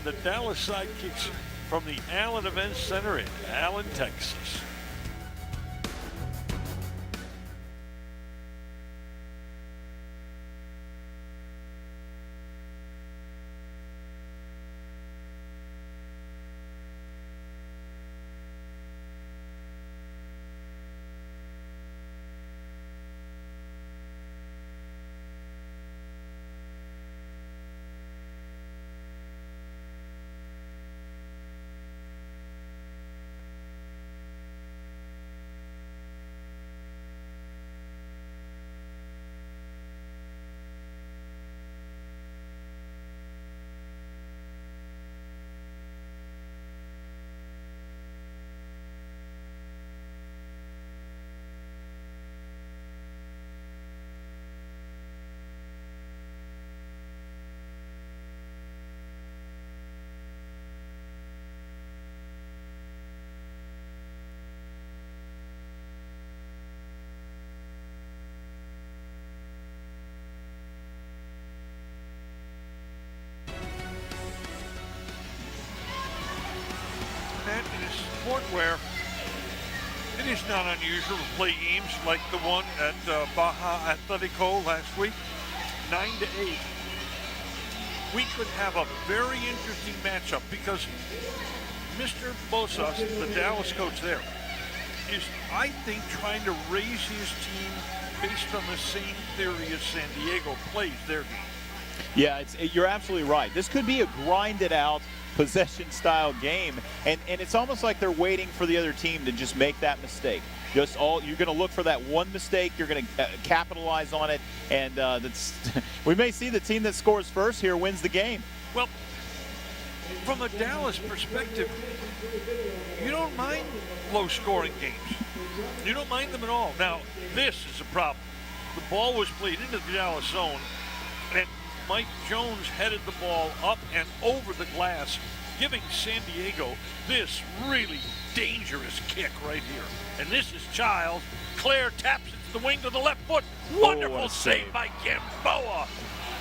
the Dallas Sidekicks from the Allen Event Center in Allen, Texas. That is a sport where it is not unusual to play games like the one at Baja Atletico last week, 9-8. We could have a very interesting matchup because Mr. Bosas, the Dallas coach there, is, I think, trying to raise his team based on the same theory as San Diego plays their game. Yeah, you're absolutely right. This could be a grinded-out possession-style game, and it's almost like they're waiting for the other team to just make that mistake. You're going to look for that one mistake. You're going to capitalize on it, and we may see the team that scores first here wins the game. Well, from a Dallas perspective, you don't mind low-scoring games. You don't mind them at all. Now, this is a problem. The ball was played into the Dallas zone, and Mike Jones headed the ball up and over the glass, giving San Diego this really dangerous kick right here. And this is Childs. Claire taps it to the wing to the left foot. Wonderful save by Gamboa.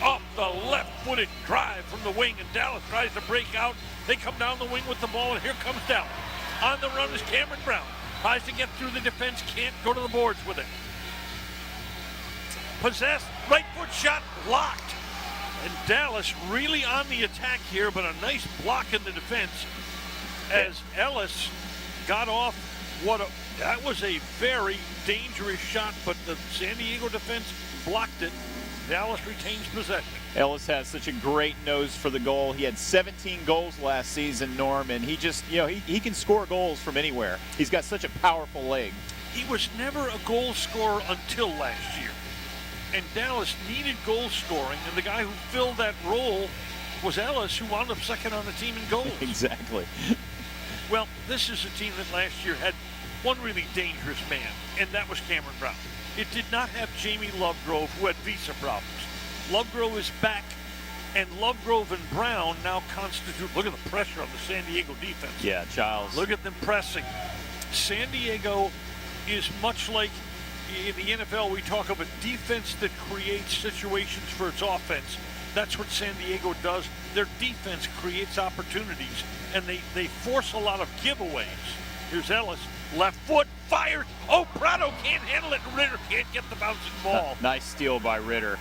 Off the left-footed drive from the wing, and Dallas tries to break out. They come down the wing with the ball, and here comes Dallas. On the run is Cameron Brown. Tries to get through the defense, can't go to the boards with it. Possessed, right foot shot, blocked. And Dallas really on the attack here, but a nice block in the defense as Ellis got off that was a very dangerous shot, but the San Diego defense blocked it. Dallas retains possession. Ellis has such a great nose for the goal. He had 17 goals last season, Norm, and he just, he can score goals from anywhere. He's got such a powerful leg. He was never a goal scorer until last year. And Dallas needed goal scoring, and the guy who filled that role was Ellis, who wound up second on the team in goals. Exactly. Well, this is a team that last year had one really dangerous man, and that was Cameron Brown. It did not have Jamie Lovegrove, who had visa problems. Lovegrove is back, and Lovegrove and Brown now constitute, look at the pressure on the San Diego defense. Yeah, Childs. Look at them pressing. San Diego is much like in the NFL, we talk of a defense that creates situations for its offense. That's what San Diego does. Their defense creates opportunities, and they force a lot of giveaways. Here's Ellis, left foot, fires. Oh, Prado can't handle it. Ritter can't get the bouncing ball. Nice steal by Ritter.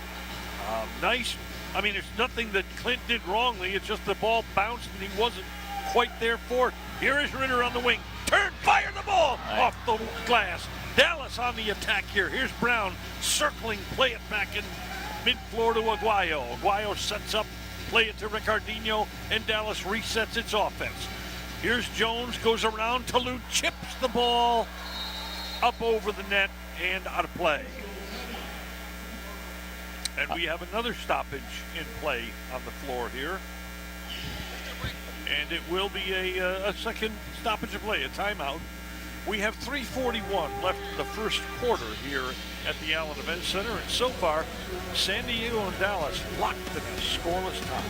Nice. I mean, it's nothing that Clint did wrongly. It's just the ball bounced, and he wasn't quite there for it. Here is Ritter on the wing. Turn, fire the ball off the glass. Dallas on the attack here. Here's Brown circling, play it back in mid-floor to Aguayo. Aguayo sets up, play it to Ricardinho, and Dallas resets its offense. Here's Jones, goes around, Toulouse chips the ball up over the net and out of play. And we have another stoppage in play on the floor here. And it will be a second stoppage of play, a timeout. We have 3:41 left in the first quarter here at the Allen Event Center, and so far, San Diego and Dallas locked in a scoreless tie.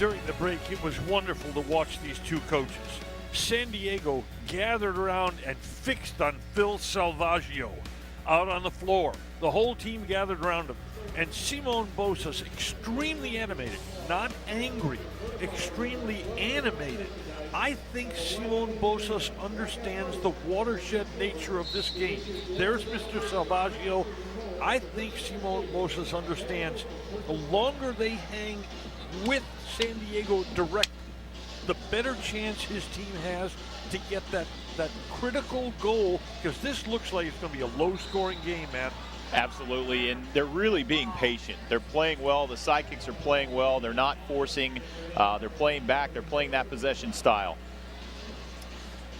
during the break, it was wonderful to watch these two coaches. San Diego gathered around and fixed on Phil Salvaggio out on the floor. The whole team gathered around him. And Simone Bosas, extremely animated, not angry, extremely animated. I think Simone Bosas understands the watershed nature of this game. There's Mr. Salvaggio. I think Simone Bosas understands the longer they hang with San Diego directly, the better chance his team has to get that critical goal, because this looks like it's going to be a low-scoring game, man. Absolutely, and they're really being patient. They're playing well. The Sidekicks are playing well. They're not forcing. They're playing back. They're playing that possession style.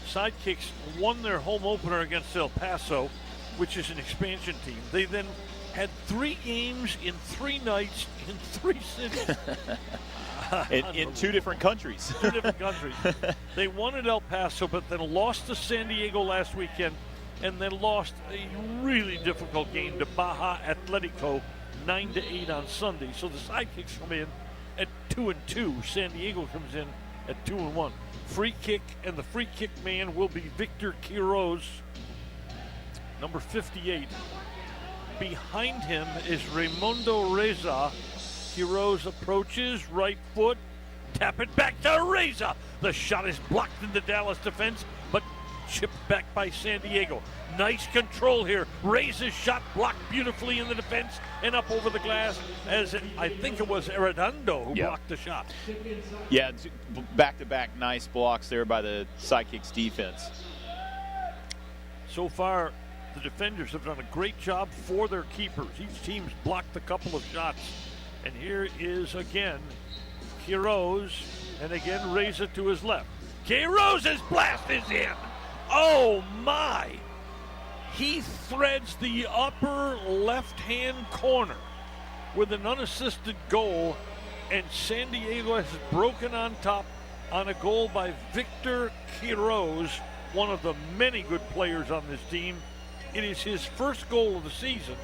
Sidekicks won their home opener against El Paso, which is an expansion team. They then had 3 games in 3 nights in 3 cities. in 2 different countries. 2 different countries. They won at El Paso, but then lost to San Diego last weekend, and then lost a really difficult game to Baja Atletico 9-8 on Sunday. So the Sidekicks come in at 2-2. San Diego comes in at 2-1. Free kick, and the free kick man will be Victor Quiroz, number 58. Behind him is Raimundo Reza. Quiroz approaches, right foot, tap it back to Reza. The shot is blocked in the Dallas defense, but chipped back by San Diego. Nice control here. Reza's shot blocked beautifully in the defense and up over the glass, as I think it was Arredondo who blocked the shot. Yeah, back-to-back nice blocks there by the Sidekicks defense. So far, the defenders have done a great job for their keepers. Each team's blocked a couple of shots. And here is again Quiroz, and again Reza to his left. Quiroz's blast is in. Oh my! He threads the upper left-hand corner with an unassisted goal, and San Diego has broken on top on a goal by Victor Quiroz, one of the many good players on this team. It is his first goal of the season,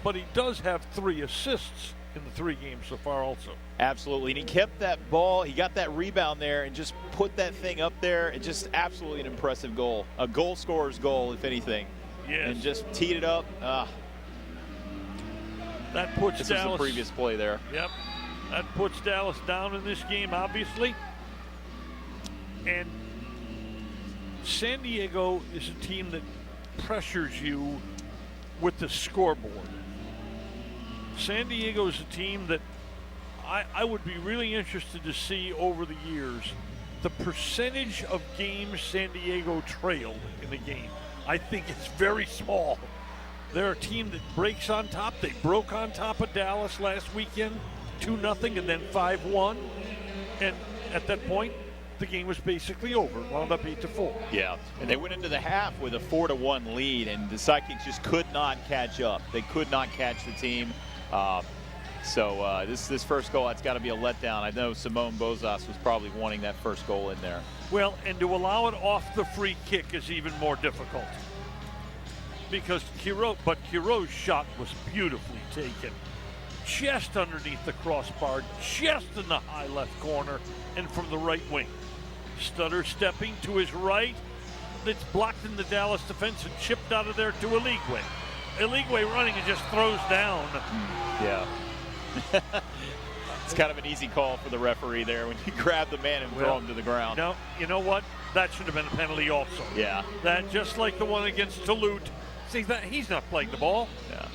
but he does have 3 assists in the 3 games so far also. Absolutely, and he kept that ball, he got that rebound there and just put that thing up there. It's just absolutely an impressive goal. A goal scorer's goal, if anything. Yes. And just teed it up. That puts this Dallas. Was the previous play there. Yep. That puts Dallas down in this game, obviously. And San Diego is a team that pressures you with the scoreboard. San Diego is a team that I would be really interested to see over the years the percentage of games San Diego trailed in a game. I think it's very small. They're a team that breaks on top. They broke on top of Dallas last weekend, 2-0 and then 5-1. And at that point, the game was basically over. It wound up 8-4. Yeah, and they went into the half with a 4-1 lead, and the Sidekicks just could not catch up. They could not catch the team. So this first goal, that's got to be a letdown. I know Simone Bosas was probably wanting that first goal in there. Well, and to allow it off the free kick is even more difficult, because Quiroz's shot was beautifully taken, just underneath the crossbar, just in the high left corner, and from the right wing. Stutter stepping to his right. It's blocked in the Dallas defense and chipped out of there to Eligwe. Eligwe running and just throws down. Yeah. It's kind of an easy call for the referee there when you grab the man and throw him to the ground. No, you know what? That should have been a penalty also. Yeah. That just like the one against Toulouse. See, that he's not playing the ball. Yeah.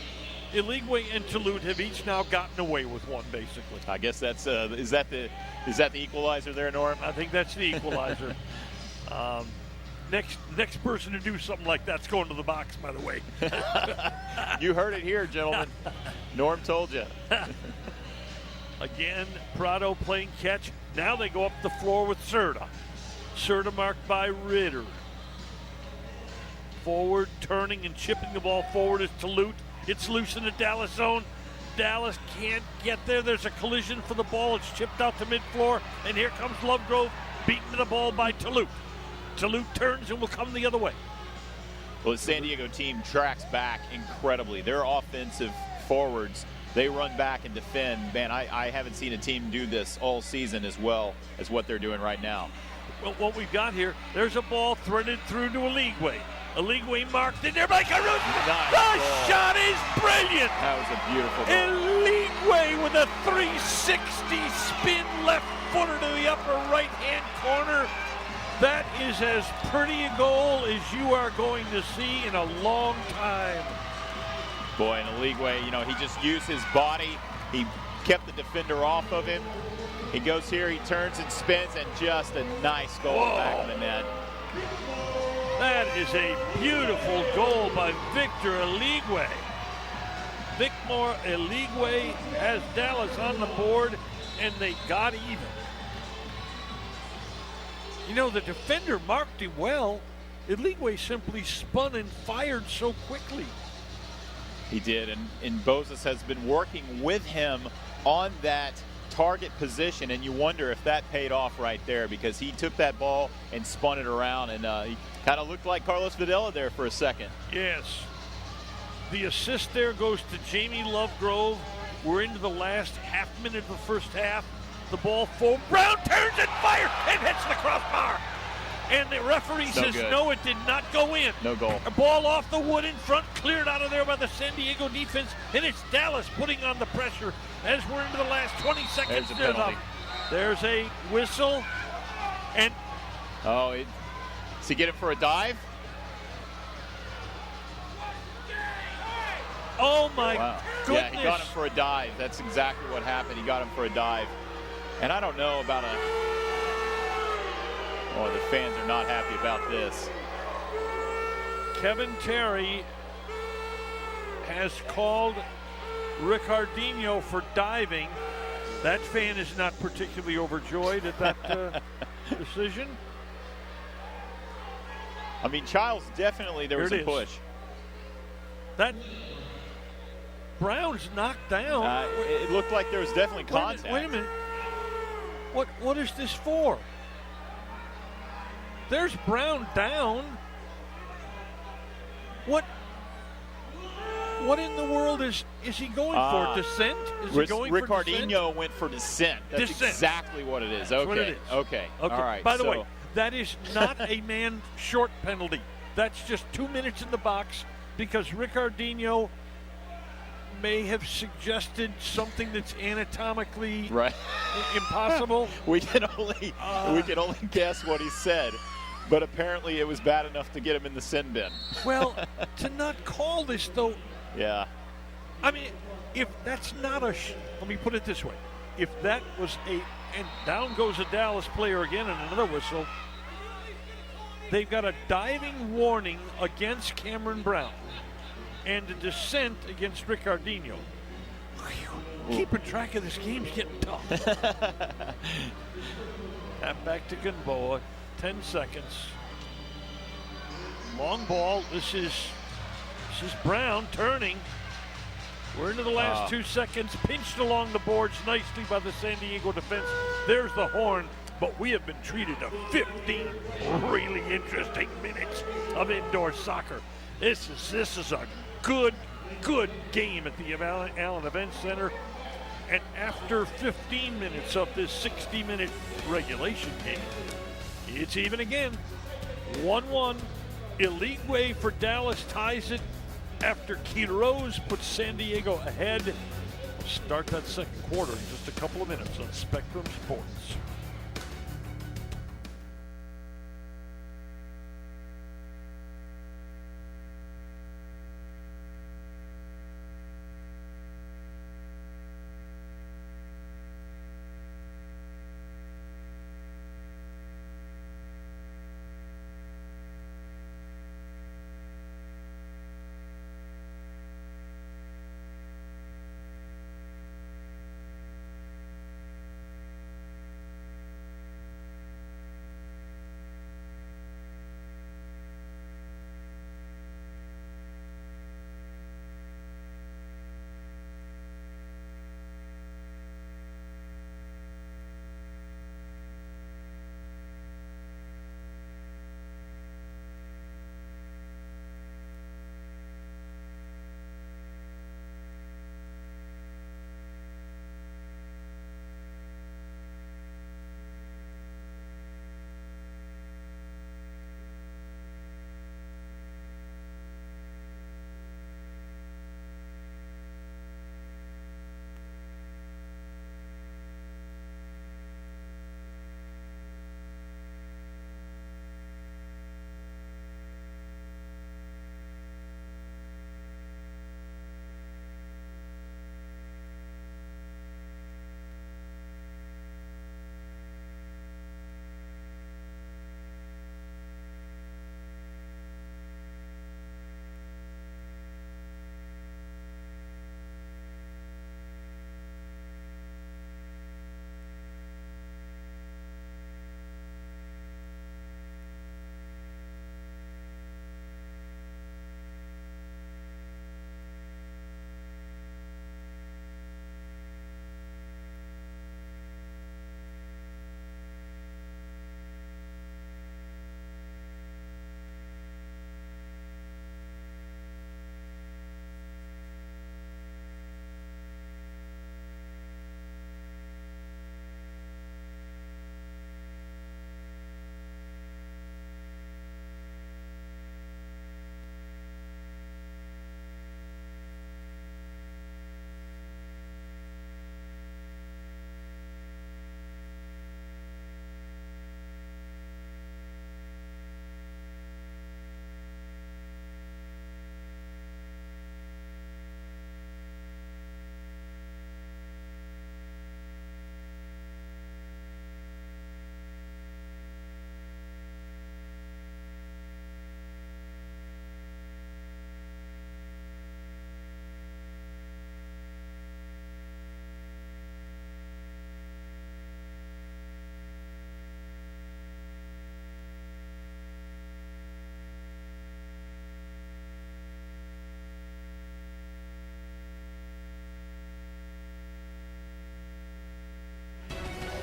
Eligwe and Toulouse have each now gotten away with one, basically. I guess that's is that the equalizer there, Norm? I think that's the equalizer. Next person to do something like that's going to the box, by the way. You heard it here, gentlemen. Norm told you. Again, Prado playing catch. Now they go up the floor with Serta. Serta marked by Ritter. Forward, turning and chipping the ball forward is Toulouse. It's loose in the Dallas zone. Dallas can't get there. There's a collision for the ball. It's chipped out to mid-floor. And here comes Lovegrove, beaten to the ball by Toulouse. Toulouse turns and will come the other way. Well, the San Diego team tracks back incredibly. Their offensive forwards they run back and defend. Man, I haven't seen a team do this all season as well as what they're doing right now. Well, what we've got here, there's a ball threaded through to Eligwe. Eligwe marked in there by Caruso. Nice The ball. shot is brilliant. That was a beautiful goal. Eligwe with a 360 spin left footer to the upper right-hand corner. That is as pretty a goal as you are going to see in a long time. Boy, and Eligwe, you know, he just used his body. He kept the defender off of him. He goes here, he turns and spins, and just a nice goal back of the net. That is a beautiful goal by Victor Eligwe. Victor Eligwe has Dallas on the board, and they got even. You know, the defender marked him well. Eligwe simply spun and fired so quickly. He did, and Bozas has been working with him on that target position, and you wonder if that paid off right there, because he took that ball and spun it around, and he kind of looked like Carlos Videla there for a second. Yes. The assist there goes to Jamie Lovegrove. We're into the last half minute of the first half. The ball full. Brown turns and fires and hits the crossbar. And the referee says, no, it did not go in. No goal. A ball off the wood in front, cleared out of there by the San Diego defense, and it's Dallas putting on the pressure as we're into the last 20 seconds. There's a penalty. There's a whistle, and does he get him for a dive? oh my goodness. Yeah, he got him for a dive. That's exactly what happened. He got him for a dive. And I don't know about the fans are not happy about this. Kevin Terry has called Ricardinho for diving. That fan is not particularly overjoyed at that decision. I mean, Childs definitely, there was a push. That Brown's knocked down. It looked like there was definitely contact. Wait a minute. What is this for? There's Brown down. What in the world is he going for? Descent? Is he going for descent? Ricardinho went for descent. That's exactly what it is. Okay. What it is. Okay. All right. By the way, that is not a man short penalty. That's just 2 minutes in the box because Ricardinho may have suggested something that's anatomically impossible. we can only guess what he said, but apparently it was bad enough to get him in the sin bin. Well, to not call this though. Yeah. I mean, if that's not let me put it this way: if that was and down goes a Dallas player again and another whistle, they've got a diving warning against Cameron Brown and a descent against Ricardinho. Keeping track of this game's getting tough. Tap back to Gamboa. 10 seconds. Long ball. This is Brown turning. We're into the last 2 seconds. Pinched along the boards nicely by the San Diego defense. There's the horn. But we have been treated to 15 really interesting minutes of indoor soccer. This is a good game at the Allen Event Center. And after 15 minutes of this 60-minute regulation game, it's even again. 1-1. Eligwe for Dallas ties it after Quiroz puts San Diego ahead. We'll start that second quarter in just a couple of minutes on Spectrum Sports.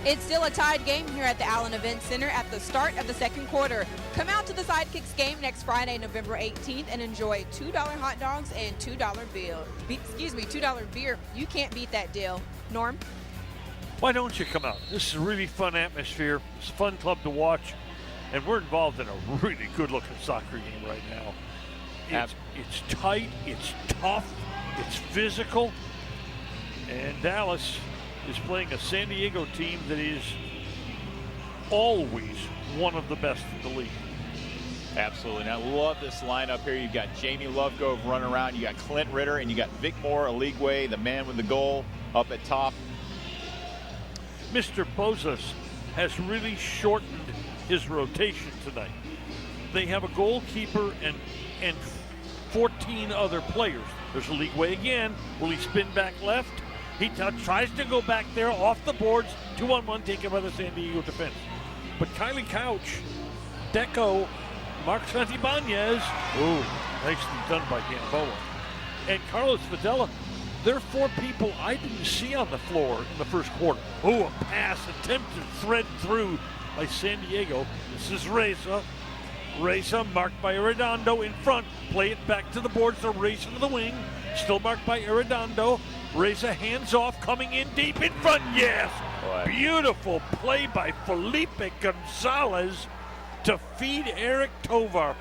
It's still a tied game here at the Allen Event Center at the start of the second quarter. Come out to the Sidekicks game next Friday, November 18th, and enjoy $2 hot dogs and $2 beer. You can't beat that deal. Norm? Why don't you come out? This is a really fun atmosphere. It's a fun club to watch, and we're involved in a really good-looking soccer game right now. It's tight, it's tough, it's physical, and Dallas is playing a San Diego team that is always one of the best in the league. Absolutely. And I love this lineup here. You've got Jamie Lovegrove running around. You got Clint Ritter, and you got Vic Moore, Aligwe, the man with the goal, up at top. Mr. Bozas has really shortened his rotation tonight. They have a goalkeeper and 14 other players. There's Aligwe again. Will he spin back left? He tries to go back there off the boards. 2-on-1 taken by the San Diego defense. But Kylie Couch, Deco, Mark Santibanez, nicely done by Gamboa, and Carlos Videla. They're four people I didn't see on the floor in the first quarter. A pass attempted thread through by San Diego. This is Reza. Reza marked by Arredondo in front. Play it back to the boards. They're racing to the wing. Still marked by Arredondo. Reza hands off, coming in deep in front. Yes! Boy. Beautiful play by Felipe Gonzalez to feed Eric Tovar.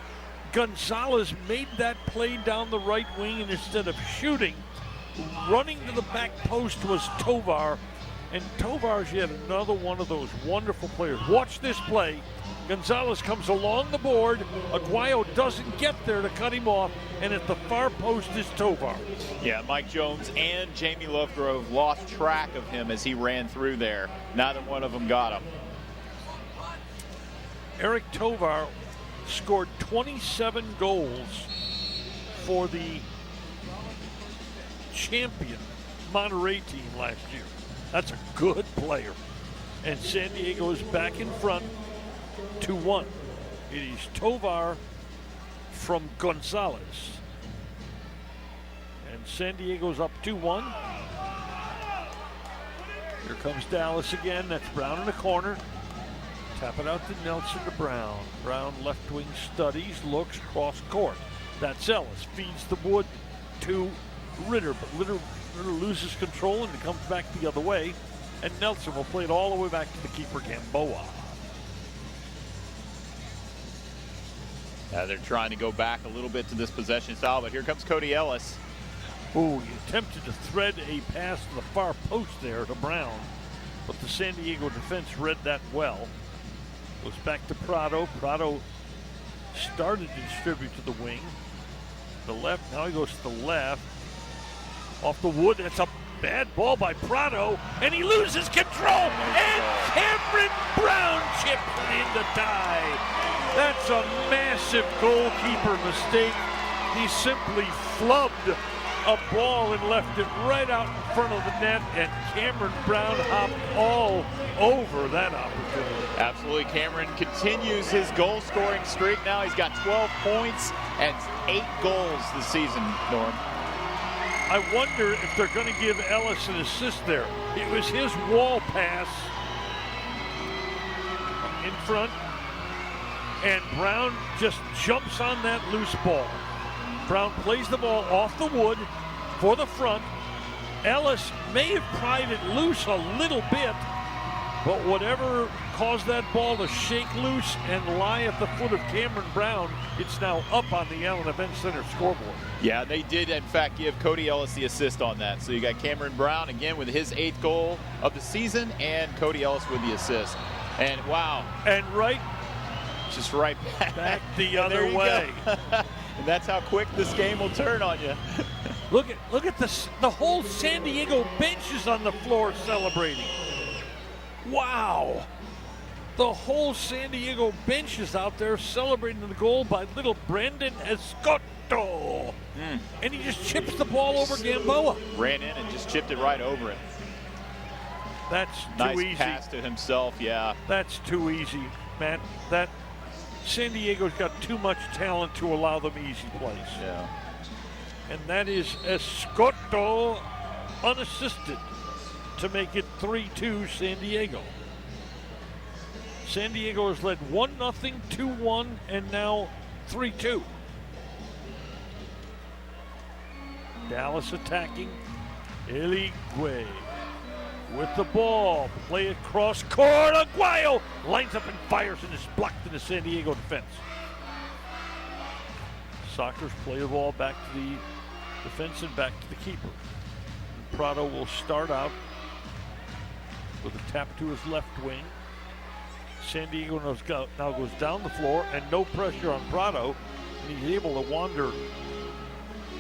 Gonzalez made that play down the right wing, and instead of shooting, running to the back post was Tovar. And Tovar's yet another one of those wonderful players. Watch this play. Gonzalez comes along the board. Aguayo doesn't get there to cut him off, and at the far post is Tovar. Yeah, Mike Jones and Jamie Lovegrove lost track of him as he ran through there. Neither one of them got him. Eric Tovar scored 27 goals for the champion Monterey team last year. That's a good player. And San Diego is back in front 2-1. It is Tovar from Gonzalez. And San Diego's up 2-1. Here comes Dallas again. That's Brown in the corner. Tap it out to Nelson to Brown. Brown left wing studies, looks cross court. That's Ellis. Feeds the wood to Ritter, but Ritter loses control and it comes back the other way. And Nelson will play it all the way back to the keeper, Gamboa. They're trying to go back a little bit to this possession style, but here comes Cody Ellis. He attempted to thread a pass to the far post there to Brown, but the San Diego defense read that well. Goes back to Prado. Prado started to distribute to the wing. The left, now he goes to the left. Off the wood, that's a bad ball by Prado, and he loses control, and Cameron Brown chips it in to tie. That's a massive goalkeeper mistake. He simply flubbed a ball and left it right out in front of the net, and Cameron Brown hopped all over that opportunity. Absolutely. Cameron continues his goal scoring streak now. He's got 12 points and 8 goals this season, Norm. I wonder if they're going to give Ellis an assist there. It was his wall pass in front, and Brown just jumps on that loose ball. Brown plays the ball off the wood for the front. Ellis may have pried it loose a little bit, but whatever caused that ball to shake loose and lie at the foot of Cameron Brown, it's now up on the Allen Event Center scoreboard. Yeah, they did, in fact, give Cody Ellis the assist on that. So you got Cameron Brown, again, with his 8th goal of the season, and Cody Ellis with the assist. And, wow. And just right back the other way. And that's how quick this game will turn on you. Look at this. The whole San Diego bench is on the floor celebrating. Wow. The whole San Diego bench is out there celebrating the goal by little Brandon Escoto. And he just chips the ball over Gamboa. Ran in and just chipped it right over it. That's too nice easy. Pass to himself, yeah. That's too easy, Matt. That San Diego's got too much talent to allow them easy plays. Yeah. And that is Escoto unassisted to make it 3-2 San Diego. San Diego has led 1-0, 2-1, and now 3-2. Dallas attacking. Eligwe with the ball. Play it cross court. Aguayo lines up and fires, and is blocked in the San Diego defense. Sockers play the ball back to the defense and back to the keeper. And Prado will start out with a tap to his left wing. San Diego now goes down the floor, and no pressure on Prado, and he's able to wander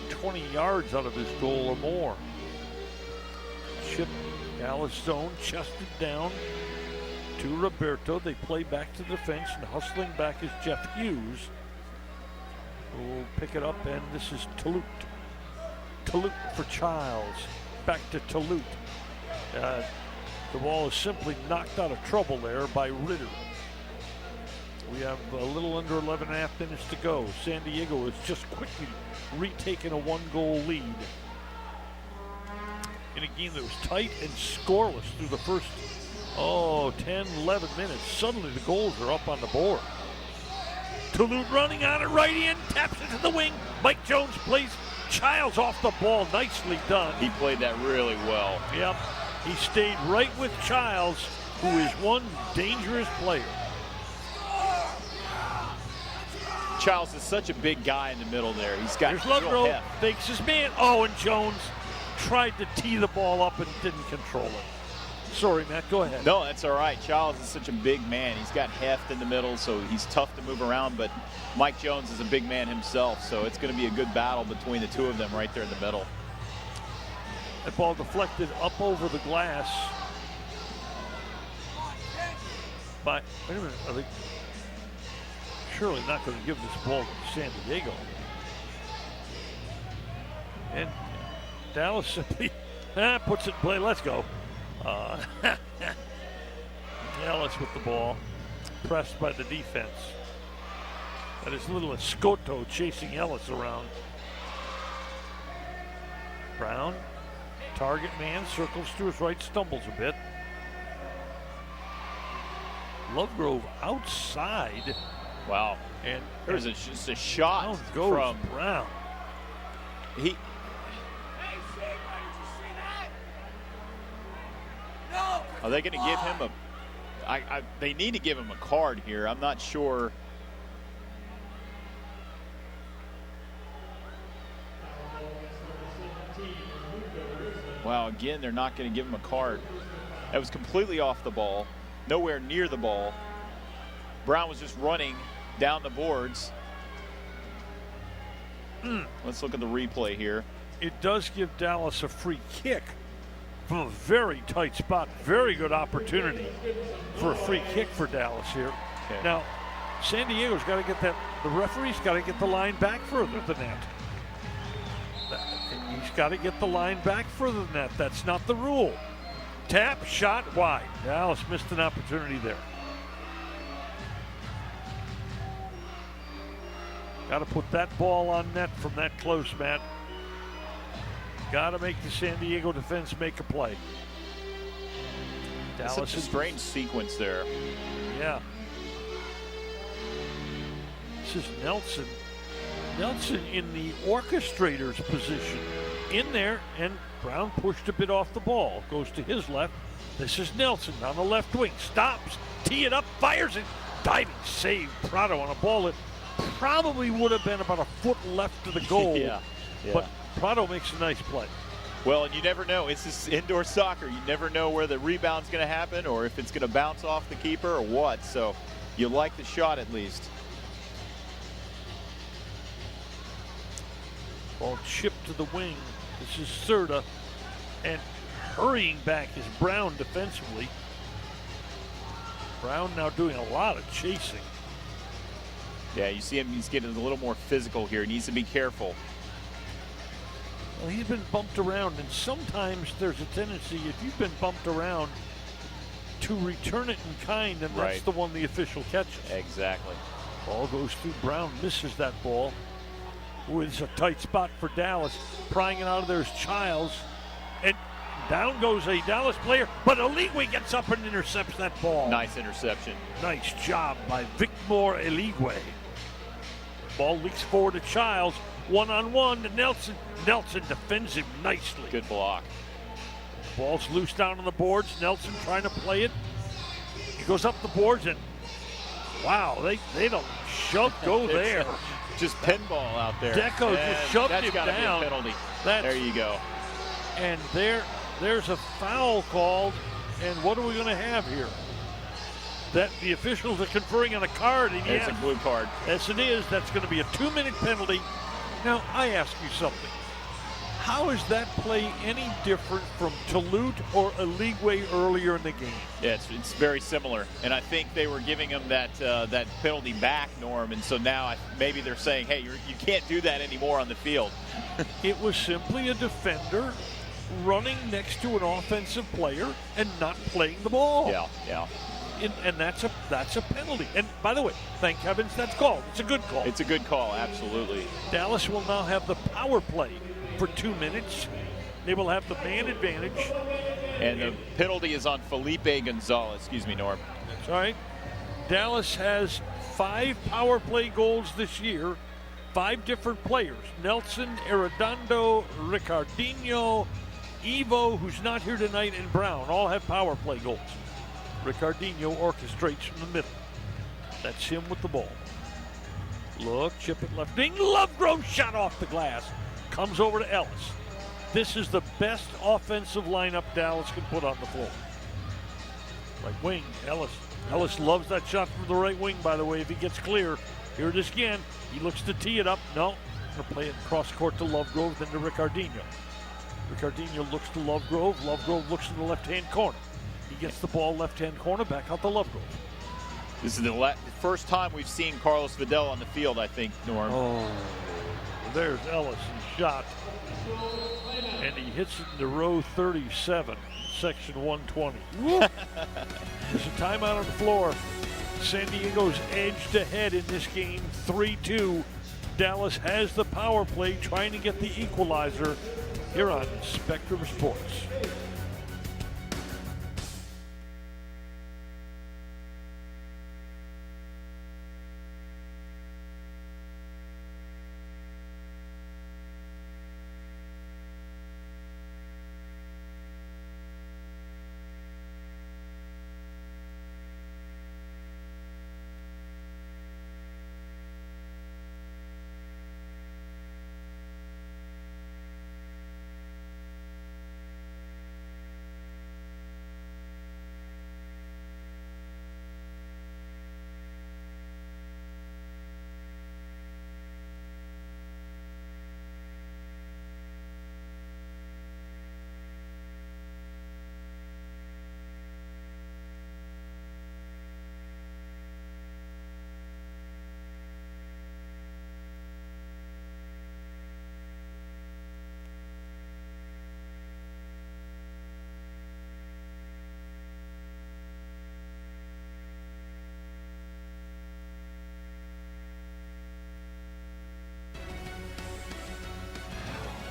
20 yards out of his goal or more. Chip, Dallas zone, chested down to Roberto. They play back to the defense, and hustling back is Jeff Hughes, who will pick it up, and this is Talut. Talut for Childs. Back to Talut. The ball is simply knocked out of trouble there by Ritter. We have a little under 11 and a half minutes to go. San Diego has just quickly retaken a 1-goal lead in a game that was tight and scoreless through the first 10, 11 minutes. Suddenly the goals are up on the board. Toulouse running on it, right in, taps it to the wing. Mike Jones plays Childs off the ball. Nicely done. He played that really well. Yep. He stayed right with Childs, who is one dangerous player. Childs is such a big guy in the middle there. He's got There's Lovegrove, fakes his man. Oh, and Jones tried to tee the ball up and didn't control it. Sorry, Matt, go ahead. No, that's all right. Childs is such a big man. He's got heft in the middle, so he's tough to move around, but Mike Jones is a big man himself, so it's going to be a good battle between the two of them right there in the middle. That ball deflected up over the glass. But, wait a minute, are they surely not going to give this ball to San Diego? And Dallas simply puts it in play. Let's go. Dallas with the ball, pressed by the defense. That is little Escoto chasing Ellis around. Brown, target man, circles to his right, stumbles a bit. Lovegrove outside. Wow. And there's just a shot from Brown. Are they going to give him they need to give him a card here. I'm not sure. Wow, again, they're not going to give him a card. That was completely off the ball, nowhere near the ball. Brown was just running down the boards. Let's look at the replay here. It does give Dallas a free kick from a very tight spot. Very good opportunity for a free kick for Dallas here. Okay. Now, San Diego's got to get that. The referee's got to get the line back further than that. He's got to get the line back further than that. That's not the rule. Tap, shot, wide. Dallas missed an opportunity there. Got to put that ball on net from that close, Matt. Got to make the San Diego defense make a play. Dallas such a strange sequence there. Yeah. This is Nelson. Nelson in the orchestrator's position. In there, and Brown pushed a bit off the ball. Goes to his left. This is Nelson on the left wing. Stops, tee it up, fires it. Diving save, Prado on a ball that probably would have been about a foot left to the goal. Yeah. But Prado makes a nice play. Well, and you never know. It's this indoor soccer. You never know where the rebound's going to happen or if it's going to bounce off the keeper or what. So you like the shot at least. Ball chipped to the wing. This is Serta. And hurrying back is Brown defensively. Brown now doing a lot of chasing. Yeah, you see him, he's getting a little more physical here. He needs to be careful. Well, he's been bumped around, and sometimes there's a tendency, if you've been bumped around, to return it in kind, and that's the one the official catches. Exactly. Ball goes through Brown, misses that ball. Ooh, it's a tight spot for Dallas. Prying it out of there is Childs. And Down goes a Dallas player, but Eligwe gets up and intercepts that ball. Nice interception. Nice job by Victor Eligwe. Ball leaks forward to Childs. One-on-one to Nelson. Nelson defends him nicely. Good block. Ball's loose down on the boards. Nelson trying to play it. He goes up the boards and, wow, they don't go there. Just pinball out there. Deco just shoved him gotta down. Be a penalty. That's, there you go. And there's a foul called. And what are we going to have here? That the officials are conferring on a card. And It's a blue card. Yes, it is. That's going to be a 2-minute penalty. Now, I ask you something. How is that play any different from Tulute or Eligwe earlier in the game? Yeah, it's very similar, and I think they were giving him that penalty back, Norm, and so now maybe they're saying, hey, you can't do that anymore on the field. It was simply a defender running next to an offensive player and not playing the ball. Yeah. And that's a penalty. And by the way, thank heavens that's called. It's a good call. It's a good call, absolutely. Dallas will now have the power play for 2 minutes. They will have the man advantage. And the penalty is on Felipe Gonzalez. Excuse me, Norm. That's all right. Dallas has 5 power play goals this year. 5 different players. Nelson, Arredondo, Ricardinho, Evo, who's not here tonight, and Brown all have power play goals. Ricardinho orchestrates from the middle. That's him with the ball. Look, chip it left wing. Lovegrove shot off the glass. Comes over to Ellis. This is the best offensive lineup Dallas can put on the floor. Right wing, Ellis. Ellis loves that shot from the right wing, by the way, if he gets clear. Here it is again. He looks to tee it up. No. Going to play it cross court to Lovegrove, then to Ricardinho. Ricardinho looks to Lovegrove. Lovegrove looks in the left-hand corner. He gets the ball left-hand corner, back out to Lovegrove. This is the first time we've seen Carlos Vidal on the field, I think, Norm. Oh, there's Ellis' shot. And he hits it into row 37, section 120. There's a timeout on the floor. San Diego's edged ahead in this game, 3-2. Dallas has the power play, trying to get the equalizer here on Spectrum Sports.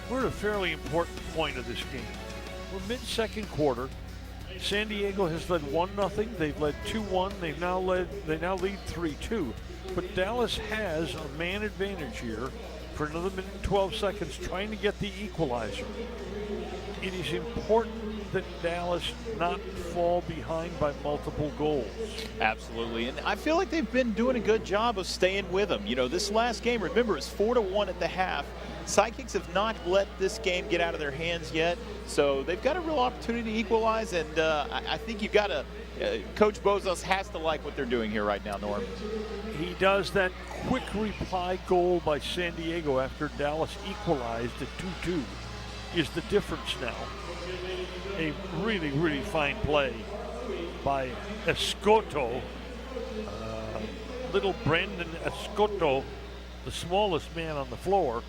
We're at a fairly important point of this game. We're mid-second quarter. San Diego has led 1-0. They've led 2-1. They now lead 3-2. But Dallas has a man advantage here for another minute and 12 seconds, trying to get the equalizer. It is important that Dallas not fall behind by multiple goals. Absolutely, and I feel like they've been doing a good job of staying with them. You know, this last game, remember, it's 4-1 at the half. Sidekicks have not let this game get out of their hands yet, so they've got a real opportunity to equalize, and I think you've got to Coach Bozos has to like what they're doing here right now, Norm. He does. That quick reply goal by San Diego after Dallas equalized at 2-2 is the difference now. A really, really fine play by Escoto. Little Brandon Escoto, the smallest man on the floor,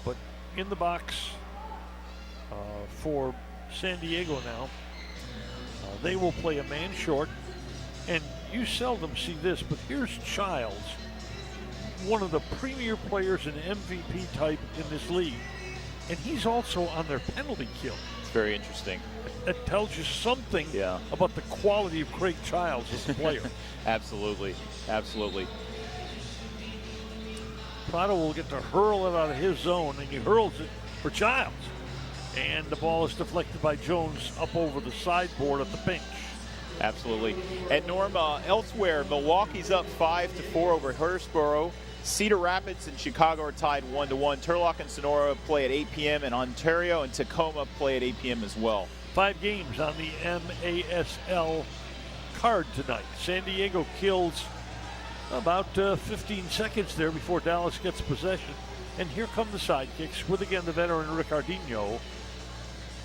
but in the box for San Diego now. They will play a man short, and you seldom see this, but here's Childs, one of the premier players and MVP type in this league. and he's also on their penalty kill. It's very interesting. That tells you something Yeah. about the quality of Craig Childs as a player. Absolutely. Absolutely. Prado will get to hurl it out of his zone, and he hurls it for Childs. And the ball is deflected by Jones up over the sideboard at the bench. Absolutely. And Norm, elsewhere, Milwaukee's up 5-4 over Hillsborough. Cedar Rapids and Chicago are tied 1-1. Turlock and Sonora play at 8 p.m. and Ontario and Tacoma play at 8 p.m. as well. 5 games on the MASL card tonight. San Diego kills about 15 seconds there before Dallas gets possession. And here come the Sidekicks with, again, the veteran Ricardinho,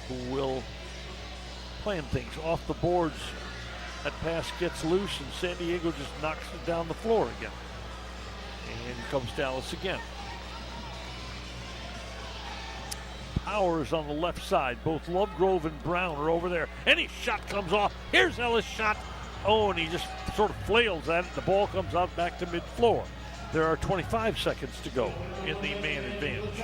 who will plan things off the boards. That pass gets loose, and San Diego just knocks it down the floor again. And here comes Dallas again. Powers on the left side. Both Lovegrove and Brown are over there. And his shot comes off. Here's Ellis' shot. Oh, and he just sort of flails at it. The ball comes out back to mid-floor. There are 25 seconds to go in the man advantage.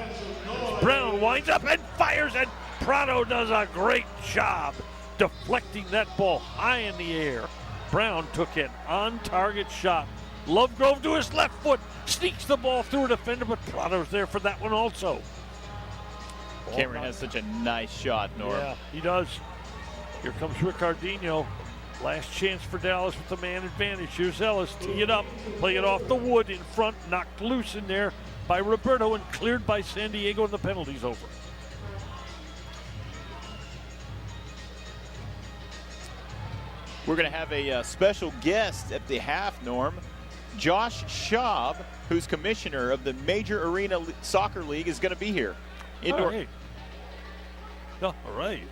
Brown winds up and fires, and Prado does a great job deflecting that ball high in the air. Brown took an on-target shot. Lovegrove to his left foot, sneaks the ball through a defender, but Prado's there for that one also. Cameron has such a nice shot, Norm. Yeah, he does. Here comes Ricardinho. Last chance for Dallas with the man advantage. Here's Ellis, tee it up, play it off the wood in front, knocked loose in there by Roberto and cleared by San Diego, and the penalty's over. We're going to have a special guest at the half, Norm. Josh Schaub, who's commissioner of the Major Arena Soccer League, is going to be here. All right. All right.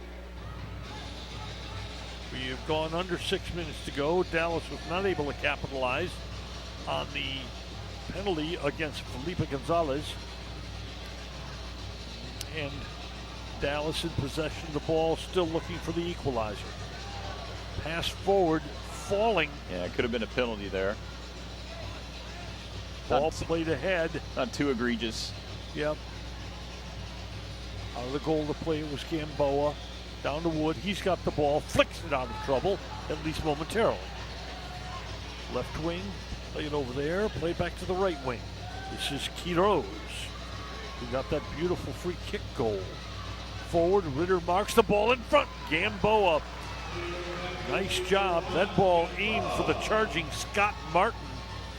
We have gone under 6 minutes to go. Dallas was not able to capitalize on the penalty against Felipe Gonzalez. And Dallas in possession of the ball, still looking for the equalizer. Pass forward, falling. Yeah, it could have been a penalty there. Ball played ahead. Not too egregious. Yep. Out of the goal to play was Gamboa. Down to Wood. He's got the ball. Flicks it out of trouble, at least momentarily. Left wing. Play it over there. Play back to the right wing. This is Quiroz, who got that beautiful free kick goal. Forward. Ritter marks the ball in front. Gamboa. Nice job. That ball aimed for the charging Scott Martin,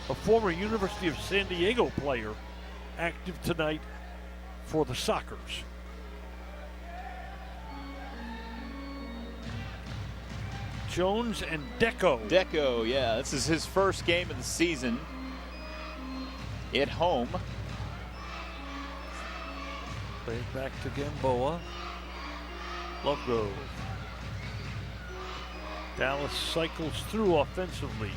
a former University of San Diego player, active tonight for the Sockers. Jones and Deco. Deco, yeah, this is his first game of the season at home. Play it back to Gamboa. Lovegrove. Dallas cycles through offensively.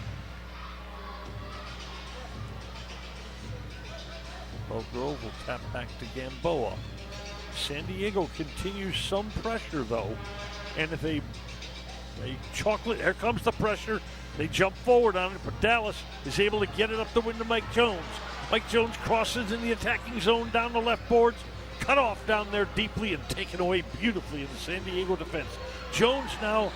Lovegrove will tap back to Gamboa. San Diego continues some pressure though, and if they chocolate, here comes the pressure. They jump forward on it, but Dallas is able to get it up the wing to Mike Jones. Mike Jones crosses in the attacking zone down the left boards, cut off down there deeply and taken away beautifully in the San Diego defense. Jones now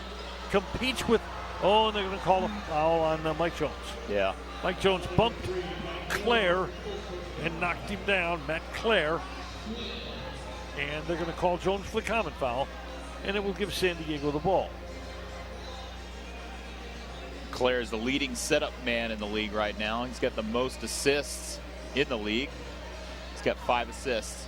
competes with, and they're going to call a foul on Mike Jones. Yeah. Mike Jones bumped Claire and knocked him down, Matt Claire. And they're going to call Jones for the common foul, and it will give San Diego the ball. Claire is the leading setup man in the league right now. He's got the most assists in the league. He's got 5 assists.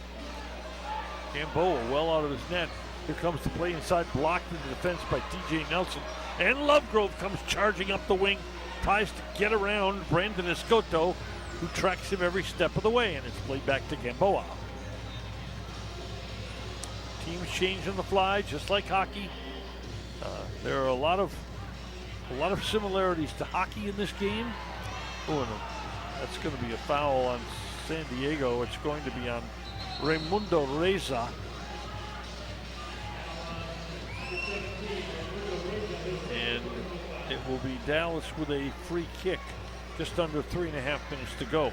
Gamboa well out of his net. Here comes the play inside, blocked in the defense by TJ Nelson. And Lovegrove comes charging up the wing, tries to get around Brandon Escoto, who tracks him every step of the way, and it's played back to Gamboa. Teams change on the fly, just like hockey. There are a lot of similarities to hockey in this game. Oh, and that's going to be a foul on San Diego. It's going to be on Raimundo Reza. And it will be Dallas with a free kick. Just under 3.5 minutes to go.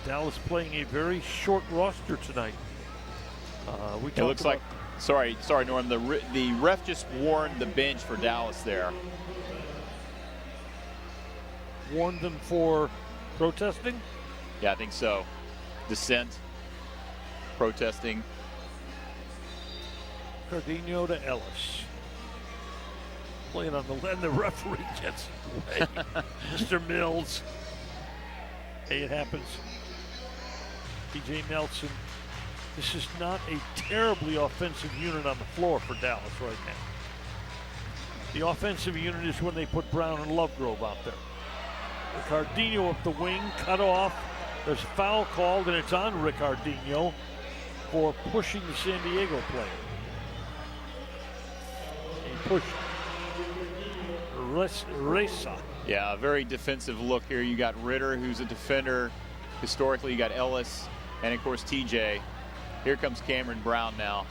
Dallas playing a very short roster tonight. It looks like, sorry, Norm, the ref just warned the bench for Dallas there. Warned them for protesting? Yeah, I think so. Dissent, protesting. Cardino to Ellis. Playing on the end, the referee gets away. Mr. Mills. Hey, it happens. TJ Nelson. This is not a terribly offensive unit on the floor for Dallas right now. The offensive unit is when they put Brown and Lovegrove out there. Ricardinho up the wing, cut off. There's a foul called, and it's on Ricardinho for pushing the San Diego player. He pushed Reza. Yeah, a very defensive look here. You got Ritter, who's a defender. Historically, you got Ellis, and of course TJ. Here comes Cameron Brown now.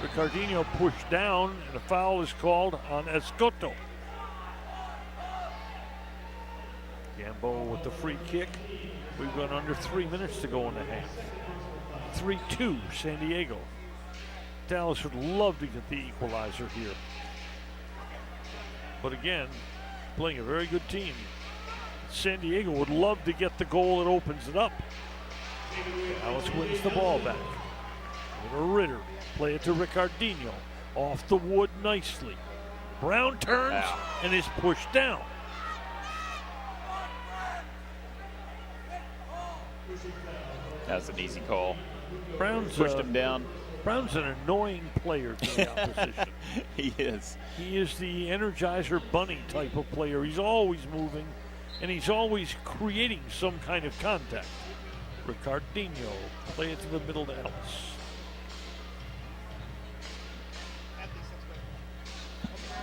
Ricardinho pushed down, and a foul is called on Escoto. Gamboa with the free kick. We've got under 3 minutes to go in the half. 3-2 San Diego. Dallas would love to get the equalizer here. But again, playing a very good team. San Diego would love to get the goal that opens it up. Dallas wins the ball back. Over Ritter. Play it to Ricardinho. Off the wood nicely. Brown turns and is pushed down. That's an easy call. Brown's pushed him down. Brown's an annoying player to the opposition. He is. He is the Energizer Bunny type of player. He's always moving, and he's always creating some kind of contact. Ricardinho, play it to the middle to Ellis.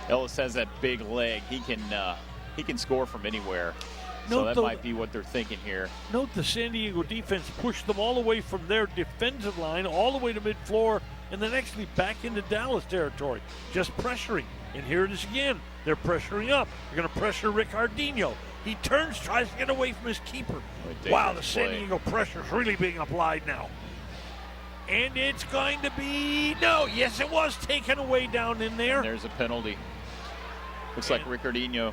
Ellis has that big leg. He can score from anywhere. So that might be what they're thinking here. Note the San Diego defense pushed them all the way from their defensive line all the way to mid-floor and then actually back into Dallas territory, just pressuring. And here it is again. They're pressuring up. They're going to pressure Ricardinho. He turns, tries to get away from his keeper. Wow, the San Diego pressure is really being applied now. And it's going to be, yes, it was taken away down in there. And there's a penalty. Looks like Ricardinho.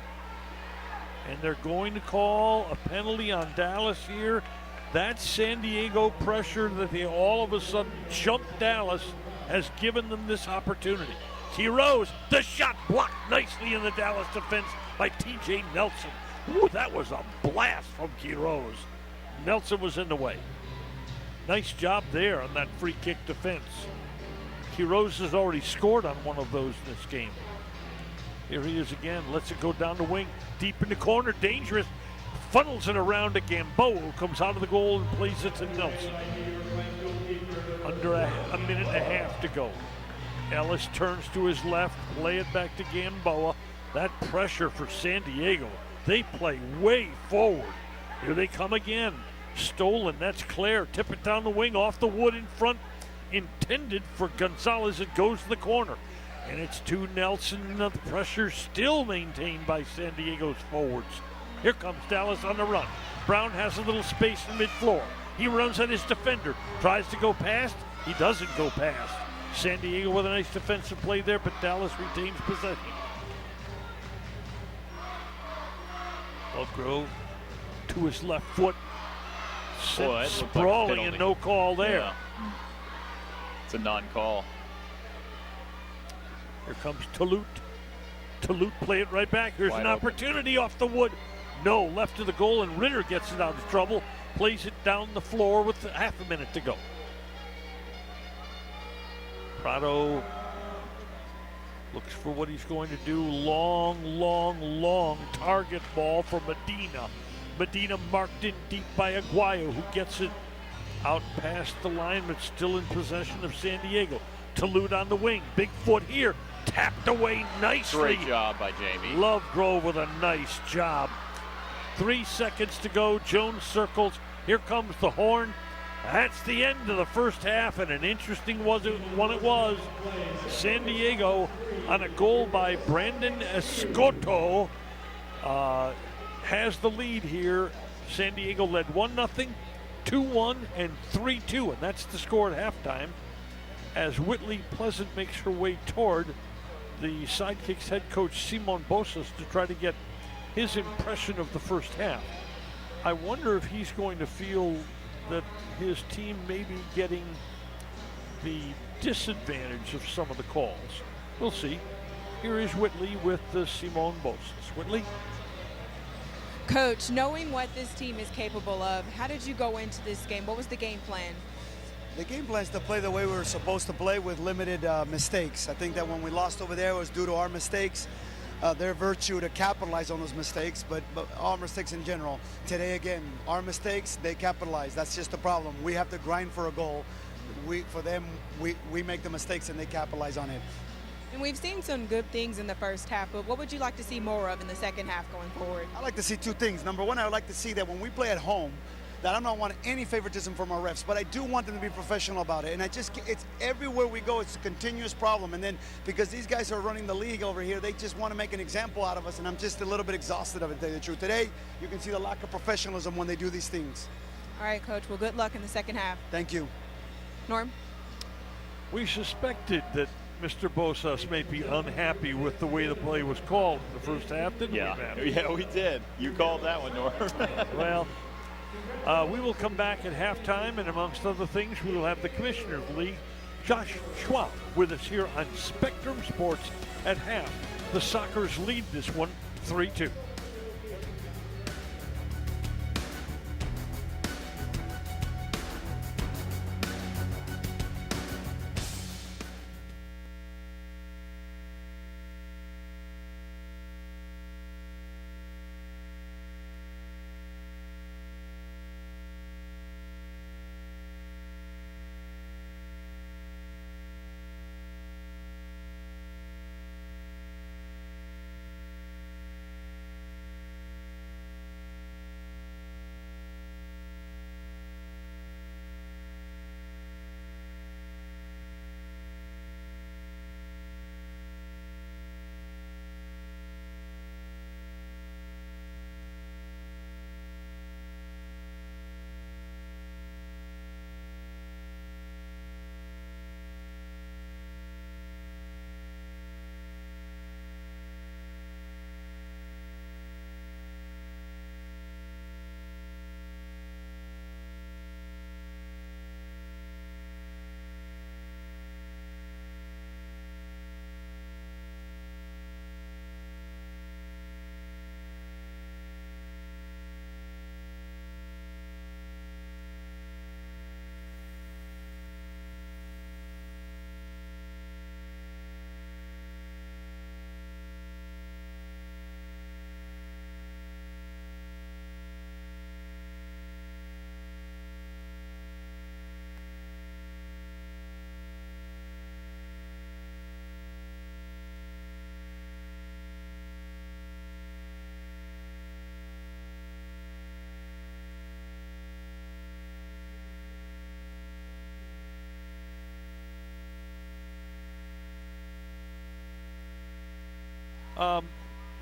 And they're going to call a penalty on Dallas here. That San Diego pressure that they all of a sudden jumped Dallas has given them this opportunity. Quiroz, the shot blocked nicely in the Dallas defense by TJ Nelson. Ooh, that was a blast from Quiroz. Nelson was in the way. Nice job there on that free kick defense. Quiroz has already scored on one of those in this game. Here he is again, lets it go down the wing, deep in the corner, dangerous, funnels it around to Gamboa, who comes out of the goal and plays it to Nelson. Under a minute and a half to go. Ellis turns to his left, play it back to Gamboa. That pressure for San Diego, they play way forward. Here they come again. Stolen, that's Claire, tip it down the wing, off the wood in front, intended for Gonzalez. It goes to the corner. And it's to Nelson. The pressure still maintained by San Diego's forwards. Here comes Dallas on the run. Brown has a little space in mid-floor. He runs at his defender. Tries to go past. He doesn't go past. San Diego with a nice defensive play there, but Dallas retains possession. Lovegrove to his left foot. Sprawling and no call there. Yeah. It's a non-call. Here comes Touloute. Touloute play it right back. Here's an opportunity off the wood. No, left to the goal, and Ritter gets it out of trouble. Plays it down the floor with half a minute to go. Prado looks for what he's going to do. Long target ball for Medina. Medina marked in deep by Aguayo, who gets it out past the line, but still in possession of San Diego. Touloute on the wing. Big foot here. Tapped away nicely. Great job by Jamie. Lovegrove with a nice job. 3 seconds to go. Jones circles. Here comes the horn. That's the end of the first half, and an interesting one it was. San Diego on a goal by Brandon Escoto has the lead here. San Diego led 1-0, 2-1, and 3-2, and that's the score at halftime as Whitley Pleasant makes her way toward the Sidekicks head coach Simon Bosas to try to get his impression of the first half. I wonder if he's going to feel that his team may be getting the disadvantage of some of the calls. We'll see. Here is Whitley with the Simon Bosas. Whitley? Coach, knowing what this team is capable of, how did you go into this game? What was the game plan? The game plan is to play the way we were supposed to play with limited mistakes. I think that when we lost over there, it was due to our mistakes. Their virtue to capitalize on those mistakes, but our mistakes in general. Today, again, our mistakes, they capitalize. That's just the problem. We have to grind for a goal. For them, we make the mistakes and they capitalize on it. And we've seen some good things in the first half, but what would you like to see more of in the second half going forward? I like to see two things. Number one, I would like to see that when we play at home, that I don't want any favoritism from our refs, but I do want them to be professional about it. And it's everywhere we go, it's a continuous problem. And then because these guys are running the league over here, they just want to make an example out of us, and I'm just a little bit exhausted of it, to tell you the truth. Today, you can see the lack of professionalism when they do these things. All right, Coach. Well, good luck in the second half. Thank you. Norm? We suspected that Mr. Bosas may be unhappy with the way the play was called in the first half, didn't we, Matt? Yeah, we did. You called that one, Norm. Well, we will come back at halftime, and amongst other things, we will have the commissioner of the league, Josh Schwab, with us here on Spectrum Sports at half. The Sockers lead this one 3-2.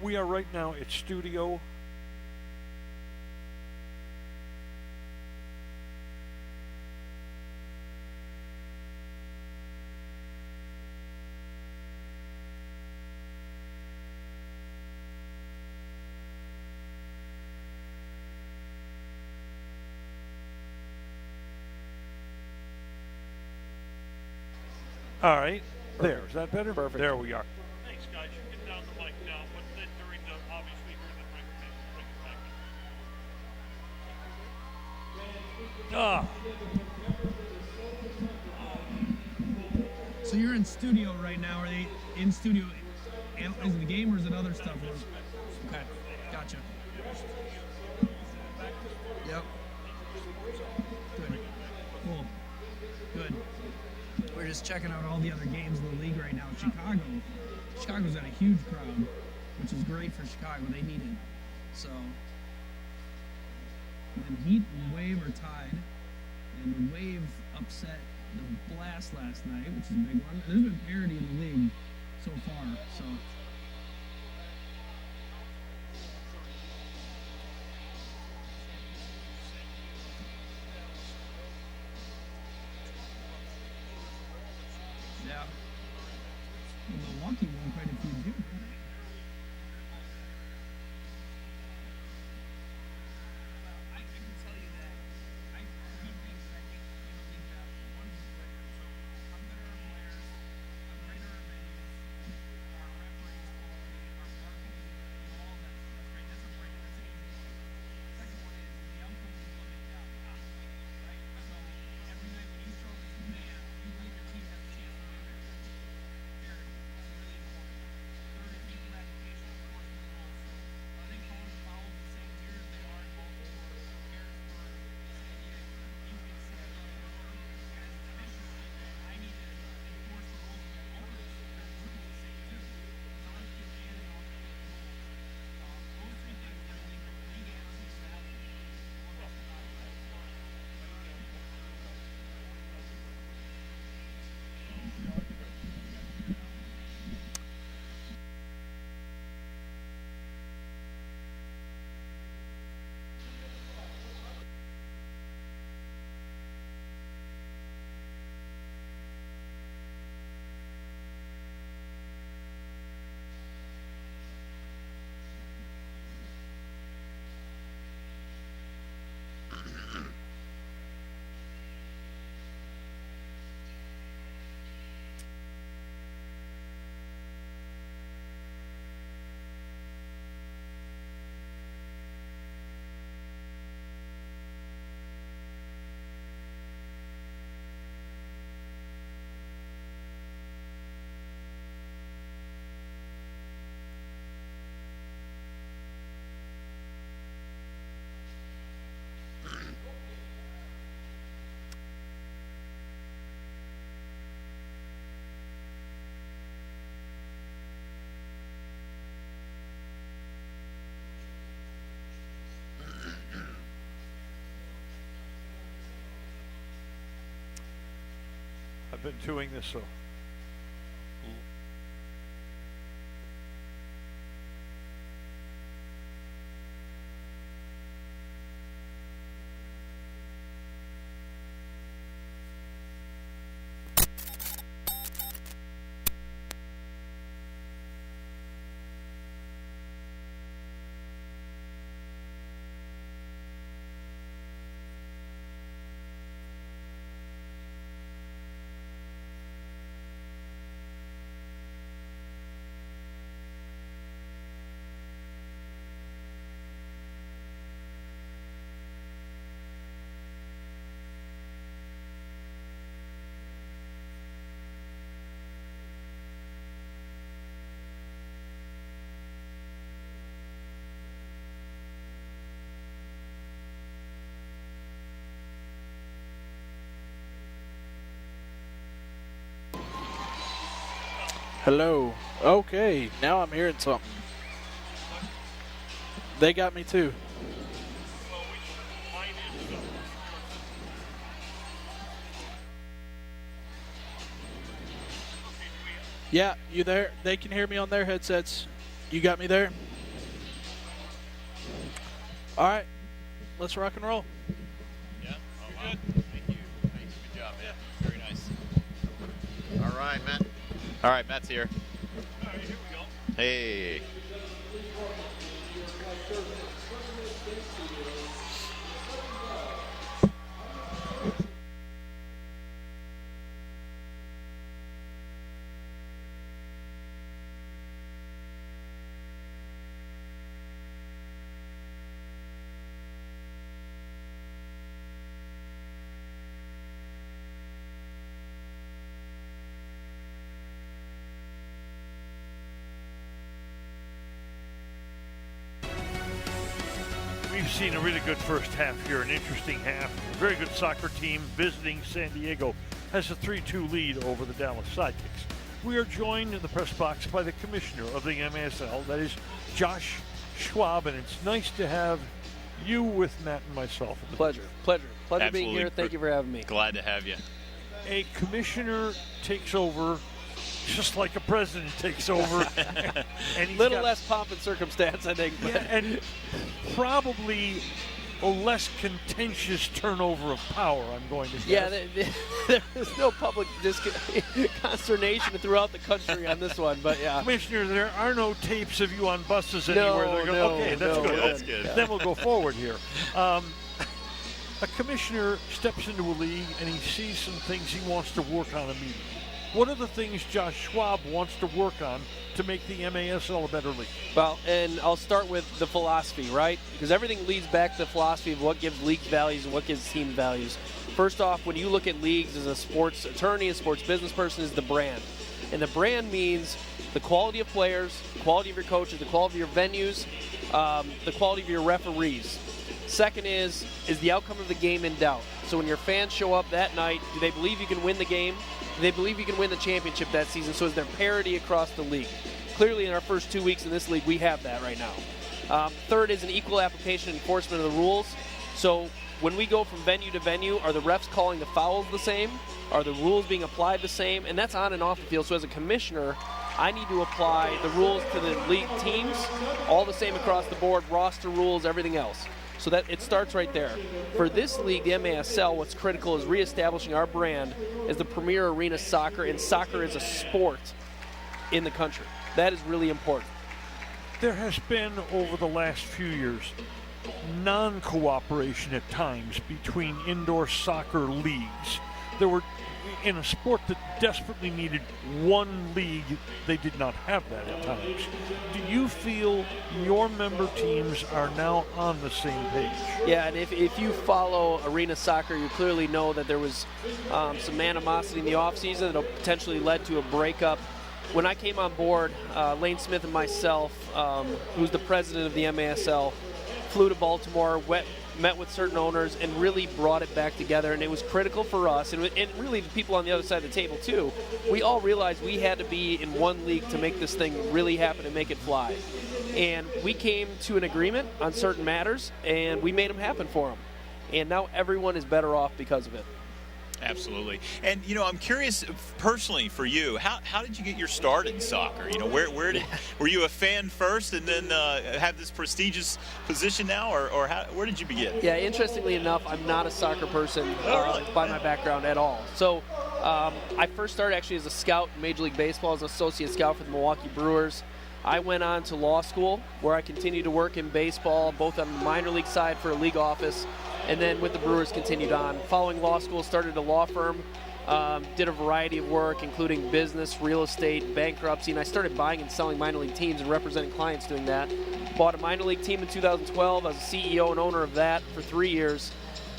We are right now at studio. All right, there. Is that better? Perfect. There we are. Thanks, guys. You get down the mic now, but then during the obviously during the break back. So you're in studio right now. Are they in studio? Is it the game or is it other stuff? Okay, gotcha. Yep. Good. Cool. Good. We're just checking out all the other games in the league right now. Chicago's got a huge crowd, which is great for Chicago. They need it. So, and Heat and Wave are tied, and the Wave upset the Blast last night, which is a big one. There's been parity in the league so far. So. I've been doing this so. Hello. Okay, now I'm hearing something. They got me too. Yeah, you there? They can hear me on their headsets. You got me there? All right, let's rock and roll. Yeah? Oh, wow. Thank you. Thanks. Good job, man. Very nice. All right, Matt. All right, Matt's here. All right, here we go. Hey. We've seen a really good first half here, an interesting half. A very good soccer team visiting San Diego has a 3-2 lead over the Dallas Sidekicks. We are joined in the press box by the commissioner of the MASL, that is Josh Schwab, and it's nice to have you with Matt and myself. Pleasure being here. Thank you for having me. Glad to have you. A commissioner takes over just like a president takes over. And he's Little got- less pomp and circumstance, I think. But Yeah, and probably a less contentious turnover of power, I'm going to guess. yeah, there is no public consternation throughout the country on this one. But yeah, Commissioner, there are no tapes of you on buses anywhere. They're gonna- no, okay, that's no, good. That's good. Then we'll go forward here. A commissioner steps into a league and he sees some things he wants to work on immediately. What are the things Josh Schwab wants to work on to make the MASL a better league? well, and I'll start with the philosophy, right? Because everything leads back to the philosophy of what gives league values and what gives team values. First off, when you look at leagues as a sports attorney, a sports business person, is the brand. And the brand means the quality of players, the quality of your coaches, the quality of your venues, the quality of your referees. Second is the outcome of the game in doubt. So when your fans show up that night, do they believe you can win the game? Do they believe you can win the championship that season? So is there parity across the league? Clearly in our first 2 weeks in this league, we have that right now. Third is an equal application and enforcement of the rules. So when we go from venue to venue, are the refs calling the fouls the same? Are the rules being applied the same? And that's on and off the field. So as a commissioner, I need to apply the rules to the league teams, all the same across the board, roster rules, everything else. So that it starts right there. For this league, the MASL, what's critical is reestablishing our brand as the premier arena soccer, and soccer is a sport in the country. That is really important. There has been, over the last few years, non-cooperation at times between indoor soccer leagues. There were, in a sport that desperately needed one league, they did not have that at times. Do you feel your member teams are now on the same page? Yeah, and if you follow arena soccer, you clearly know that there was some animosity in the offseason that potentially led to a breakup. When I came on board, Lane Smith and myself, who's the president of the MASL, flew to Baltimore, met with certain owners, and really brought it back together. And it was critical for us, and really the people on the other side of the table too. We all realized we had to be in one league to make this thing really happen and make it fly. And we came to an agreement on certain matters, and we made them happen for them. And now everyone is better off because of it. Absolutely. And, I'm curious personally for you, how did you get your start in soccer? Where were you a fan first and then have this prestigious position now, or where did you begin? Yeah, interestingly enough, I'm not a soccer person by my background at all. So I first started actually as a scout in Major League Baseball, as an associate scout for the Milwaukee Brewers. I went on to law school where I continued to work in baseball, both on the minor league side for a league office, and then with the Brewers continued on. Following law school, started a law firm, did a variety of work, including business, real estate, bankruptcy, and I started buying and selling minor league teams and representing clients doing that. Bought a minor league team in 2012. I was a CEO and owner of that for 3 years.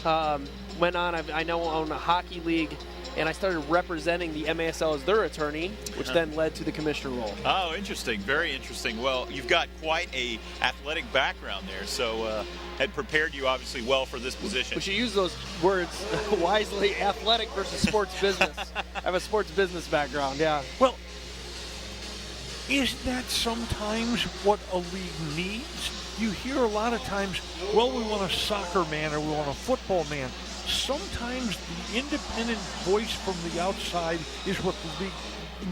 Went on, I now own a hockey league, and I started representing the MASL as their attorney, which then led to the commissioner role. Oh, interesting. Very interesting. Well, you've got quite a athletic background there, so had prepared you obviously well for this position. We should use those words wisely. Athletic versus sports business. I have a sports business background, yeah. Well, isn't that sometimes what a league needs? You hear a lot of times, well, we want a soccer man or we want a football man. Sometimes the independent voice from the outside is what the league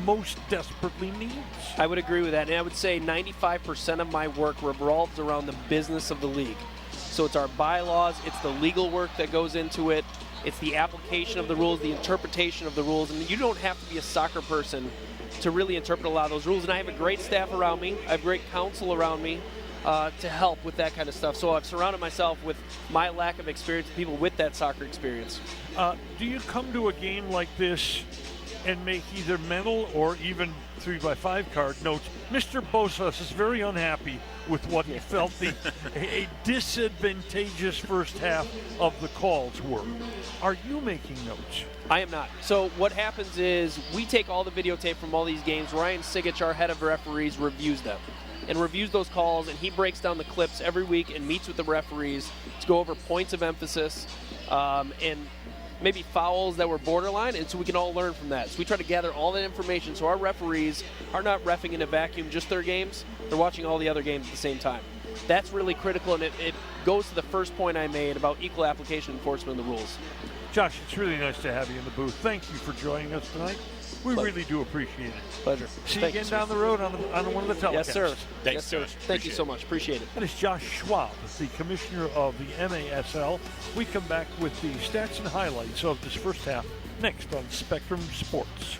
most desperately needs. I would agree with that, and I would say 95% of my work revolves around the business of the league. So it's our bylaws, it's the legal work that goes into it, it's the application of the rules, the interpretation of the rules, and you don't have to be a soccer person to really interpret a lot of those rules. And I have a great staff around me, I have great counsel around me to help with that kind of stuff. So I've surrounded myself with my lack of experience, people with that soccer experience. Do you come to a game like this and make either mental or even 3x5 card notes? Mr. Bosas is very unhappy with what he felt a disadvantageous first half of the calls were. Are you making notes? I am not. So what happens is we take all the videotape from all these games. Ryan Sigich, our head of referees, reviews them and reviews those calls, and he breaks down the clips every week and meets with the referees to go over points of emphasis and maybe fouls that were borderline, and so we can all learn from that. So we try to gather all that information so our referees are not reffing in a vacuum just their games, they're watching all the other games at the same time. That's really critical, and it goes to the first point I made about equal application enforcement of the rules. Josh, it's really nice to have you in the booth. Thank you for joining us tonight. We really do appreciate it. Pleasure. See you again down the road on one of the telecasts. Yes, sir. Thanks, yes, sir. Josh. Thank you so much. Appreciate it. That is Josh Schwab, the commissioner of the MASL. We come back with the stats and highlights of this first half next on Spectrum Sports.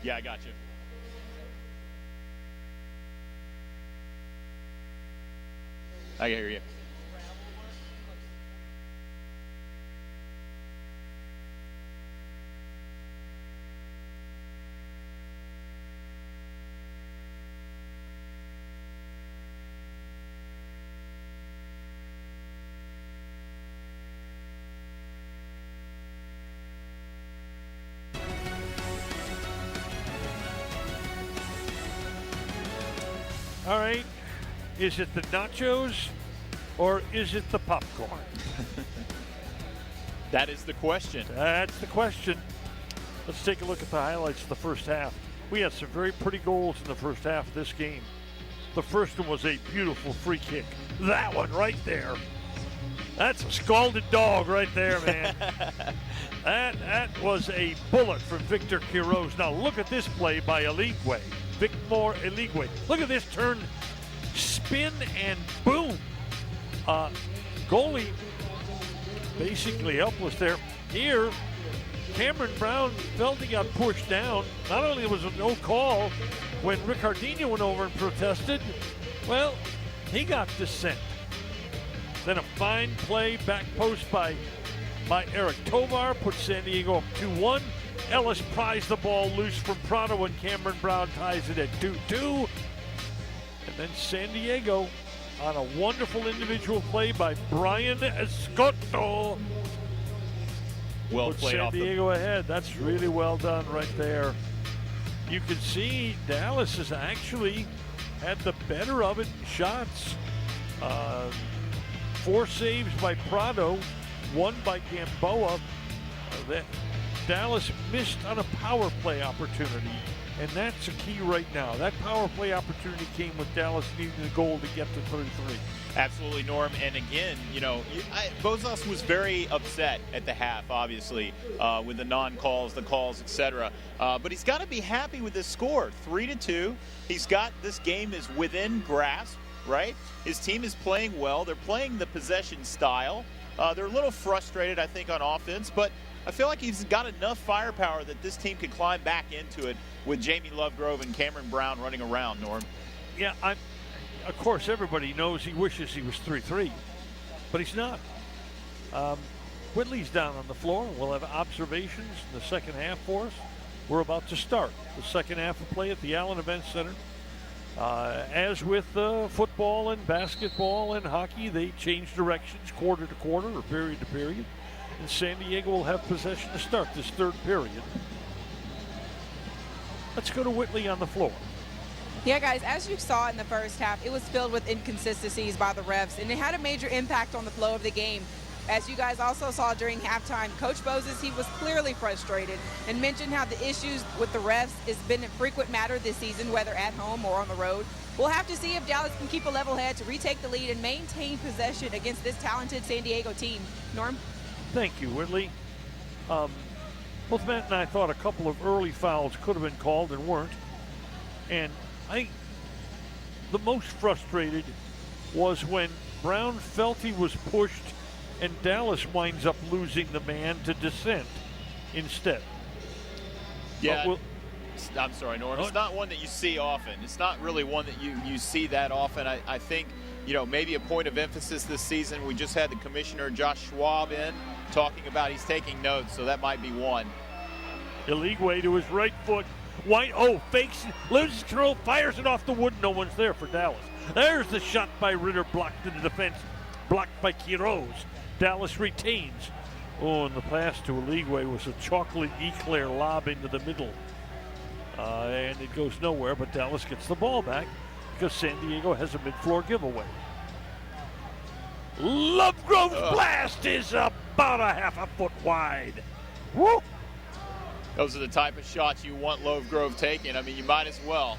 Yeah, I got you. I hear you. All right. Is it the nachos or is it the popcorn? That is the question. That's the question. Let's take a look at the highlights of the first half. We had some very pretty goals in the first half of this game. The first one was a beautiful free kick. That one right there. That's a scalded dog right there, man. that was a bullet from Victor Quiroz. Now look at this play by Eligwe. Victor Eligwe. Look at this turn, spin, and boom. Goalie basically helpless there. Here, Cameron Brown felt he got pushed down. Not only was it no call when Ricardinho went over and protested, well, he got dissent. Then a fine play, back post by Eric Tovar, put San Diego up 2-1. Ellis pries the ball loose from Prado, and Cameron Brown ties it at 2-2. And then San Diego, on a wonderful individual play by Brian Escotto, Well put played San off the Diego ahead. That's really well done right there. You can see Dallas has actually had the better of it in shots. 4 saves by Prado, 1 by Gamboa. Dallas missed on a power play opportunity, and that's a key right now. That power play opportunity came with Dallas needing a goal to get to 33. Absolutely, Norm. And again, Bozos was very upset at the half, obviously, with the non-calls, the calls, etc. But he's got to be happy with this score, 3-2. He's got this game is within grasp, right? His team is playing well. They're playing the possession style. They're a little frustrated, I think, on offense, but I feel like he's got enough firepower that this team could climb back into it with Jamie Lovegrove and Cameron Brown running around, Norm. Yeah, of course, everybody knows he wishes he was 3-3, but he's not. Whitley's down on the floor. We'll have observations in the second half for us. We're about to start the second half of play at the Allen Event Center. As with football and basketball and hockey, they change directions quarter to quarter or period to period. And San Diego will have possession to start this third period. Let's go to Whitley on the floor. Yeah, guys, as you saw in the first half, it was filled with inconsistencies by the refs, and it had a major impact on the flow of the game. As you guys also saw during halftime, Coach Bozes, he was clearly frustrated and mentioned how the issues with the refs has been a frequent matter this season, whether at home or on the road. We'll have to see if Dallas can keep a level head to retake the lead and maintain possession against this talented San Diego team. Norm? Thank you, Whitley. Both Matt and I thought a couple of early fouls could have been called and weren't. And I think the most frustrated was when Brown felt he was pushed and Dallas winds up losing the man to dissent instead. Yeah, I'm sorry, Norm. It's not one that you see often. It's not really one that you see that often. I think, maybe a point of emphasis this season. We just had the commissioner, Josh Schwab, in talking about he's taking notes, so that might be one. Eligwe to his right foot. White, fakes, loses control, fires it off the wood. No one's there for Dallas. There's the shot by Ritter, blocked in the defense, blocked by Quiroz. Dallas retains. And the pass to Eligwe was a chocolate eclair lob into the middle. And it goes nowhere, but Dallas gets the ball back because San Diego has a mid-floor giveaway. Lovegrove's blast is about a half a foot wide. Woo! Those are the type of shots you want Lovegrove taking. I mean, you might as well.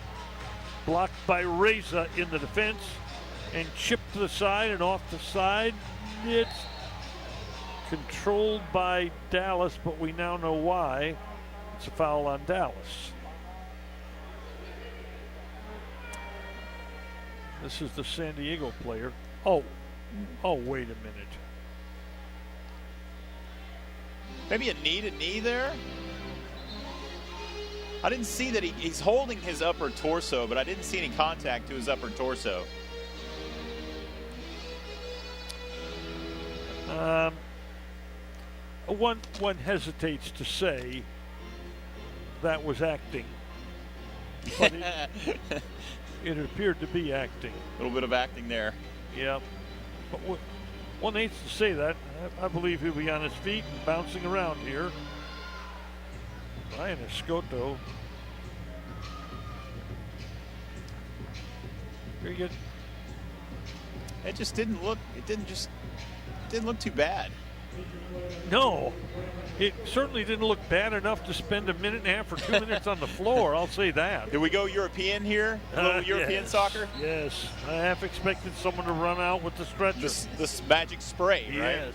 Blocked by Reza in the defense and chipped to the side and off the side. It's controlled by Dallas, but we now know why. It's a foul on Dallas. This is the San Diego player. Oh, wait a minute. Maybe a knee there? I didn't see that he's holding his upper torso, but I didn't see any contact to his upper torso. One hesitates to say that was acting, but it appeared to be acting. A little bit of acting there. Yeah, but one hates to say that. I believe he'll be on his feet and bouncing around here. Brian Escotto. Very good. It just didn't look. It didn't look too bad. No, it certainly didn't look bad enough to spend a minute and a half or 2 minutes on the floor. I'll say that. Did we go European here? A little European Yes, soccer? Yes. I half expected someone to run out with the stretcher. This magic spray, right? Yes.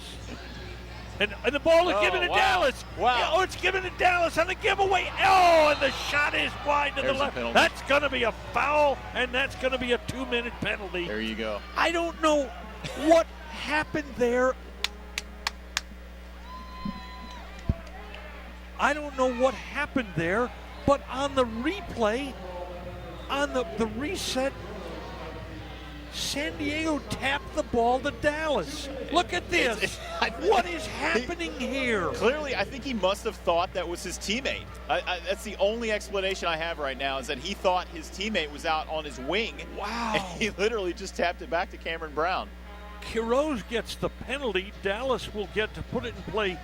And the ball is given to wow. Dallas. Wow. Oh, it's given to Dallas on the giveaway. Oh, and the shot is wide to There's the a left. penalty. That's going to be a foul, and that's going to be a 2-minute penalty. There you go. I don't know what happened there. I don't know what happened there, but on the replay, on the reset, San Diego tapped the ball to Dallas. Look at this. What is happening here? Clearly, I think he must have thought that was his teammate. That's the only explanation I have right now, is that he thought his teammate was out on his wing. Wow. And he literally just tapped it back to Cameron Brown. Quiroz gets the penalty. Dallas will get to put it in play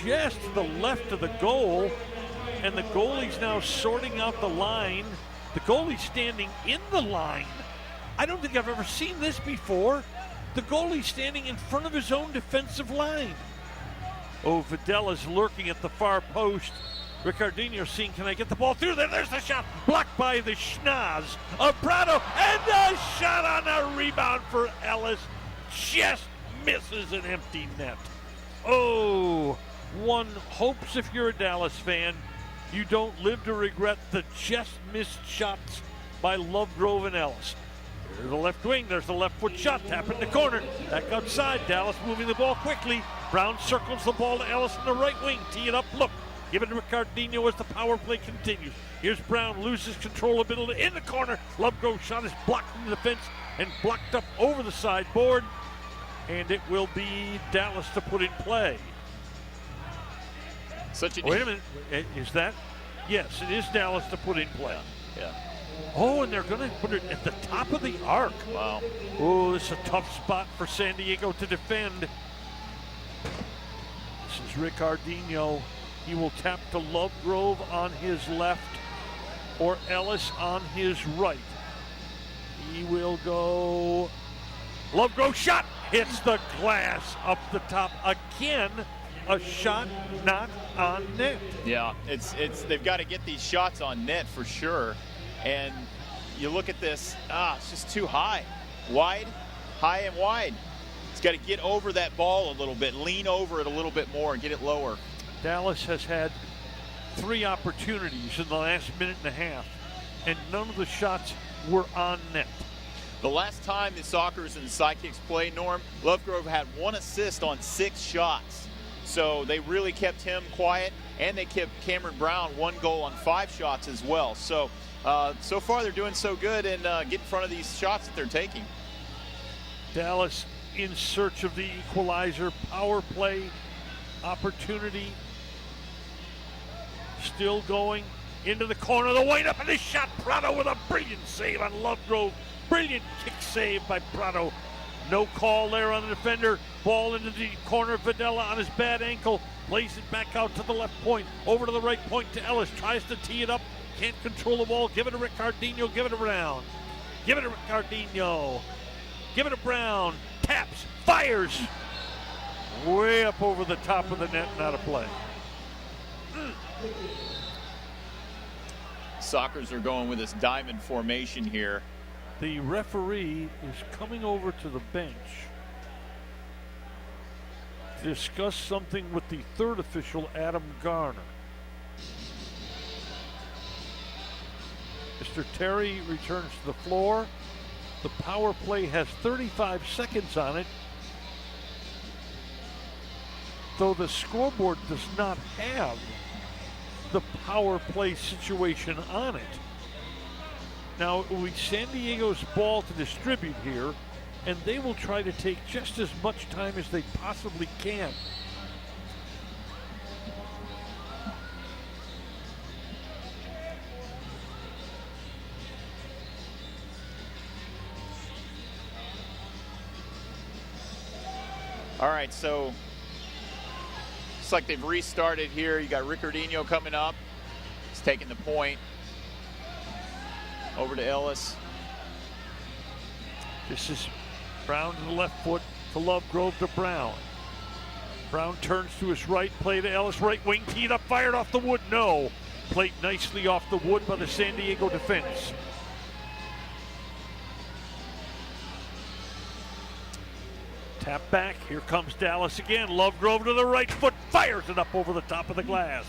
just to the left of the goal, and the goalie's now sorting out the line. The goalie's standing in the line. I don't think I've ever seen this before. The goalie's standing in front of his own defensive line. Oh, Videla's lurking at the far post. Ricardinho seeing, can I get the ball through there? There's the shot, blocked by the schnoz of Prado, and the shot on the rebound for Ellis just misses an empty net. Oh, one hopes if you're a Dallas fan, you don't live to regret the just missed shots by Lovegrove and Ellis. There's the left wing, there's the left foot shot, tap in the corner, back outside, Dallas moving the ball quickly. Brown circles the ball to Ellis in the right wing, tee it up, look, give it to Ricardinho as the power play continues. Here's Brown, loses control a bit in the corner, Lovegrove shot is blocked from the fence and blocked up over the sideboard, and it will be Dallas to put in play. Wait a minute, is that? Yes, it is Dallas to put in play. Yeah. Oh, and they're going to put it at the top of the arc. Wow. Oh, this is a tough spot for San Diego to defend. This is Ricardinho. He will tap to Lovegrove on his left or Ellis on his right. He will go. Lovegrove shot hits the glass up the top again. A shot not on net. Yeah, it's they've got to get these shots on net for sure. And you look at this, it's just too high. Wide, high and wide. It's got to get over that ball a little bit, lean over it a little bit more and get it lower. Dallas has had 3 opportunities in the last minute and a half, and none of the shots were on net. The last time the Sockers and the Sidekicks played, Norm, Lovegrove had 1 assist on 6 shots. So they really kept him quiet, and they kept Cameron Brown 1 goal on 5 shots as well. So, so far they're doing so good and get in front of these shots that they're taking. Dallas in search of the equalizer. Power play opportunity. Still going into the corner. The white up and the shot. Prado with a brilliant save on Lovegrove. Brilliant kick save by Prado. No call there on the defender. Ball into the corner. Videla on his bad ankle. Plays it back out to the left point. Over to the right point to Ellis. Tries to tee it up. Can't control the ball. Give it to Ricardinho. Give it to Brown. Give it to Ricardinho. Give it to Brown. Taps. Fires. Way up over the top of the net and out of play. Sockers are going with this diamond formation here. The referee is coming over to the bench to discuss something with the third official, Adam Garner. Mr. Terry returns to the floor. The power play has 35 seconds on it, though the scoreboard does not have the power play situation on it. Now, it will be San Diego's ball to distribute here, and they will try to take just as much time as they possibly can. All right, so it's like they've restarted here. You got Ricardinho coming up. He's taking the point. Over to Ellis. This is Brown to the left foot to Lovegrove to Brown. Brown turns to his right, play to Ellis, right wing, teed up, fired off the wood, no. Played nicely off the wood by the San Diego defense. Tap back, here comes Dallas again. Lovegrove to the right foot, fires it up over the top of the glass.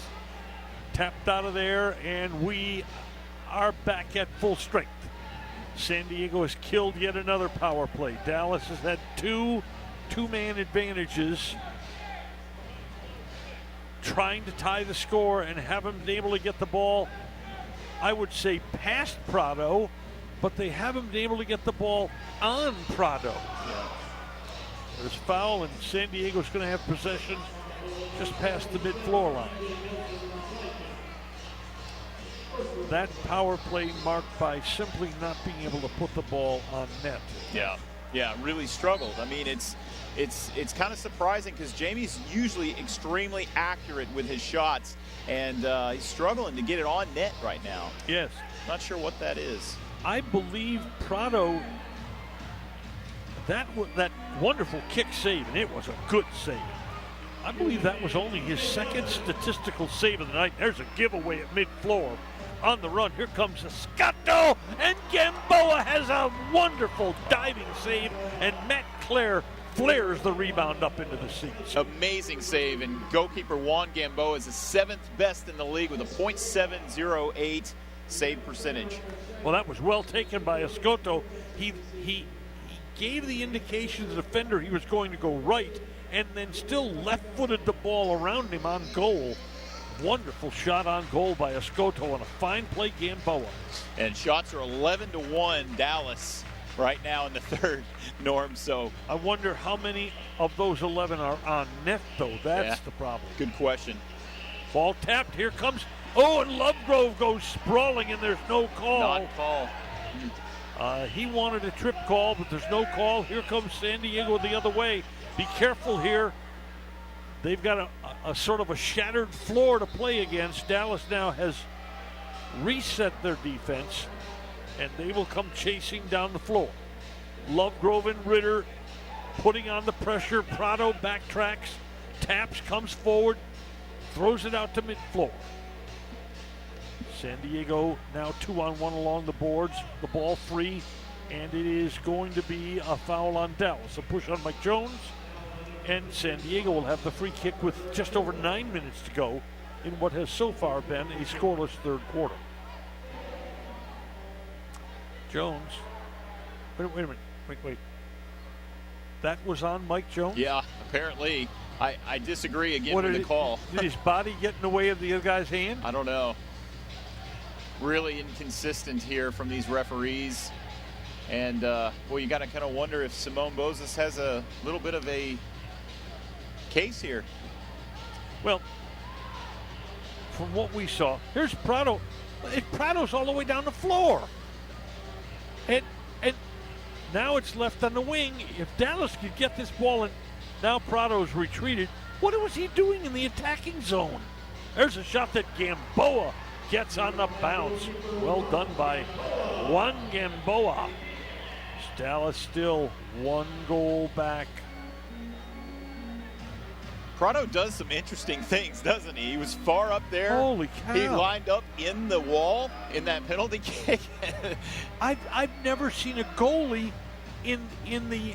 Tapped out of there, and we are back at full strength. San Diego has killed yet another power play. Dallas has had two-man advantages, trying to tie the score and haven't been able to get the ball, I would say, past Prado, but they haven't been able to get the ball on Prado. Yeah. There's foul, and San Diego's going to have possession just past the mid-floor line. That power play marked by simply not being able to put the ball on net. Yeah, really struggled. I mean, it's kind of surprising because Jamie's usually extremely accurate with his shots, and he's struggling to get it on net right now. Yes. Not sure what that is. I believe Prado, that wonderful kick save, and it was a good save. I believe that was only his second statistical save of the night. There's a giveaway at mid-floor. On the run, here comes Escato, and Gamboa has a wonderful diving save, and Matt Clare flares the rebound up into the seats. Amazing save, and goalkeeper Juan Gamboa is the 7th best in the league with a .708 save percentage. Well, that was well taken by Escoto. He gave the indication to the defender he was going to go right, and then still left-footed the ball around him on goal. Wonderful shot on goal by Escoto, and a fine play Gamboa. And shots are 11-1 Dallas right now in the third, Norm. So I wonder how many of those 11 are on net, though. That's the problem. Good question. Ball tapped. Here comes. Oh, and Lovegrove goes sprawling, and there's no call. Non-call. He wanted a trip call, but there's no call. Here comes San Diego the other way. Be careful here. They've got a sort of a shattered floor to play against. Dallas now has reset their defense, and they will come chasing down the floor. Lovegrove and Ritter putting on the pressure. Prado backtracks, taps, comes forward, throws it out to mid-floor. San Diego now 2-on-1 along the boards. The ball free, and it is going to be a foul on Dallas. A push on Mike Jones. And San Diego will have the free kick with just over 9 minutes to go in what has so far been a scoreless third quarter. Jones. Wait a minute. Wait. That was on Mike Jones? Yeah, apparently. I disagree again with the call. Did his body get in the way of the other guy's hand? I don't know. Really inconsistent here from these referees. And, well, you got to kind of wonder if Simone Bozes has a little bit of a case here. Well, from what we saw, here's Prado. Prado's all the way down the floor. And now it's left on the wing. If Dallas could get this ball, and now Prado's retreated, what was he doing in the attacking zone? There's a shot that Gamboa gets on the bounce. Well done by Juan Gamboa. Dallas still 1 goal back. Prado does some interesting things, doesn't he? He was far up there. Holy cow. He lined up in the wall in that penalty kick. I've never seen a goalie in the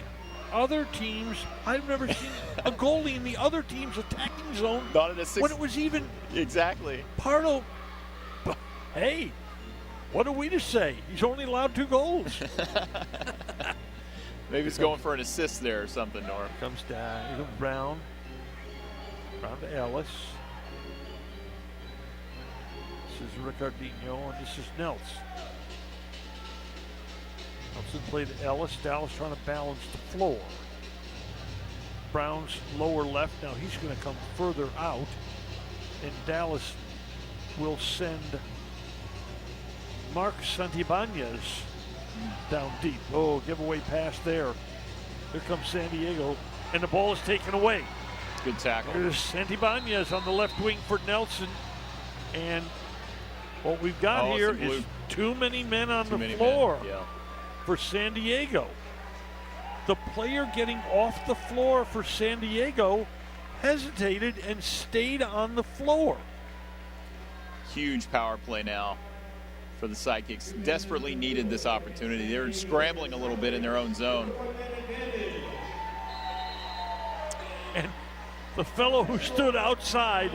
other teams. I've never seen a goalie in the other team's attacking zone. Not in a six. When it was even Exactly. Pardo. Hey, what are we to say? He's only allowed 2 goals. Maybe he's going for an assist there or something, Norm. Comes down. Here comes Brown. Brown to Ellis. This is Ricardinho, and this is Nelson. Nelson played Ellis. Dallas trying to balance the floor. Brown's lower left. Now he's going to come further out, and Dallas will send Mark Santibanez down deep. Oh, giveaway pass there. Here comes San Diego, and the ball is taken away. Good tackle. There's Santibanez on the left wing for Nelson, and what we've got here is too many men on the floor for San Diego. the player getting off the floor for San Diego hesitated and stayed on the floor. Huge power play now for the Sidekicks. Desperately needed this opportunity. They're scrambling a little bit in their own zone. And the fellow who stood outside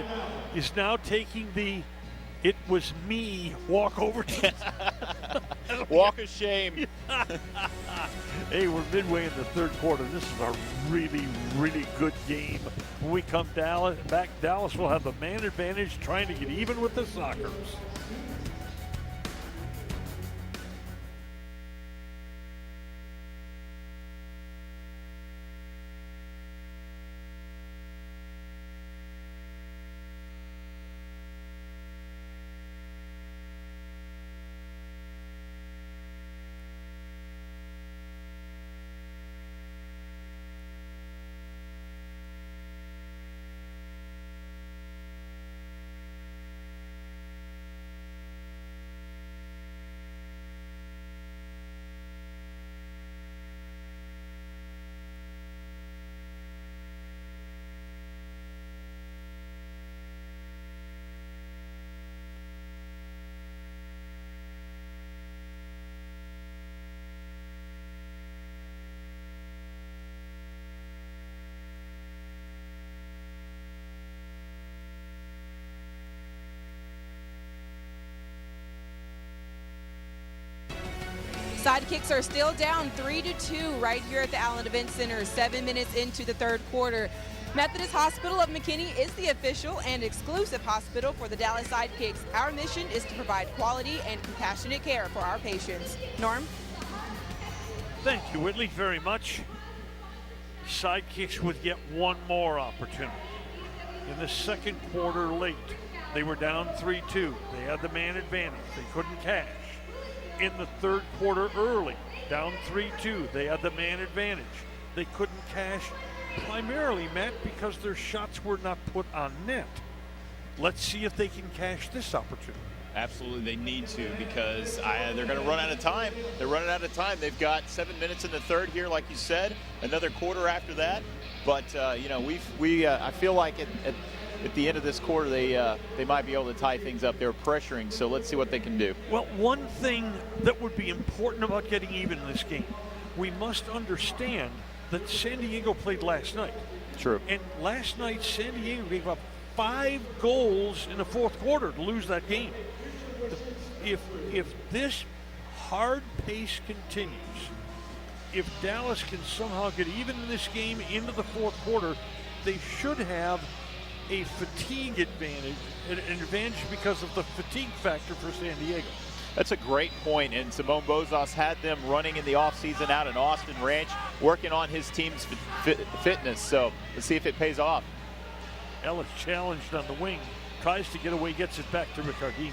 is now taking the "it was me" walk over to Walk of shame. Hey, we're midway in the third quarter. This is a really, really good game. When we come back, Dallas will have the man advantage trying to get even with the Sockers. Sidekicks are still down 3-2 right here at the Allen Event Center, 7 minutes into the third quarter. Methodist Hospital of McKinney is the official and exclusive hospital for the Dallas Sidekicks. Our mission is to provide quality and compassionate care for our patients. Norm? Thank you, Whitley, very much. Sidekicks would get one more opportunity. In the second quarter late, they were down 3-2. They had the man advantage. They couldn't cash. In the third quarter early, down 3-2, they had the man advantage. They couldn't cash primarily, Matt, because their shots were not put on net. Let's see if they can cash this opportunity. Absolutely, they need to, because they're going to run out of time. They're running out of time. They've got 7 minutes in the third here, like you said, another quarter after that. But you know, I feel like at the end of this quarter, they might be able to tie things up. They're pressuring, so let's see what they can do. Well, one thing that would be important about getting even in this game, we must understand that San Diego played last night. True. And last night, San Diego gave up 5 goals in the fourth quarter to lose that game. If this hard pace continues, if Dallas can somehow get even in this game into the fourth quarter, they should have a fatigue advantage, an advantage because of the fatigue factor for San Diego. That's a great point, and Simone Bozos had them running in the offseason out in Austin Ranch, working on his team's fitness, so let's see if it pays off. Ellis challenged on the wing, tries to get away, gets it back to Ricardino.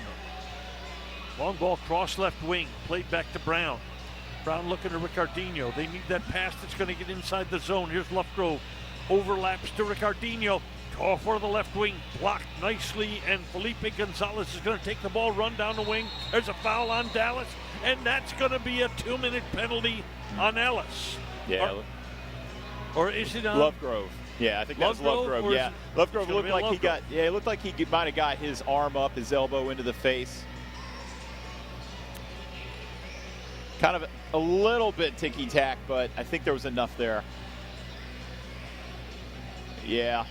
Long ball cross left wing, played back to Brown. Brown looking to Ricardino. They need that pass that's going to get inside the zone. Here's Lovegrove, overlaps to Ricardino. For the left wing, blocked nicely, and Felipe Gonzalez is going to take the ball, run down the wing. There's a foul on Dallas, and that's going to be a 2-minute penalty on Ellis. Yeah. Or is it on Lovegrove? Yeah, I think that was Lovegrove. Yeah, Lovegrove looked like he got. Yeah, it looked like he might have got his arm up, his elbow into the face. Kind of a little bit ticky-tack, but I think there was enough there. Yeah.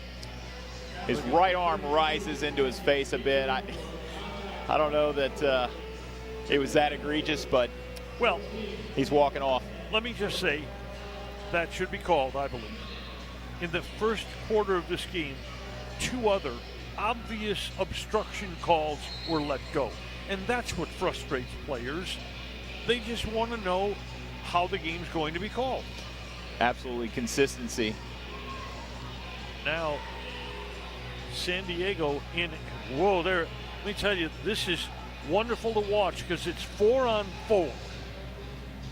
His right arm rises into his face a bit. I don't know that it was that egregious, but well, he's walking off. Let me just say that should be called, I believe. In the first quarter of this game, 2 other obvious obstruction calls were let go. And that's what frustrates players. They just want to know how the game's going to be called. Absolutely, consistency. Now, San Diego in, whoa, there, let me tell you, this is wonderful to watch because it's 4-on-4.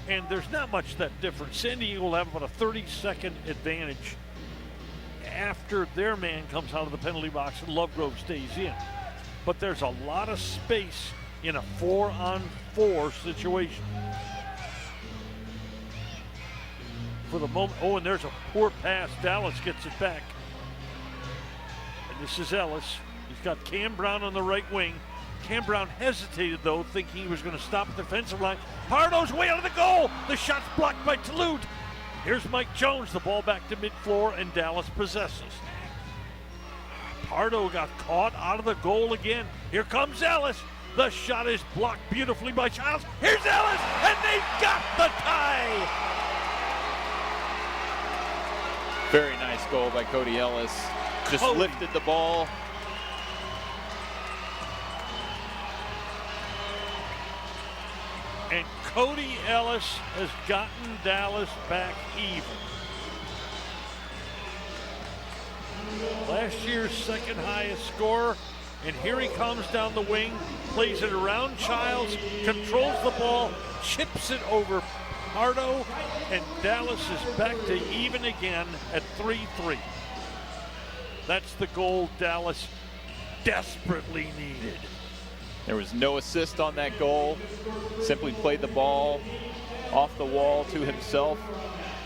And there's not much that difference. San Diego will have about a 30-second advantage after their man comes out of the penalty box and Lovegrove stays in. But there's a lot of space in a 4-on-4 situation. for the moment. Oh, and there's a poor pass. Dallas gets it back. And this is Ellis. He's got Cam Brown on the right wing. Cam Brown hesitated, though, thinking he was going to stop at the defensive line. Pardo's way out of the goal. The shot's blocked by Toulouse. Here's Mike Jones. The ball back to mid-floor, and Dallas possesses. Pardo got caught out of the goal again. Here comes Ellis. The shot is blocked beautifully by Childs. Here's Ellis, and they've got the tie. Very nice goal by Cody Ellis. Just lifted the ball. And Cody Ellis has gotten Dallas back even. Last year's second highest scorer, and here he comes down the wing, plays it around Childs, controls the ball, chips it over Pardo, and Dallas is back to even again at 3-3. That's the goal Dallas desperately needed. There was no assist on that goal. Simply played the ball off the wall to himself.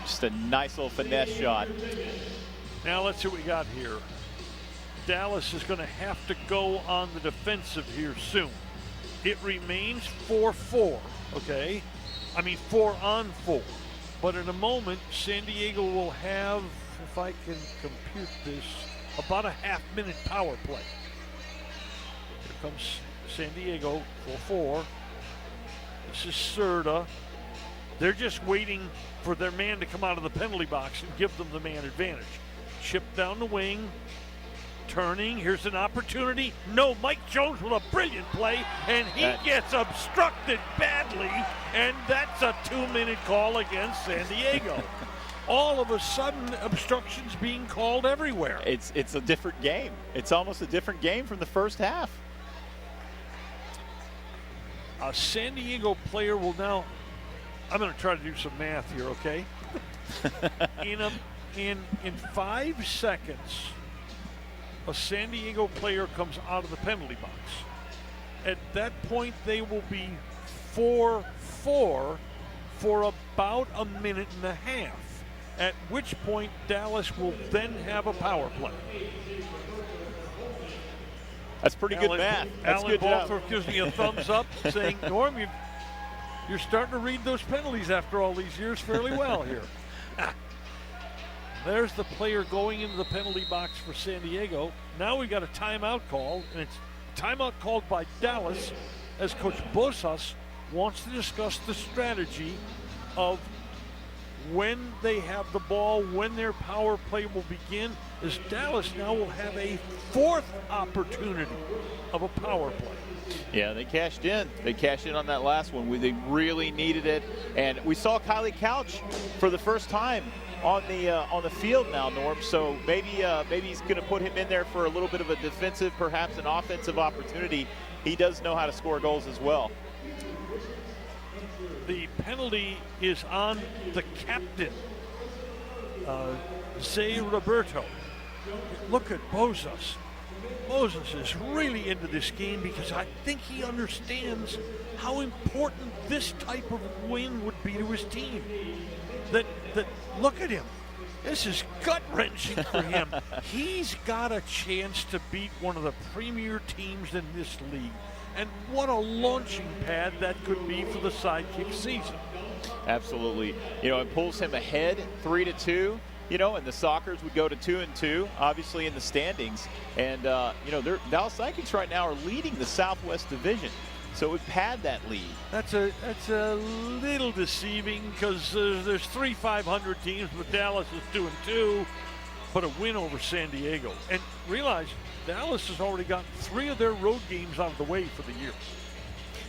Just a nice little finesse shot. Now let's see what we got here. Dallas is going to have to go on the defensive here soon. It remains 4-4, okay? I mean 4-on-4. But in a moment, San Diego will have, if I can compute this, about a half-minute power play. Here comes San Diego, 4-4. This is Serta. They're just waiting for their man to come out of the penalty box and give them the man advantage. Chip down the wing, turning. Here's an opportunity. No, Mike Jones with a brilliant play, and he gets obstructed badly, and that's a 2-minute call against San Diego. All of a sudden, obstructions being called everywhere. It's a different game. It's almost a different game from the first half. A San Diego player will now, I'm going to try to do some math here, okay? In 5 seconds, a San Diego player comes out of the penalty box. At that point, they will be 4-4 for about a minute and a half, at which point Dallas will then have a power play. That's pretty good math. That's Alan good job. Balthorpe gives me a thumbs up saying, Norm, you're starting to read those penalties after all these years fairly well here. There's the player going into the penalty box for San Diego. Now we got a timeout call, and it's a timeout called by Dallas as Coach Bosas wants to discuss the strategy of when they have the ball, when their power play will begin, as Dallas now will have a fourth opportunity of a power play. Yeah, they cashed in. They cashed in on that last one. They really needed it. And we saw Kylie Couch for the first time on the field now, Norm. So maybe he's going to put him in there for a little bit of a defensive, perhaps an offensive opportunity. He does know how to score goals as well. The penalty is on the captain, Zay Roberto. Look at Bosas. Bosas is really into this game because I think he understands how important this type of win would be to his team. That look at him. This is gut-wrenching for him. He's got a chance to beat one of the premier teams in this league. And what a launching pad that could be for the Sidekick season. Absolutely. It pulls him ahead 3-2. And the Sockers would go to 2-2, obviously in the standings. And their Dallas Sidekicks right now are leading the Southwest Division, so it would pad that lead. That's a little deceiving because there's 3 500 teams, but Dallas is 2-2, but a win over San Diego. And realize Dallas has already gotten 3 of their road games out of the way for the year.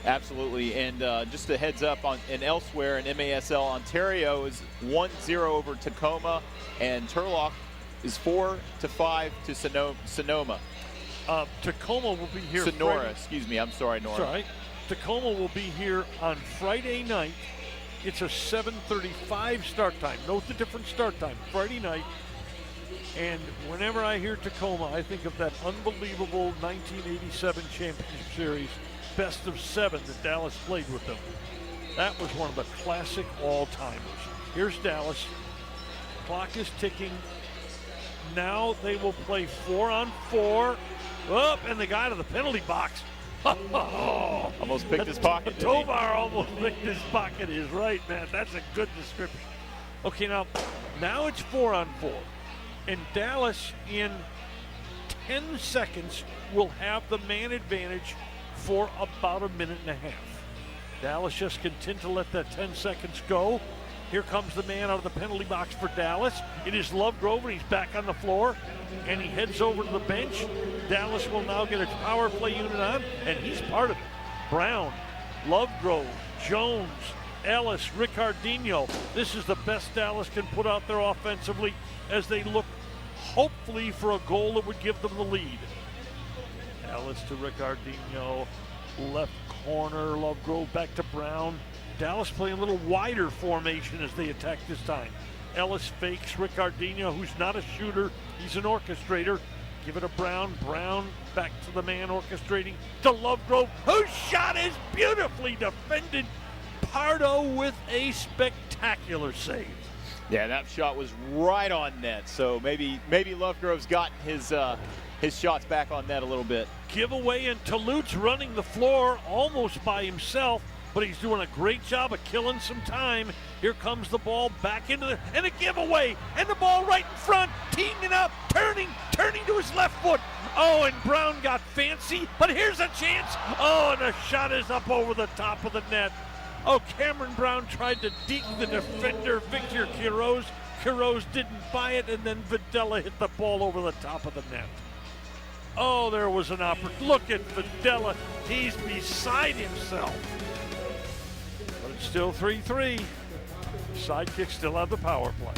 Absolutely, and just a heads up and elsewhere in MASL, Ontario is 1-0 over Tacoma, and Turlock is 4-5 to Sonoma. Tacoma will be here. Sonora, excuse me. I'm sorry, Nora. That's all right. Tacoma will be here on Friday night. It's a 7:35 start time. Note the different start time. Friday night. And whenever I hear Tacoma, I think of that unbelievable 1987 Championship Series best of 7 that Dallas played with them. That was one of the classic all-timers. Here's Dallas. Clock is ticking. Now they will play 4-on-4. Up, and the guy to the penalty box. Almost picked his pocket. Tovar almost picked his pocket. Is right, man. That's a good description. Okay, now it's 4-on-4. And Dallas in 10 seconds will have the man advantage for about a minute and a half. Dallas just content to let that 10 seconds go. Here comes the man out of the penalty box for Dallas. It is Lovegrove, and he's back on the floor, and he heads over to the bench. Dallas will now get its power play unit on, and he's part of it. Brown, Lovegrove, Jones, Ellis, Ricardinho. This is the best Dallas can put out there offensively as they look hopefully for a goal that would give them the lead. Ellis to Ricardinho, left corner, Lovegrove back to Brown. Dallas playing a little wider formation as they attack this time. Ellis fakes Ricardinho, who's not a shooter, he's an orchestrator. Give it to Brown. Brown back to the man orchestrating to Lovegrove, whose shot is beautifully defended. Pardo with a spectacular save. Yeah, that shot was right on net. So maybe Lovegrove's gotten his shots back on net a little bit. Giveaway, and Toulouse running the floor almost by himself, but he's doing a great job of killing some time. Here comes the ball back into the, and a giveaway, and the ball right in front, teeing it up, turning to his left foot. Oh, and Brown got fancy, but here's a chance. Oh, and the shot is up over the top of the net. Oh, Cameron Brown tried to deke the defender, Victor Quiroz. Quiroz didn't buy it, and then Videla hit the ball over the top of the net. Oh, there was an opportunity. Look at Videla. He's beside himself. But it's still 3-3. Sidekicks still have the power play.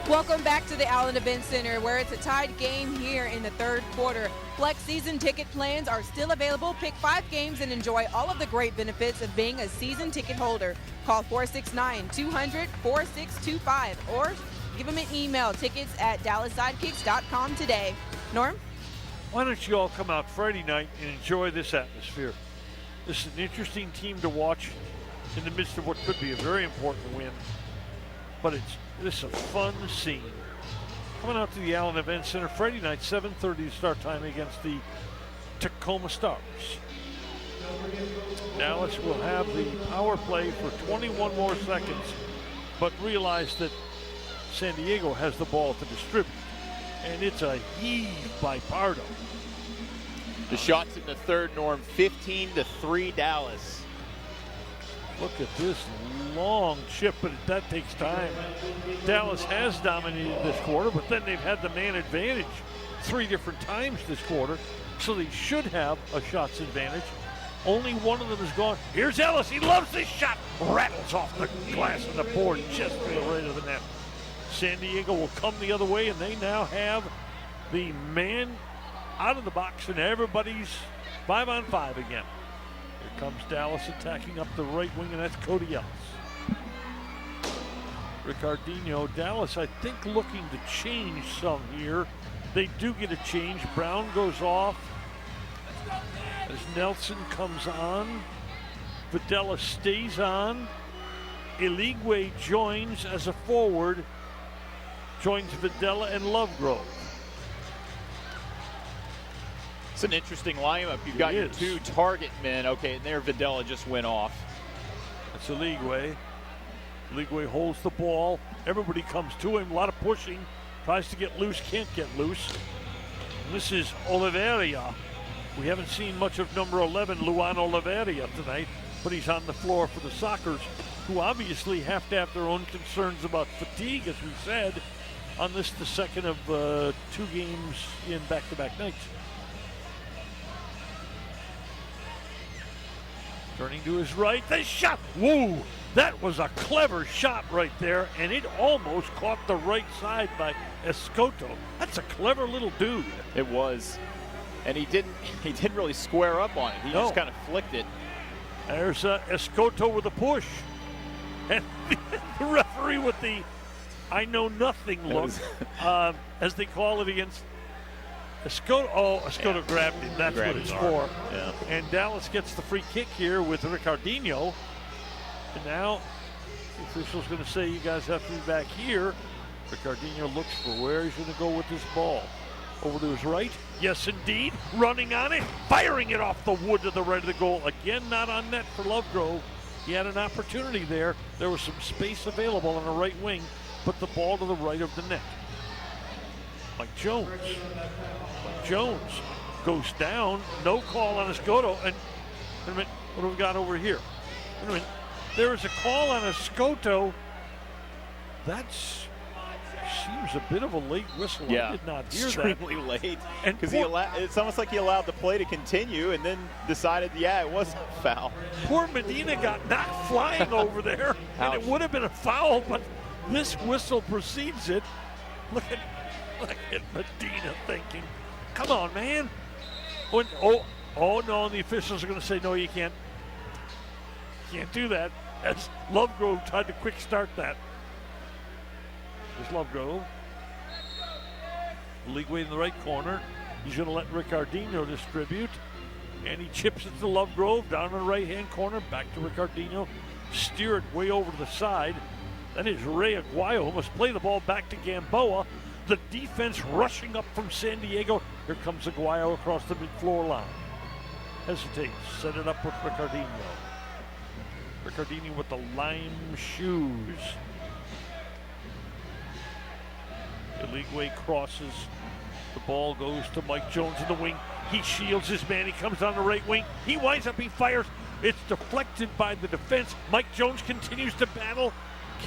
Welcome back to the Allen Event Center, where it's a tied game here in the third quarter. Flex season ticket plans are still available. Pick 5 games and enjoy all of the great benefits of being a season ticket holder. Call 469-200-4625 or give them an email, tickets@DallasSidekicks.com today. Norm? Why don't you all come out Friday night and enjoy this atmosphere? This is an interesting team to watch in the midst of what could be a very important win. But this is a fun scene. Coming out to the Allen Event Center Friday night, 7:30 start time against the Tacoma Stars. Dallas will have the power play for 21 more seconds, but realize that San Diego has the ball to distribute. And it's a heave by Pardo. The shots in the third, Norm, 15-3 Dallas. Look at this long chip, but that takes time. Dallas has dominated this quarter, but then they've had the man advantage 3 different times this quarter, so they should have a shots advantage. Only one of them is gone. Here's Ellis. He loves this shot. Rattles off the glass of the board, just to the right of the net. San Diego will come the other way, and they now have the man out of the box, and everybody's 5-on-5 again. Here comes Dallas attacking up the right wing, and that's Cody Ellis. Ricardinho, Dallas, I think, looking to change some here. They do get a change. Brown goes off as Nelson comes on. Videla stays on. Eligwe joins as a forward. Joins Videla and Lovegrove. It's an interesting lineup. You've got your 2 target men. Okay, and there Videla just went off. That's a Leagueway. Leagueway holds the ball. Everybody comes to him. A lot of pushing. Tries to get loose. Can't get loose. And this is Oliveria. We haven't seen much of number 11, Luan Oliveria, tonight, but he's on the floor for the Sockers, who obviously have to have their own concerns about fatigue, as we said, on this, the second of 2 games in back-to-back nights. Turning to his right, the shot. Whoa, that was a clever shot right there, and it almost caught the right side by Escoto. That's a clever little dude. It was, and he didn't really square up on it. He just kind of flicked it. There's Escoto with a push, and the referee with the "I know nothing" look, as they call it against Escoto. Oh, Escoto grabbed him. That's what it's for. Yeah. And Dallas gets the free kick here with Ricardinho. And now the official's going to say you guys have to be back here. Ricardinho looks for where he's going to go with this ball. Over to his right. Yes, indeed. Running on it. Firing it off the wood to the right of the goal. Again, not on net for Lovegrove. He had an opportunity there. There was some space available on the right wing, but the ball to the right of the net. Mike Jones. Mike Jones goes down. No call on Escoto. And wait a minute, what do we got over here? Wait a minute. There is a call on Escoto. That's seems a bit of a late whistle. Yeah, I did not hear extremely late. And because it's almost like he allowed the play to continue and then decided, yeah, it was a foul. Poor Medina got knocked flying over there, and it would have been a foul, but this whistle precedes it. Look at Medina thinking, come on, man. Oh no, the officials are going to say, no, you can't do that. As Lovegrove tried to quick start that. There's Lovegrove. Leagueway in the right corner. He's going to let Ricardinho distribute. And he chips it to Lovegrove down in the right-hand corner. Back to Ricardinho. Steer it way over to the side. That is Ray Aguayo, who must play the ball back to Gamboa. The defense rushing up from San Diego. Here comes Aguayo across the mid-floor line. Hesitates. Set it up with Ricardinho. Ricardinho with the lime shoes. Leagueway crosses. The ball goes to Mike Jones in the wing. He shields his man. He comes down the right wing. He winds up, he fires. It's deflected by the defense. Mike Jones continues to battle.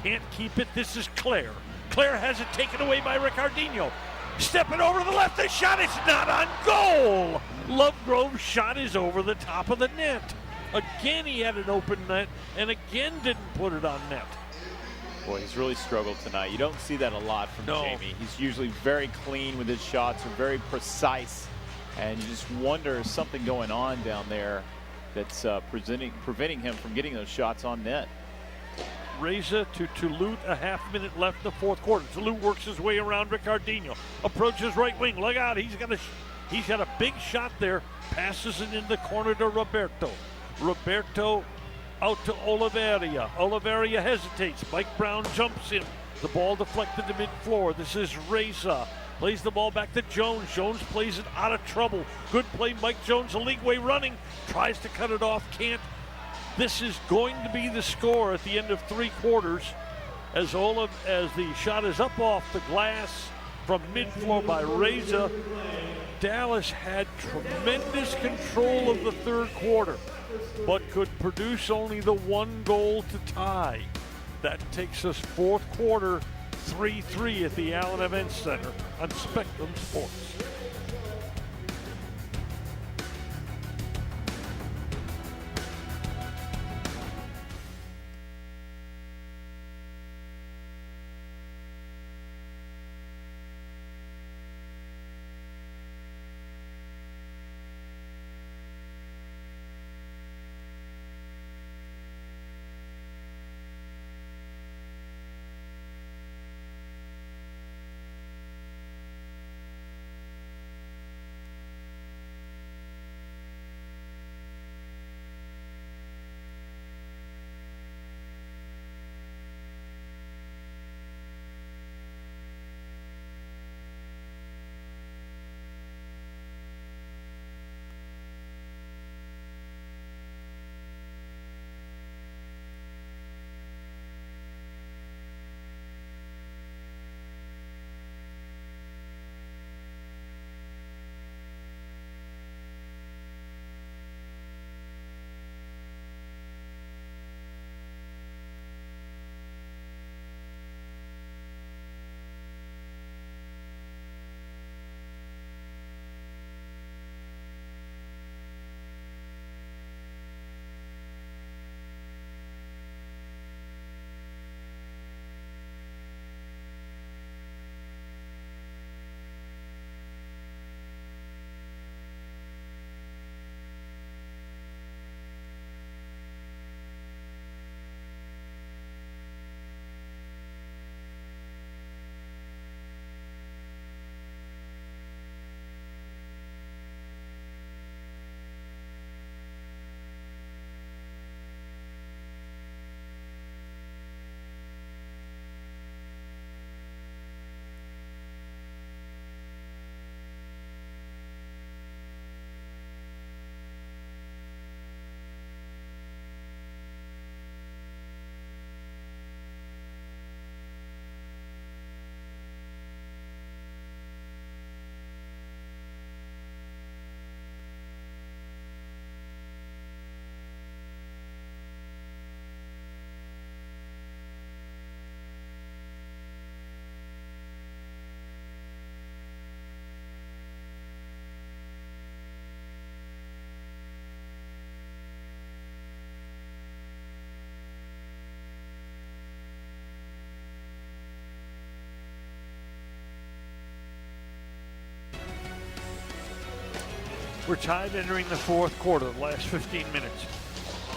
Can't keep it. This is Claire. Claire has it taken away by Ricardinho. Stepping over to the left. The shot is not on goal. Lovegrove's shot is over the top of the net. Again, he had an open net and again didn't put it on net. Boy, he's really struggled tonight. You don't see that a lot from Jamie. He's usually very clean with his shots and very precise. And you just wonder, is something going on down there that's preventing him from getting those shots on net. Reza to Toulouse, a half minute left in the fourth quarter. Toulouse works his way around Ricardinho. Approaches right wing. Look out, he's got a big shot there. Passes it in the corner to Roberto. Roberto out to Oliveria. Oliveria hesitates. Mike Brown jumps in. The ball deflected to mid-floor. This is Reza. Plays the ball back to Jones. Jones plays it out of trouble. Good play, Mike Jones. A Leagueway running. Tries to cut it off. Can't. This is going to be the score at the end of 3 quarters as the shot is up off the glass from mid-floor by Reza. Dallas had tremendous control of the third quarter, but could produce only the 1 goal to tie. That takes us fourth quarter 3-3 at the Allen Events Center on Spectrum Sports. We're tied entering the fourth quarter, the last 15 minutes.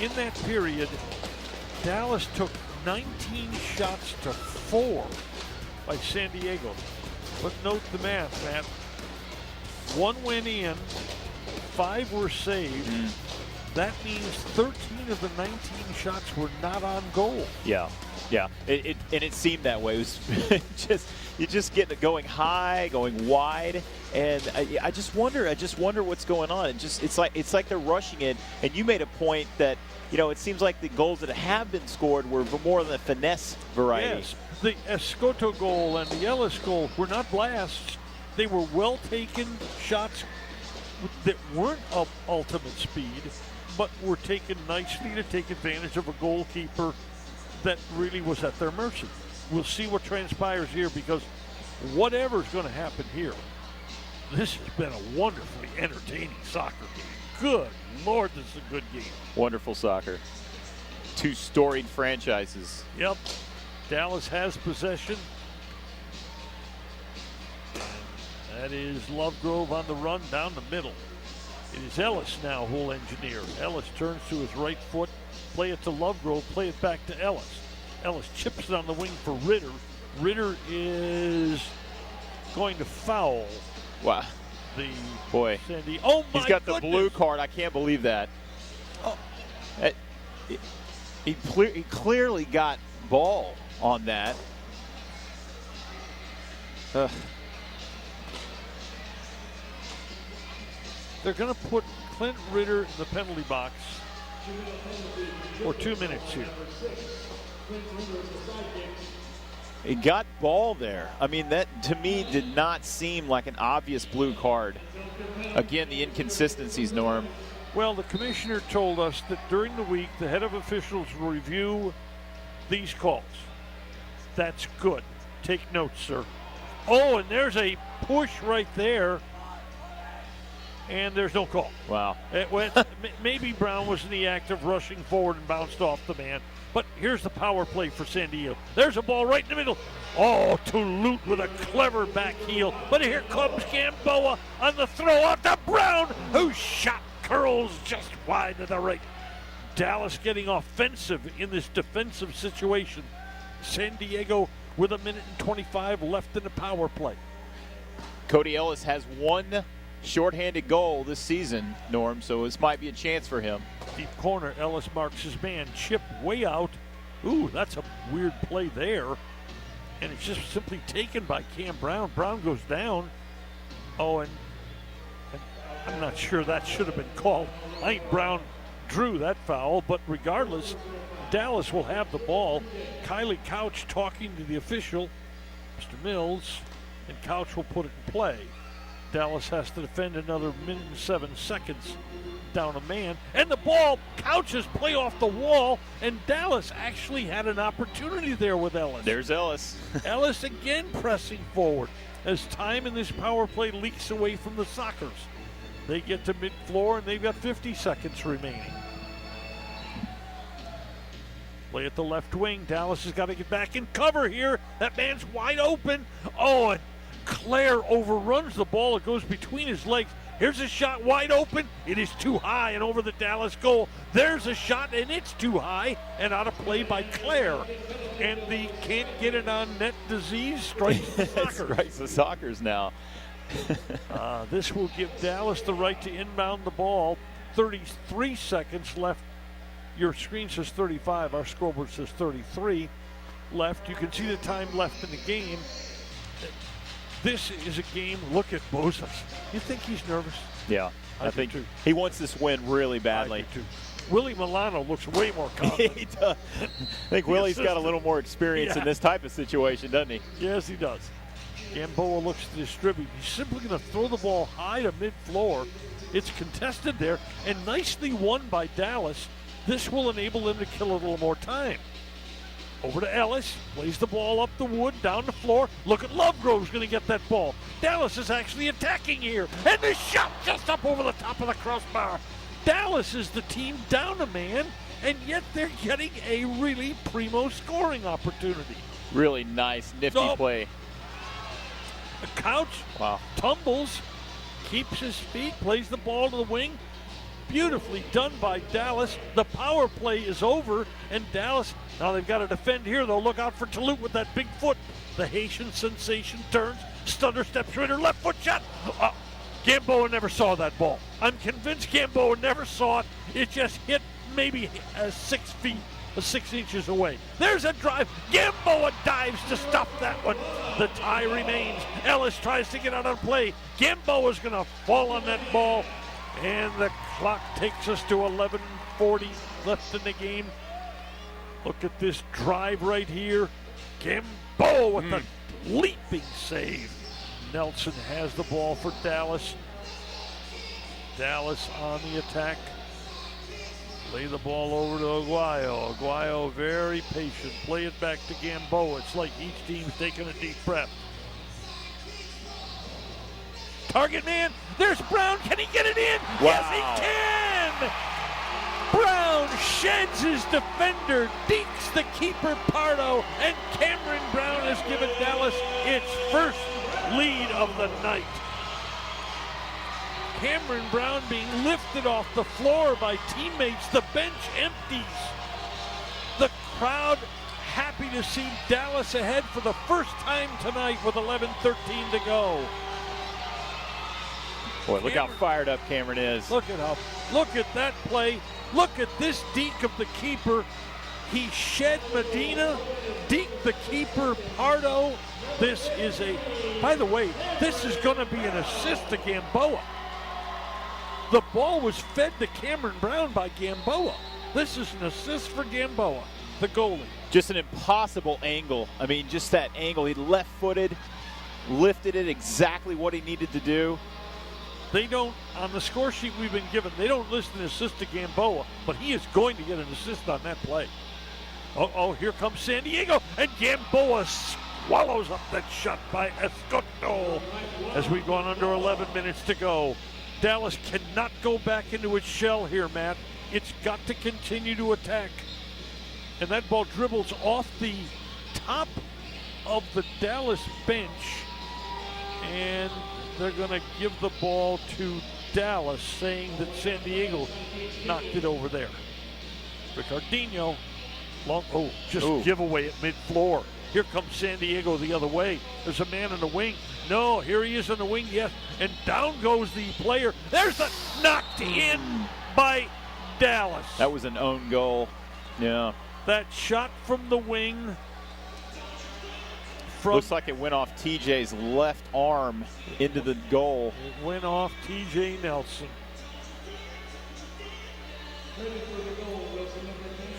In that period, Dallas took 19 shots to 4 by San Diego. But note the math, Matt. 1 went in, 5 were saved. That means 13 of the 19 shots were not on goal. Yeah. And it seemed that way. It was you just get it going high, going wide, and I just wonder what's going on. It's like they're rushing it. And you made a point that it seems like the goals that have been scored were more than the finesse variety. Yes, the Escoto goal and the Ellis goal were not blasts. They were well-taken shots that weren't of ultimate speed, but were taken nicely to take advantage of a goalkeeper that really was at their mercy. We'll see what transpires here, because whatever's going to happen here, this has been a wonderfully entertaining soccer game. Good Lord, this is a good game. Wonderful soccer. 2 storied franchises. Yep. Dallas has possession. That is Lovegrove on the run down the middle. It is Ellis now who'll engineer. Ellis turns to his right foot, play it to Lovegrove, play it back to Ellis. Ellis chips it on the wing for Ritter. Ritter is going to foul. Wow. Boy. Sandy. Oh my He's got goodness. the blue card. I can't believe that. Oh. He clearly got ball on that. They're going to put Clint Ritter in the penalty box for 2 minutes here. He got ball there. I mean, that to me did not seem like an obvious blue card. Again, the inconsistencies, Norm. Well, the commissioner told us that during the week, the head of officials will review these calls. That's good. Take notes, sir. Oh, and there's a push right there. And there's no call. Wow. Maybe Brown was in the act of rushing forward and bounced off the man. But here's the power play for San Diego. There's a ball right in the middle. Oh, Toulouse with a clever back heel. But here comes Gamboa on the throw out to Brown, whose shot curls just wide to the right. Dallas getting offensive in this defensive situation. San Diego with 1 minute and 25 left in the power play. Cody Ellis has 1 shorthanded goal this season, Norm, so this might be a chance for him. Deep corner, Ellis marks his man. Chip way out. Ooh, that's a weird play there. And it's just simply taken by Cam Brown. Brown goes down. Oh, and I'm not sure that should have been called. I think Brown drew that foul, but regardless, Dallas will have the ball. Kylie Couch talking to the official, Mr. Mills, and Couch will put it in play. Dallas has to defend another minute and 7 seconds, down a man. And the ball, Couch's play off the wall, and Dallas actually had an opportunity there with Ellis. There's Ellis. Ellis again pressing forward as time in this power play leaks away from the Sockers. They get to mid-floor, and they've got 50 seconds remaining. Play at the left wing. Dallas has got to get back in cover here. That man's wide open. Oh, and Claire overruns the ball. It goes between his legs. Here's a shot wide open. It is too high and over the Dallas goal. There's a shot and it's too high and out of play by Claire. And the can't get it on net disease strikes the Sockers. Strikes the Sockers now. This will give Dallas the right to inbound the ball. 33 seconds left. Your screen says 35. Our scoreboard says 33 left. You can see the time left in the game. This is a game. Look at Bozas. You think he's nervous? Yeah, I think he wants this win really badly. I do too. Willie Milano looks way more confident. He does. I think Willie's got a little more experience in this type of situation, doesn't he? Yes, he does. Gamboa looks to distribute. He's simply going to throw the ball high to mid-floor. It's contested there and nicely won by Dallas. This will enable them to kill a little more time. Over to Ellis, plays the ball up the wood, down the floor. Look at Lovegrove's going to get that ball. Dallas is actually attacking here. And the shot just up over the top of the crossbar. Dallas is the team down a man, and yet they're getting a really primo scoring opportunity. Really nice, nifty play. The Couch tumbles, keeps his feet, plays the ball to the wing. Beautifully done by Dallas. The power play is over, and Dallas, now they've got to defend here, though. Look out for Toulouse with that big foot. The Haitian sensation turns, stutter steps right, her left foot shot. Gamboa never saw that ball. I'm convinced Gamboa never saw it. It just hit maybe 6 feet, 6 inches away. There's a drive. Gamboa dives to stop that one. The tie remains. Ellis tries to get out of play. Gamboa's going to fall on that ball, and the clock takes us to 11:40 left in the game. Look at this drive right here. Gamboa with the leaping save. Nelson has the ball for Dallas. Dallas on the attack. Lay the ball over to Aguayo. Aguayo very patient. Play it back to Gamboa. It's like each team's taking a deep breath. Target man. There's Brown. Can he get it in? Wow. Yes, he can. Brown sheds his defender, dekes the keeper Pardo, and Cameron Brown has given Dallas its first lead of the night. Cameron Brown being lifted off the floor by teammates. The bench empties. The crowd happy to see Dallas ahead for the first time tonight with 11:13 to go. Boy, look how fired up Cameron is. Look at that play. Look at this deke of the keeper. He shed Medina, deked the keeper Pardo. This is by the way, this is going to be an assist to Gamboa. The ball was fed to Cameron Brown by Gamboa. This is an assist for Gamboa, the goalie. Just an impossible angle. I mean, just that angle. He left-footed, lifted it exactly what he needed to do. They don't, on the score sheet we've been given, they don't list an assist to Gamboa, but he is going to get an assist on that play. Uh-oh, here comes San Diego, and Gamboa swallows up that shot by Escoto as we've gone under 11 minutes to go. Dallas cannot go back into its shell here, Matt. It's got to continue to attack. And that ball dribbles off the top of the Dallas bench, and they're going to give the ball to Dallas, saying that San Diego knocked it over there. Ricardinho, giveaway at mid-floor. Here comes San Diego the other way. There's a man in the wing. No, here he is in the wing, yes. And down goes the player. There's the knocked in by Dallas. That was an own goal. Yeah. That shot from the wing. Looks like it went off TJ's left arm into the goal. It went off TJ Nelson.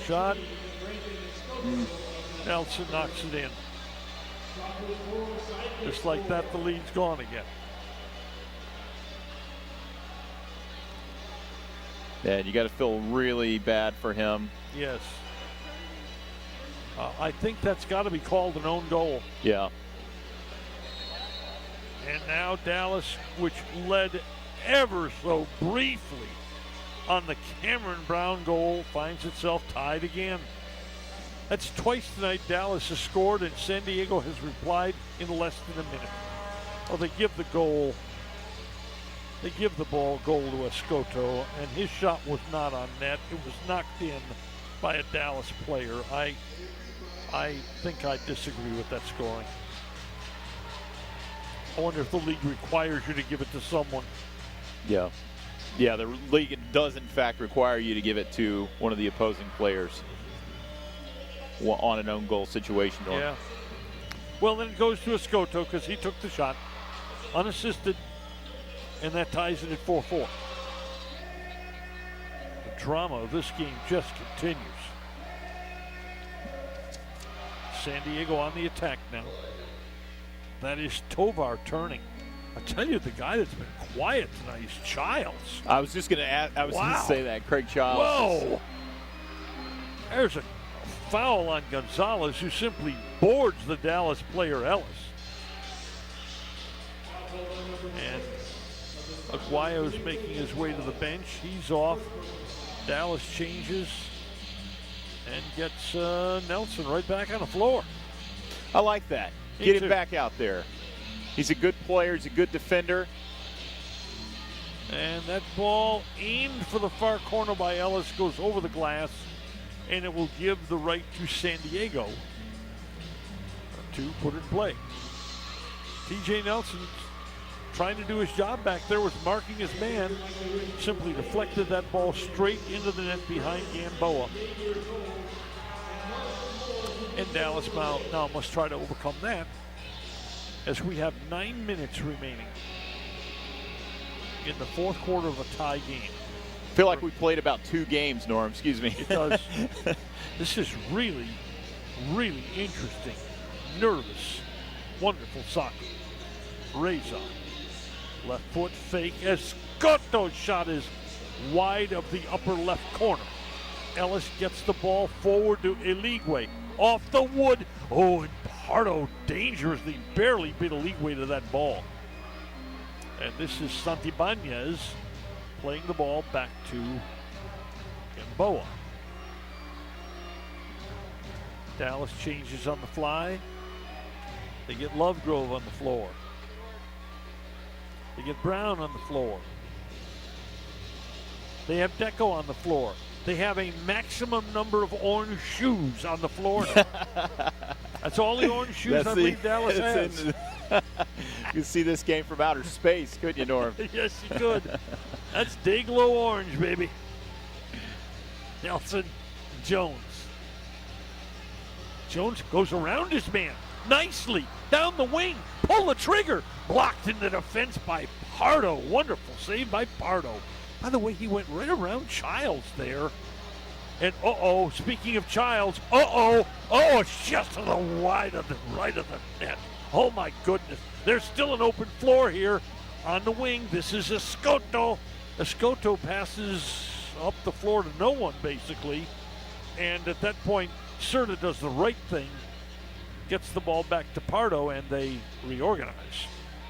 Shot. Nelson knocks it in. Just like that, the lead's gone again. Yeah, you got to feel really bad for him. Yes. I think that's got to be called an own goal. Yeah. And now Dallas, which led ever so briefly on the Cameron Brown goal, finds itself tied again. That's twice tonight Dallas has scored, and San Diego has replied in less than a minute. Oh, they give the goal. They give the goal to Escoto, and his shot was not on net. It was knocked in by a Dallas player. I think I disagree with that scoring. I wonder if the league requires you to give it to someone. Yeah. Yeah, the league does in fact require you to give it to one of the opposing players on an own goal situation. Yeah. Well, then it goes to Escoto because he took the shot, unassisted, and that ties it at 4-4. The drama of this game just continues. San Diego on the attack now. That is Tovar turning. I tell you, the guy that's been quiet tonight is Childs. I was just going to add. I was going to say that, Craig Childs. Whoa! There's a foul on Gonzalez, who simply boards the Dallas player Ellis. And Aguayo's making his way to the bench. He's off. Dallas changes and gets Nelson right back on the floor. I like that. Get him back out there. He's a good player. He's a good defender. And that ball aimed for the far corner by Ellis goes over the glass, and it will give the right to San Diego to put it in play. TJ Nelson trying to do his job back there was marking his man, simply deflected that ball straight into the net behind Gamboa. And Dallas now must try to overcome that as we have 9 minutes remaining in the fourth quarter of a tie game. I feel like we played about 2 games, Norm. Excuse me. It does. This is really, really interesting, nervous, wonderful soccer. Reza, left foot fake. Escoto's shot is wide of the upper left corner. Ellis gets the ball forward to Eligwe. Off the wood. Oh, and Pardo dangerously barely beat Eligwe to that ball. And this is Santibáñez playing the ball back to Gamboa. Dallas changes on the fly. They get Lovegrove on the floor. They get Brown on the floor. They have Deco on the floor. They have a maximum number of orange shoes on the floor now. That's all the orange shoes I believe Dallas has. You can see this game from outer space, couldn't you, Norm? Yes, you could. That's Dayglow orange, baby. Nelson Jones. Jones goes around his man nicely down the wing. Pull the trigger. Blocked in the defense by Pardo. Wonderful save by Pardo. By the way, he went right around Childs there. And speaking of Childs, it's just to the wide of the right of the net. Oh my goodness. There's still an open floor here on the wing. This is Escoto. Escoto passes up the floor to no one, basically. And at that point, Serta does the right thing, gets the ball back to Pardo, and they reorganize.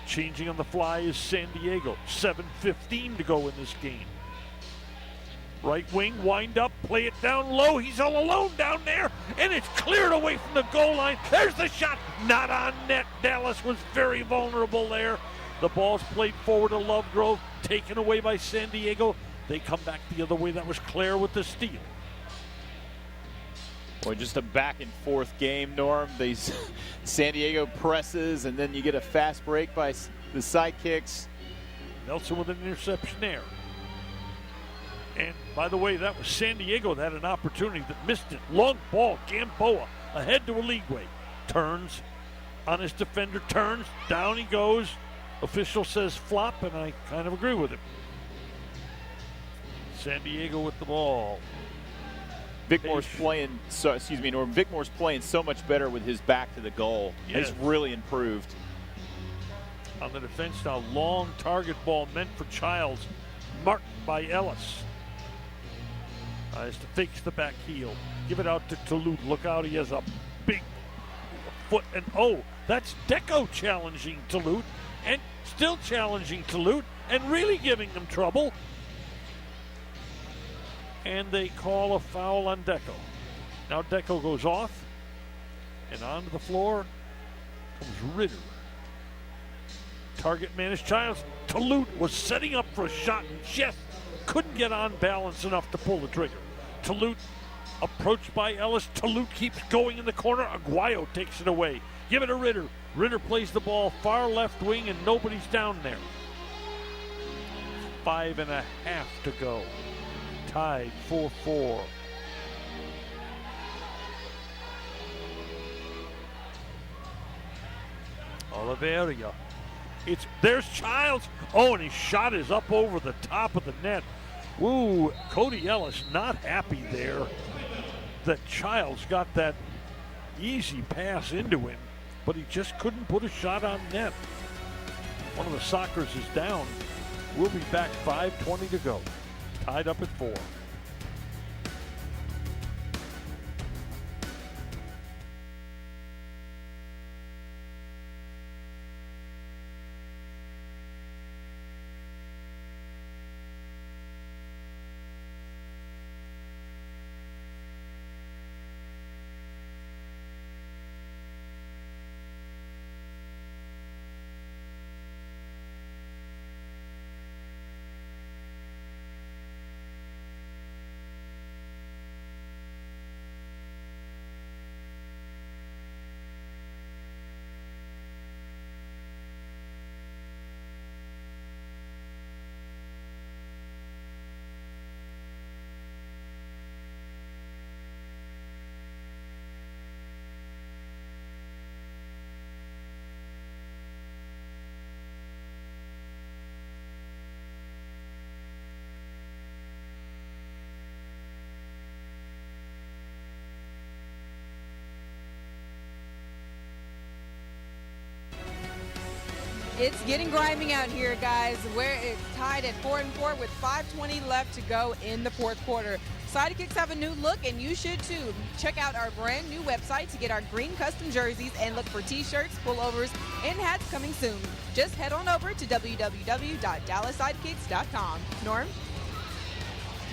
Changing on the fly is San Diego. 7:15 to go in this game. Right wing, wind up, play it down low. He's all alone down there, and it's cleared away from the goal line. There's the shot, not on net. Dallas was very vulnerable there. The ball's played forward to Lovegrove, taken away by San Diego. They come back the other way. That was Claire with the steal. Boy, just a back and forth game, Norm. These San Diego presses, and then you get a fast break by the Sidekicks. Nelson with an interception there. And by the way, that was San Diego that had an opportunity that missed it. Long ball, Gamboa ahead to Eligwe. Turns on his defender, turns, down he goes. Official says flop, and I kind of agree with him. San Diego with the ball. Vicmore's playing, Norm. Vicmore's playing so much better with his back to the goal. Yes. He's really improved. On the defense now, long target ball meant for Childs, marked by Ellis. As to fakes the back heel. Give it out to Toulouse. Look out, he has a big foot. And that's Deco challenging Toulouse, and still challenging Toulouse, and really giving them trouble. And they call a foul on Deco. Now Deco goes off, and onto the floor comes Ritter. Target man is Childs. Toulouse was setting up for a shot and just couldn't get on balance enough to pull the trigger. Toulouse approached by Ellis. Toulouse keeps going in the corner. Aguayo takes it away. Give it to Ritter. Ritter plays the ball far left wing, and nobody's down there. 5.5 to go. Tied 4-4. Oliveira. There's Childs. And his shot is up over the top of the net. Ooh, Cody Ellis not happy there that Childs got that easy pass into him, but he just couldn't put a shot on net. One of the Sockers is down. We'll be back 5:20 to go. Tied up at 4. It's getting grimy out here, guys, where it's tied at 4-4 with 5:20 left to go in the fourth quarter. Sidekicks have a new look, and you should too. Check out our brand new website to get our green custom jerseys and look for t-shirts, pullovers, and hats coming soon. Just head on over to www.dallasidekicks.com. Norm?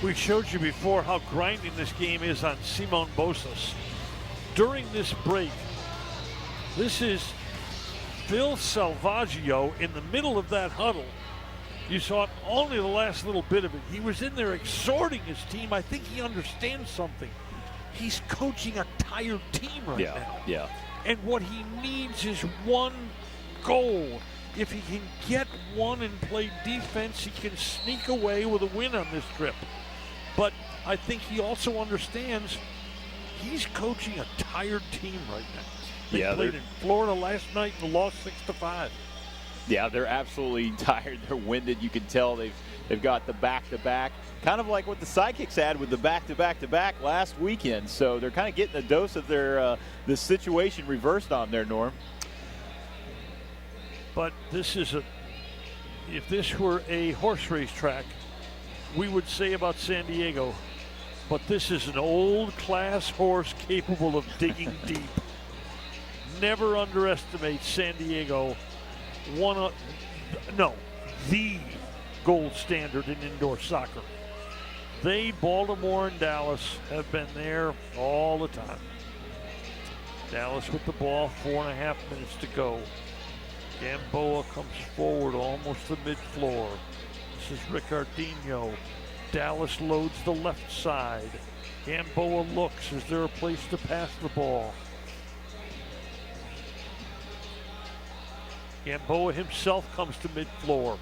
We showed you before how grinding this game is on Simone Bosas. During this break, this is Phil Salvaggio in the middle of that huddle. You saw it only the last little bit of it. He was in there exhorting his team. I think he understands something. He's coaching a tired team right now. Yeah. And what he needs is one goal. If he can get one and play defense, he can sneak away with a win on this trip. But I think he also understands he's coaching a tired team right now. They played in Florida last night and lost 6-5. Yeah, they're absolutely tired. They're winded. You can tell they've got the back-to-back, kind of like what the Sidekicks had with the back-to-back-to-back last weekend. So they're kind of getting a dose of their the situation reversed on there, Norm. But this is if this were a horse race track, we would say about San Diego, but this is an old-class horse capable of digging deep. Never underestimate San Diego. The gold standard in indoor soccer. They, Baltimore and Dallas, have been there all the time. Dallas with the ball, 4.5 minutes to go. Gamboa comes forward almost to mid-floor. This is Ricardinho. Dallas loads the left side. Gamboa looks. Is there a place to pass the ball? Gamboa himself comes to mid-floor.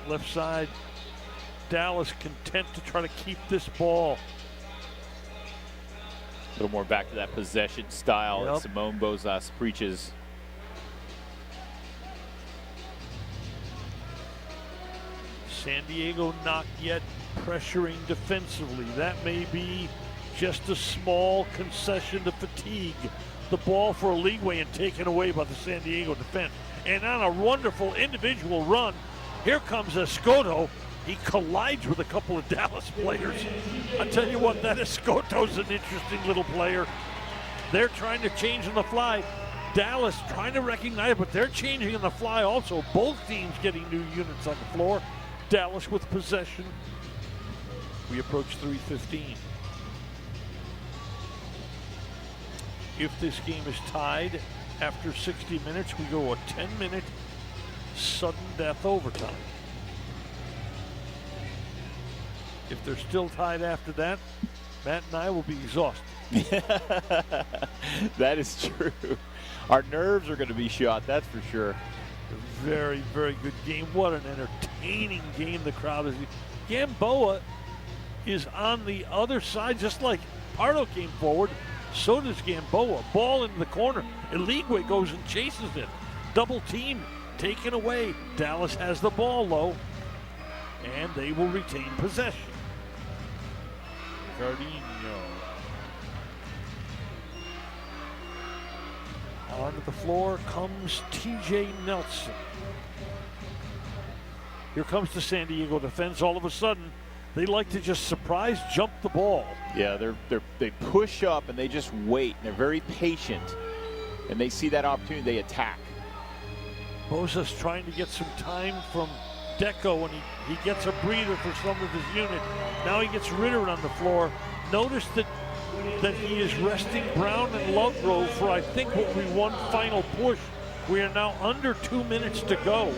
Left side. Dallas content to try to keep this ball. A little more back to that possession style that Simone Bosas preaches. San Diego not yet pressuring defensively. That may be just a small concession to fatigue. The ball for a leeway and taken away by the San Diego defense. And on a wonderful individual run, here comes Escoto. He collides with a couple of Dallas players. I tell you what, that Escoto's an interesting little player. They're trying to change on the fly. Dallas trying to recognize, but they're changing on the fly also. Both teams getting new units on the floor. Dallas with possession. We approach 3:15. If this game is tied after 60 minutes, we go a 10-minute sudden death overtime. If they're still tied after that, Matt and I will be exhausted. That is true. Our nerves are going to be shot, that's for sure. A very, very good game. What an entertaining game the crowd is. Gamboa is on the other side, just like Pardo came forward. So does Gamboa. Ball into the corner. Eligwe goes and chases it. Double team taken away. Dallas has the ball low, and they will retain possession. Gardino. Onto the floor comes TJ Nelson. Here comes the San Diego defense. All of a sudden, they like to just surprise jump the ball. Yeah, they push up and they just wait. And they're very patient. And they see that opportunity, they attack. Bosa's trying to get some time from Deco, and he gets a breather for some of his unit. Now he gets Ritter on the floor. Notice that he is resting Brown and Lovegrove for, I think, what we one final push. We are now under 2 minutes to go.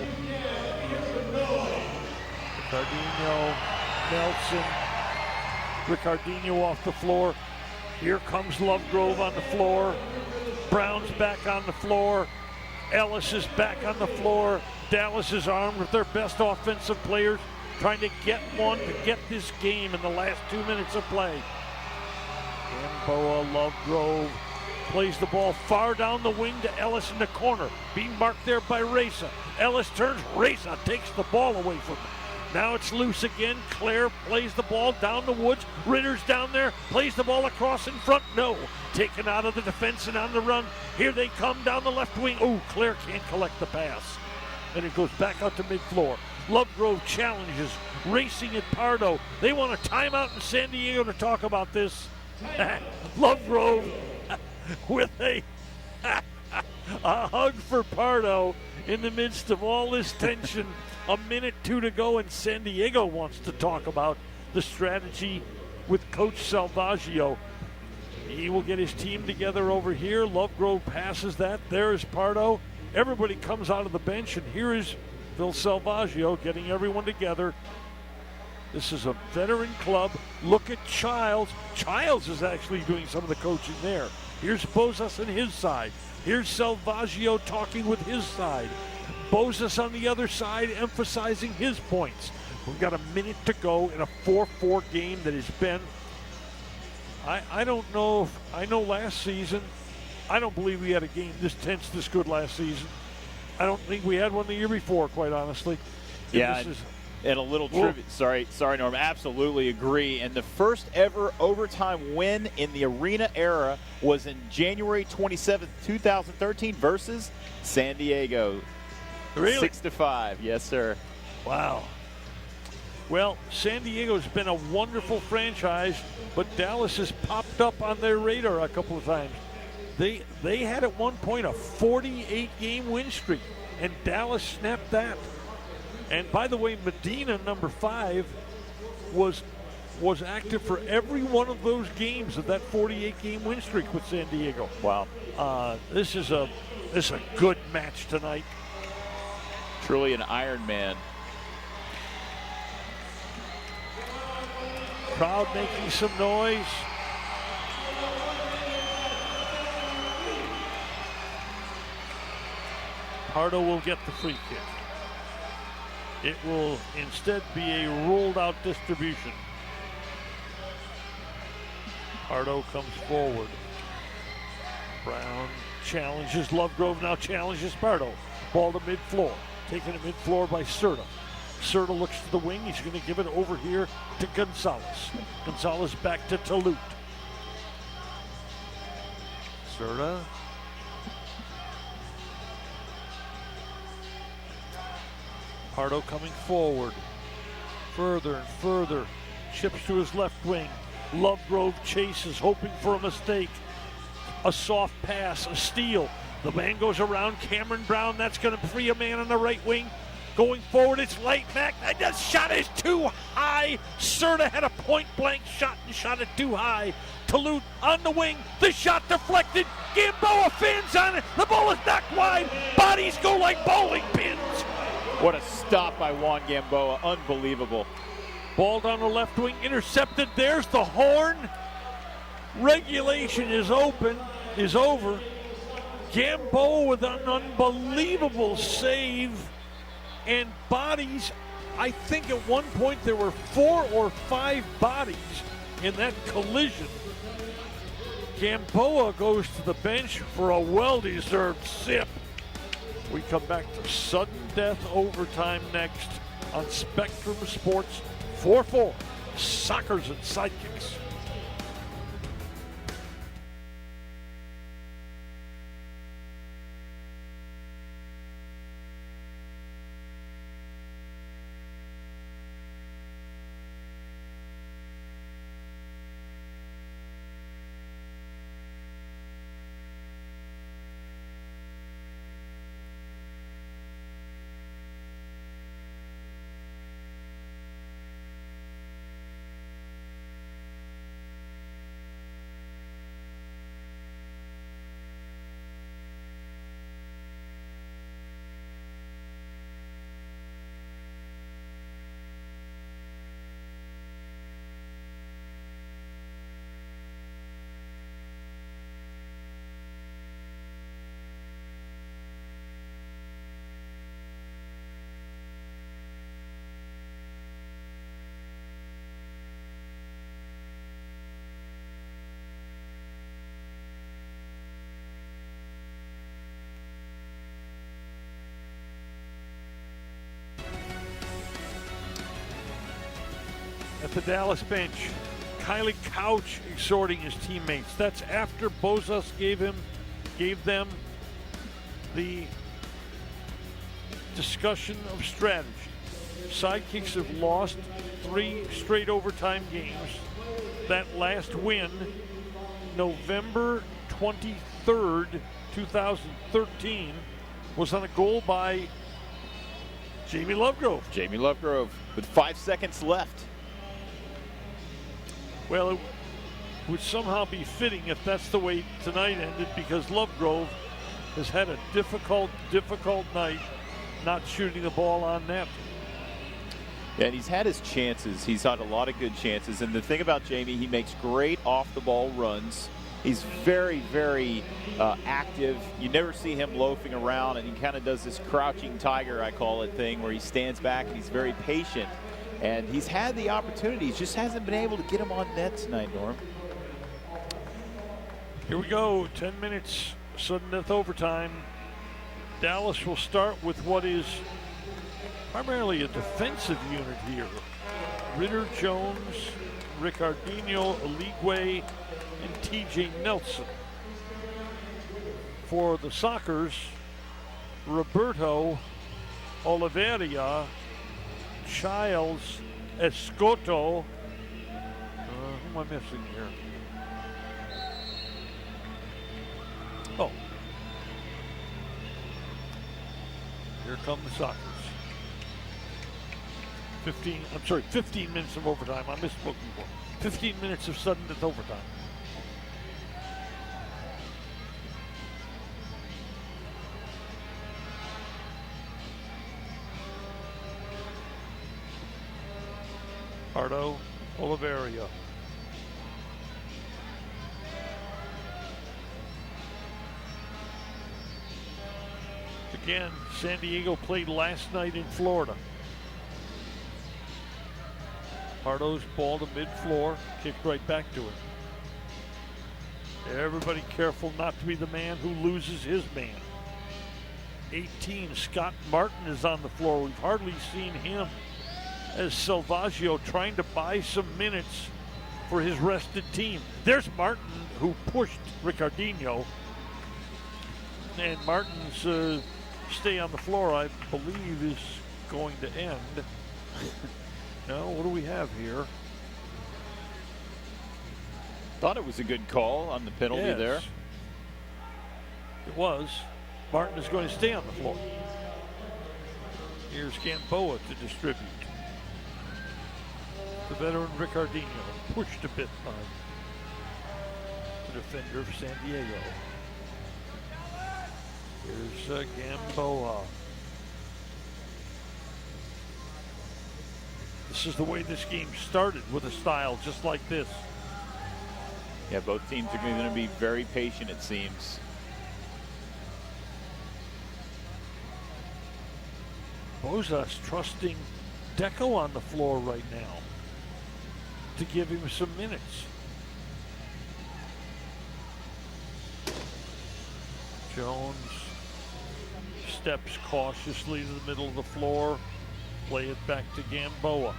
Ricardinho, Nelson, Ricardinho off the floor. Here comes Lovegrove on the floor. Brown's back on the floor. Ellis is back on the floor. Dallas is armed with their best offensive players, trying to get one to get this game in the last 2 minutes of play. Gamboa, Lovegrove plays the ball far down the wing to Ellis in the corner, being marked there by Reza. Ellis turns, Reza takes the ball away from him. Now it's loose again. Claire plays the ball down the woods. Ritter's down there, plays the ball across in front. No, taken out of the defense and on the run. Here they come down the left wing. Oh, Claire can't collect the pass. And it goes back out to mid-floor. Lovegrove challenges, racing at Pardo. They want a timeout in San Diego to talk about this. Lovegrove with a hug for Pardo in the midst of all this tension. A minute 2 to go, and San Diego wants to talk about the strategy with Coach Salvaggio. He will get his team together over here. Lovegrove passes that. There's Pardo. Everybody comes out of the bench, and here is Phil Salvaggio getting everyone together. This is a veteran club. Look at Childs. Childs is actually doing some of the coaching there. Here's Bozas on his side. Here's Salvaggio talking with his side. Bozas on the other side emphasizing his points. We've got a minute to go in a 4-4 game that has been, I don't know if, I know last season, I don't believe we had a game this tense, this good last season. I don't think we had one the year before, quite honestly. Yeah, and a little trivia. Sorry, Norm. Absolutely agree. And the first ever overtime win in the arena era was in January 27th, 2013 versus San Diego. Really? 6-5. Yes, sir. Wow. Well, San Diego's been a wonderful franchise, but Dallas has popped up on their radar a couple of times. They had at one point a 48-game win streak, and Dallas snapped that. And by the way, Medina, number 5, was active for every one of those games of that 48-game win streak with San Diego. Wow. This is a good match tonight. Truly an Iron Man. Crowd making some noise. Pardo will get the free kick. It will instead be a rolled out distribution. Pardo comes forward. Brown challenges Lovegrove, now challenges Pardo. Ball to mid-floor. Taken to mid-floor by Serta. Serta looks to the wing. He's going to give it over here to Gonzalez. Gonzalez back to Talut. Serta. Pardo coming forward. Further and further. Chips to his left wing. Lovegrove chases, hoping for a mistake. A soft pass, a steal. The man goes around Cameron Brown. That's going to free a man on the right wing. Going forward, it's Lightback. That shot is too high. Serta had a point-blank shot and shot it too high. Talut on the wing. The shot deflected. Gamboa fins on it. The ball is knocked wide. Bodies go like bowling pins. What a stop by Juan Gamboa. Unbelievable. Ball down the left wing. Intercepted. There's the horn. Regulation is over. Gamboa with an unbelievable save. And bodies, I think at one point there were 4 or 5 bodies in that collision. Gamboa goes to the bench for a well-deserved sip. We come back to sudden death overtime next on Spectrum Sports 4-4, Sockers and Sidekicks. the Dallas bench. Kylie Couch exhorting his teammates. That's after Bozas gave them the discussion of strategy. Sidekicks have lost 3 straight overtime games. That last win, November 23rd, 2013, was on a goal by Jamie Lovegrove. Jamie Lovegrove with 5 seconds left. Well, it would somehow be fitting if that's the way tonight ended, because Lovegrove has had a difficult night not shooting the ball on net. Yeah, and he's had his chances. He's had a lot of good chances. And the thing about Jamie, he makes great off-the-ball runs. He's very, very active. You never see him loafing around, and he kind of does this crouching tiger, I call it, thing, where he stands back and he's very patient. And he's had the opportunities, just hasn't been able to get him on net tonight, Norm. Here we go, 10 minutes, sudden death overtime. Dallas will start with what is primarily a defensive unit here. Ritter, Jones, Ricardinho, Aligwe, and TJ Nelson. For the Sockers, Roberto, Oliveira, Childs, Escoto. Who am I missing here? Oh. Here come the Sockers. 15 minutes of overtime. I misspoke before. 15 minutes of sudden death overtime. Pardo, Oliveira. Again, San Diego played last night in Florida. Pardo's ball to mid-floor, kicked right back to it. Everybody careful not to be the man who loses his man. 18, Scott Martin is on the floor. We've hardly seen him, as Salvaggio trying to buy some minutes for his rested team. There's Martin, who pushed Ricardinho. And Martin's stay on the floor, I believe, is going to end. No, what do we have here? Thought it was a good call on the penalty there. It was. Martin is going to stay on the floor. Here's Gamboa to distribute. The veteran Ricardinho pushed a bit by the defender of San Diego. Here's Gamboa. This is the way this game started, with a style just like this. Yeah, both teams are going to be very patient, it seems. Bozas trusting Deco on the floor right now to give him some minutes. Jones steps cautiously to the middle of the floor. Play it back to Gamboa.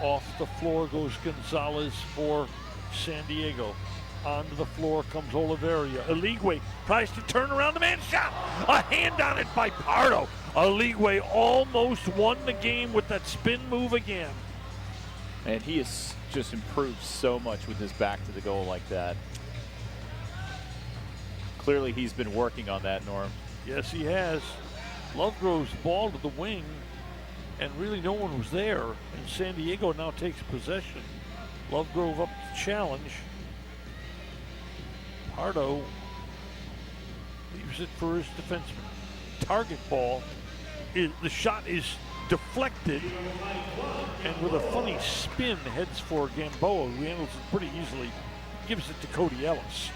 Off the floor goes Gonzalez for San Diego. Onto the floor comes Oliveira. Aligwe tries to turn around the man shot. A hand on it by Pardo. Aligwe almost won the game with that spin move again. And he has just improved so much with his back to the goal like that. Clearly he's been working on that, Norm. Yes, he has. Lovegrove's ball to the wing, and really no one was there. And San Diego now takes possession. Lovegrove up to challenge. Pardo leaves it for his defenseman. Target ball. The shot is deflected, and with a funny spin heads for Gamboa, who handles it pretty easily. Gives it to Cody Ellis.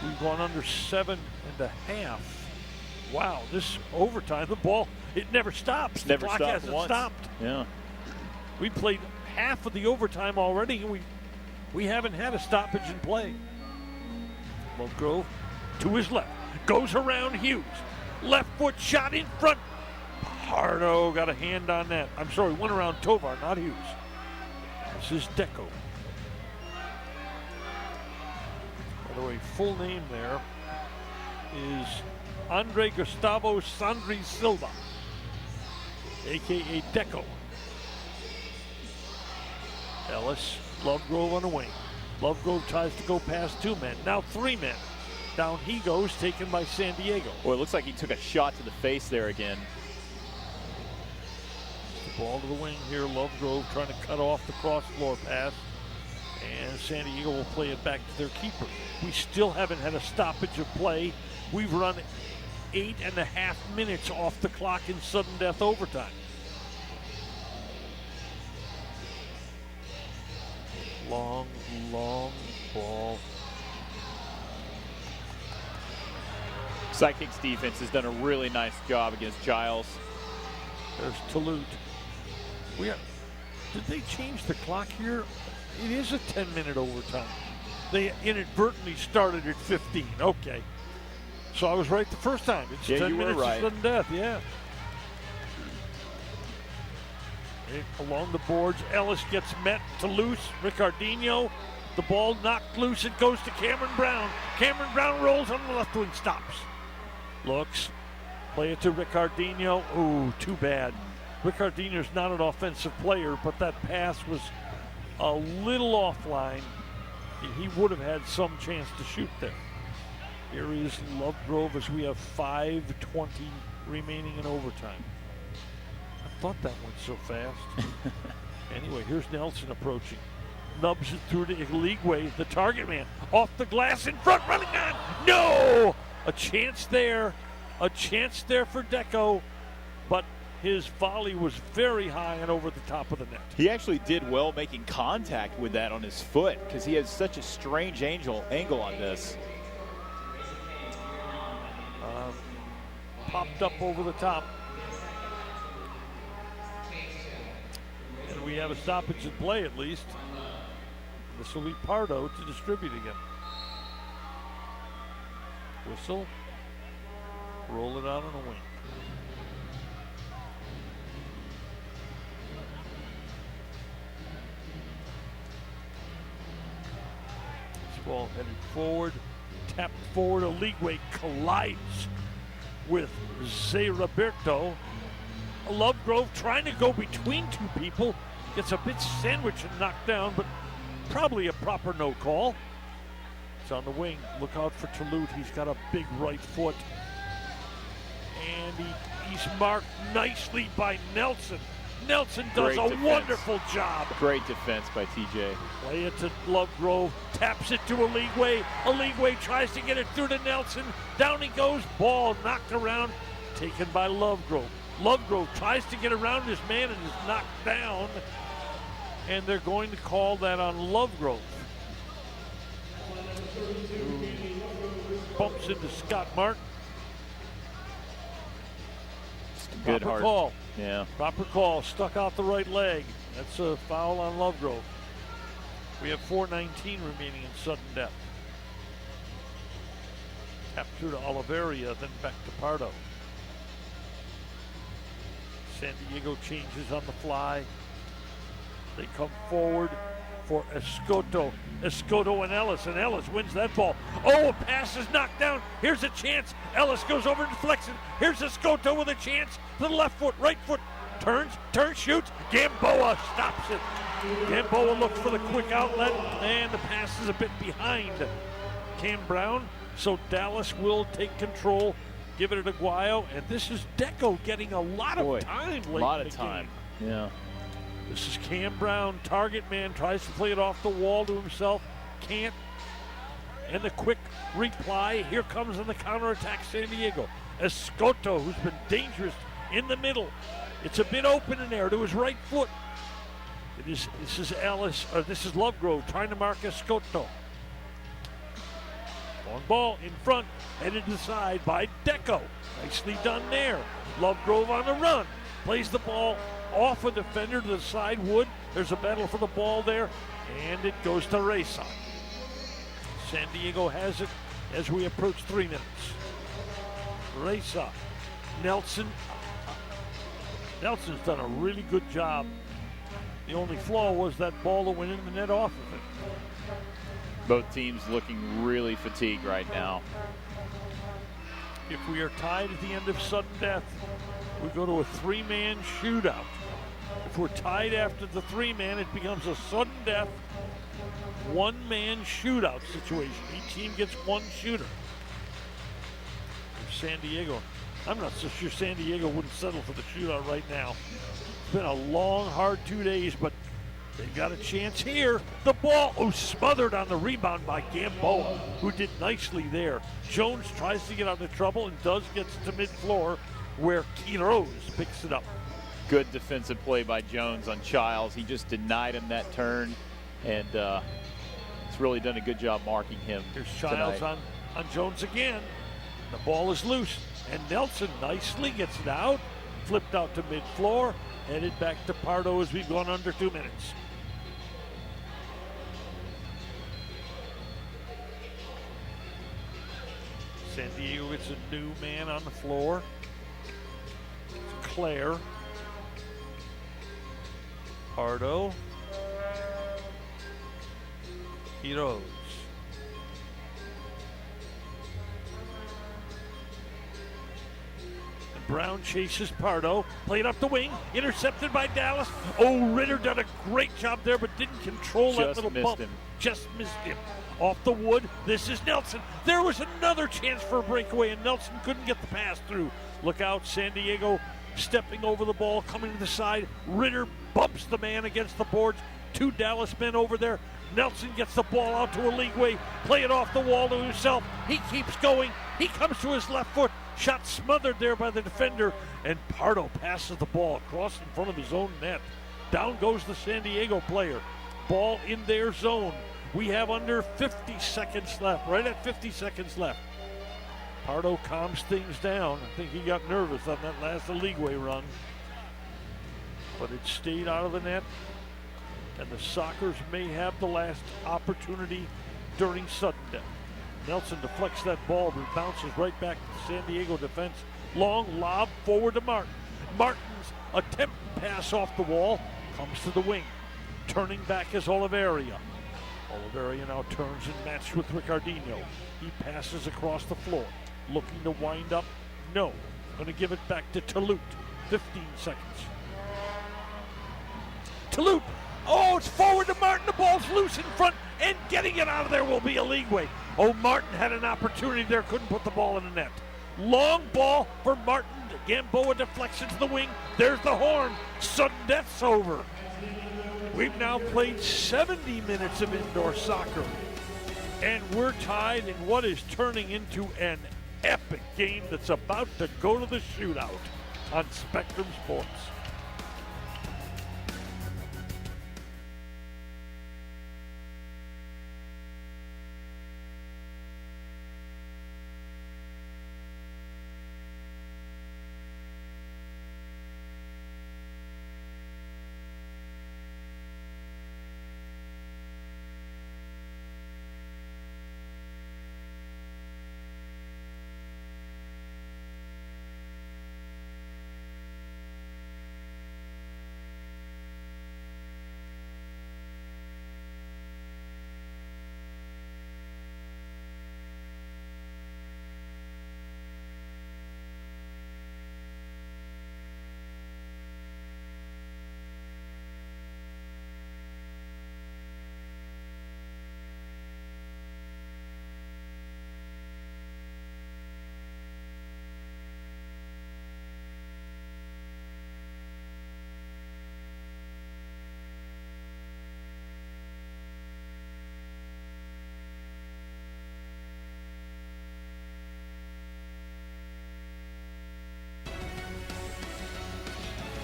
We've gone under 7.5. Wow, this overtime, the ball, it never stops. Never the clock stopped hasn't once. stopped. Yeah. We played half of the overtime already, and we haven't had a stoppage in play. Lovegrove to his left, goes around Hughes. Left foot shot in front. Pardo got a hand on that. I'm sorry, went around Tovar, not Hughes. This is Deco. By the way, full name there is Andre Gustavo Sandri Silva, a.k.a. Deco. Ellis, Lovegrove on the wing. Lovegrove tries to go past 2 men, now 3 men. Down he goes, taken by San Diego. Boy, it looks like he took a shot to the face there again. The ball to the wing here, Lovegrove trying to cut off the cross-floor pass. And San Diego will play it back to their keeper. We still haven't had a stoppage of play. We've run 8.5 minutes off the clock in sudden death overtime. Long ball. Sidekicks defense has done a really nice job against Giles. There's Toulouse. Did they change the clock here? It is a 10-minute overtime. They inadvertently started at 15. Okay. So I was right the first time. It's 10 minutes of sudden death, yeah. Along the boards, Ellis gets met to loose. Ricardinho, the ball knocked loose. It goes to Cameron Brown. Cameron Brown rolls on the left wing, stops. Looks, play it to Ricardinho. Ooh, too bad. Ricardinho's not an offensive player, but that pass was a little offline. He would have had some chance to shoot there. Here is Lovegrove as we have 5:20 remaining in overtime. I thought that went so fast. Anyway, here's Nelson approaching. Nubs it through to Igligwe, the target man. Off the glass in front, running on. No! A chance there for Deco, but his volley was very high and over the top of the net. He actually did well making contact with that on his foot because he has such a strange angle on this. Popped up over the top. And we have a stoppage in play at least. This will be Pardo to distribute again. Whistle. Roll it out on a wing. This ball headed forward. Tapped forward. Igligwe collides with Zé Roberto. Lovegrove trying to go between 2 people. Gets a bit sandwiched and knocked down, but probably a proper no call. It's on the wing. Look out for Toulouse. He's got a big right foot. And he's marked nicely by Nelson. Nelson does a wonderful job. Great defense by TJ. Play it to Lovegrove. Taps it to Igligwe. Igligwe tries to get it through to Nelson. Down he goes. Ball knocked around. Taken by Lovegrove. Lovegrove tries to get around this man and is knocked down. And they're going to call that on Lovegrove. Bumps into Scott Martin. Good Proper hard call. Yeah. Proper call. Stuck out the right leg. That's a foul on Lovegrove. We have 4:19 remaining in sudden death. Tap through to Oliveria, then back to Pardo. San Diego changes on the fly. They come forward for Escoto. Escoto and Ellis wins that ball. Oh, a pass is knocked down. Here's a chance. Ellis goes over to deflection. Here's Escoto with a chance. To the left foot, right foot. Turns, shoots. Gamboa stops it. Gamboa looks for the quick outlet, and the pass is a bit behind Cam Brown. So Dallas will take control, give it to Aguayo, and this is Deco getting a lot of time late. A lot of time. Yeah. This is Cam Brown, target man, tries to play it off the wall to himself, can't. And the quick reply, here comes on the counterattack San Diego. Escoto, who's been dangerous in the middle. It's a bit open in there to his right foot. This is Lovegrove trying to mark Escoto. Long ball in front, headed to the side by Deco. Nicely done there. Lovegrove on the run, plays the ball off a defender to the side. Wood, there's a battle for the ball there, and it goes to Reza. San Diego has it as we approach 3 minutes. Reza, Nelson's done a really good job The only flaw was that ball that went in the net off of it. Both teams looking really fatigued right now. If we are tied at the end of sudden death, we go to a three-man shootout. If we're tied after the three-man, it becomes a sudden death, one-man shootout situation. Each team gets one shooter. If San Diego, I'm not so sure San Diego wouldn't settle for the shootout right now. It's been a long, hard 2 days, but they've got a chance here. The ball, smothered on the rebound by Gamboa, who did nicely there. Jones tries to get out of trouble and does get to mid-floor, where Quiroz picks it up. Good defensive play by Jones on Childs. He just denied him that turn, and he's really done a good job marking him. Here's Childs on Jones again. The ball is loose, and Nelson nicely gets it out, flipped out to mid-floor, headed back to Pardo as we've gone under 2 minutes. San Diego gets a new man on the floor. It's Claire. Pardo. Quiroz. And Brown chases Pardo. Played up the wing. Intercepted by Dallas. Oh, Ritter done a great job there, but didn't control that little bump. Just missed him. Off the wood, this is Nelson. There was another chance for a breakaway, and Nelson couldn't get the pass through. Look out, San Diego stepping over the ball, coming to the side. Ritter bumps the man against the boards. 2 Dallas men over there. Nelson gets the ball out to a league way. Play it off the wall to himself. He keeps going. He comes to his left foot. Shot smothered there by the defender, and Pardo passes the ball across in front of his own net. Down goes the San Diego player. Ball in their zone. We have under 50 seconds left, right at 50 seconds left. Pardo calms things down. I think he got nervous on that last leagueway run. But it stayed out of the net, and the Sockers may have the last opportunity during sudden death. Nelson deflects that ball, but bounces right back to the San Diego defense. Long lob forward to Martin. Martin's attempt pass off the wall comes to the wing. Turning back is Oliveria. Oliveria now turns and matched with Ricardinho. He passes across the floor, looking to wind up. No, going to give it back to Touloute. 15 seconds. Touloute, oh, it's forward to Martin. The ball's loose in front, and getting it out of there will be a leagueway. Oh, Martin had an opportunity there, couldn't put the ball in the net. Long ball for Martin. Gamboa deflects into the wing. There's the horn. Sudden death's over. We've now played 70 minutes of indoor soccer, and we're tied in what is turning into an epic game that's about to go to the shootout on Spectrum Sports.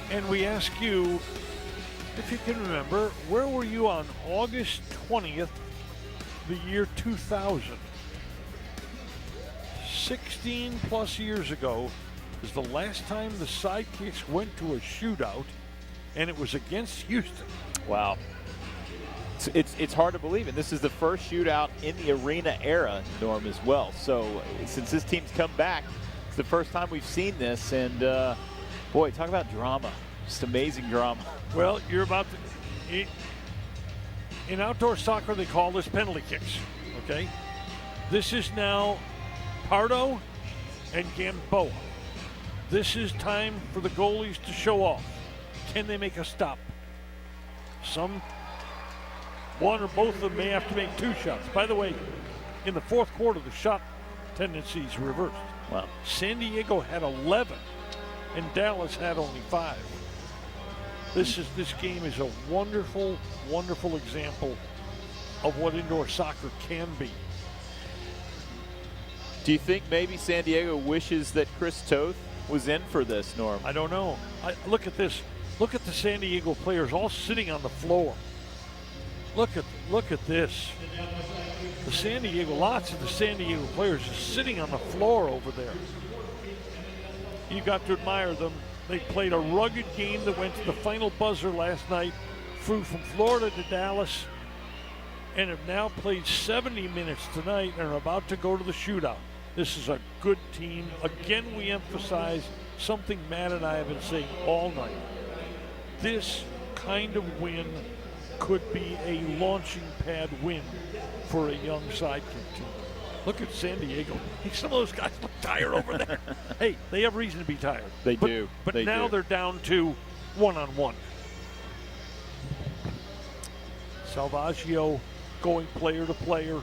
And we ask you, if you can remember, where were you on August 20th, the year 2000? 16 plus years ago is the last time the Sidekicks went to a shootout, and it was against Houston. Wow. It's hard to believe, and this is the first shootout in the arena era, Norm, as well. So since this team's come back, it's the first time we've seen this, and boy, talk about drama. Just amazing drama. Well, you're about In outdoor soccer, they call this penalty kicks, okay? This is now Pardo and Gamboa. This is time for the goalies to show off. Can they make a stop? One or both of them may have to make 2 shots. By the way, in the fourth quarter, the shot tendencies reversed. Wow. San Diego had 11, and Dallas had only 5. This game is a wonderful, wonderful example of what indoor soccer can be. Do you think maybe San Diego wishes that Chris Toth was in for this, Norm? I don't know. Look at this. Look at the San Diego players all sitting on the floor. Look at this. Lots of the San Diego players are sitting on the floor over there. You got to admire them. They played a rugged game that went to the final buzzer last night, flew from Florida to Dallas, and have now played 70 minutes tonight and are about to go to the shootout. This is a good team. Again, we emphasize something Matt and I have been saying all night. This kind of win could be a launching pad win for a young sidekick team. Look at San Diego. Some of those guys look tired over there. Hey, they have reason to be tired. They do. But now they're down to one-on-one. Salvaggio going player to player.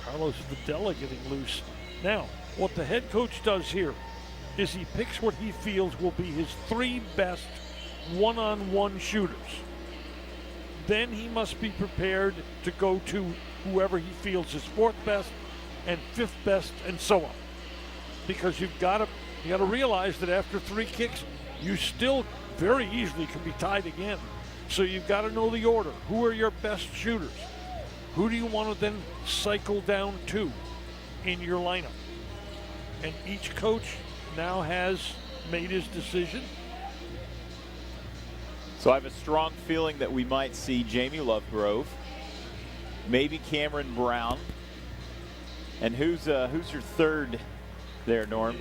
Carlos Videla getting loose. Now, what the head coach does here is he picks what he feels will be his 3 best one-on-one shooters. Then he must be prepared to go to whoever he feels is 4th best and 5th best and so on. Because you got to realize that after 3 kicks, you still very easily can be tied again. So you've got to know the order. Who are your best shooters? Who do you want to then cycle down to in your lineup? And each coach now has made his decision. So I have a strong feeling that we might see Jamie Lovegrove, maybe Cameron Brown, and who's your 3rd there, Norm?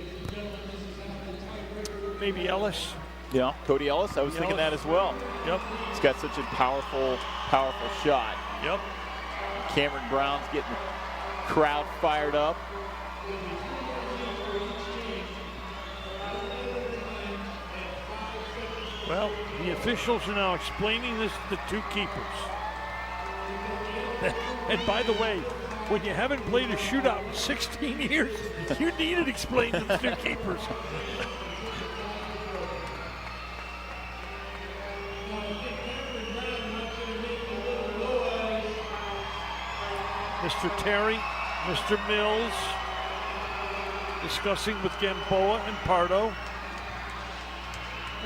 Maybe Ellis. Yeah, Cody Ellis. I was thinking that as well. Yep. He's got such a powerful shot. Yep. Cameron Brown's getting the crowd fired up. Well, the officials are now explaining this to the 2 keepers. And by the way, when you haven't played a shootout in 16 years, you need it explained to the 2 keepers. Mr. Terry, Mr. Mills, discussing with Gamboa and Pardo.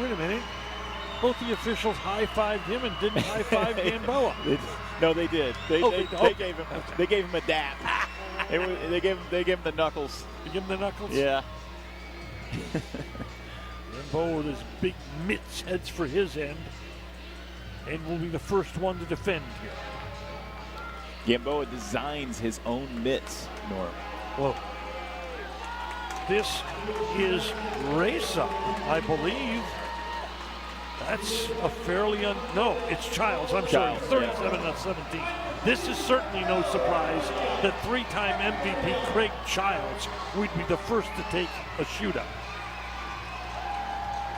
Wait a minute. Both the officials high-fived him and didn't high-five Gamboa. No, they did. They gave him a dap. they gave him the knuckles. You give him the knuckles? Yeah. Gamboa with his big mitts heads for his end, and will be the first one to defend here. Gamboa designs his own mitts, Norm. Well, this is race-up, I believe. That's a fairly no, it's Childs. I'm sorry, 37, not 17. This is certainly no surprise that 3-time MVP Craig Childs would be the first to take a shootout.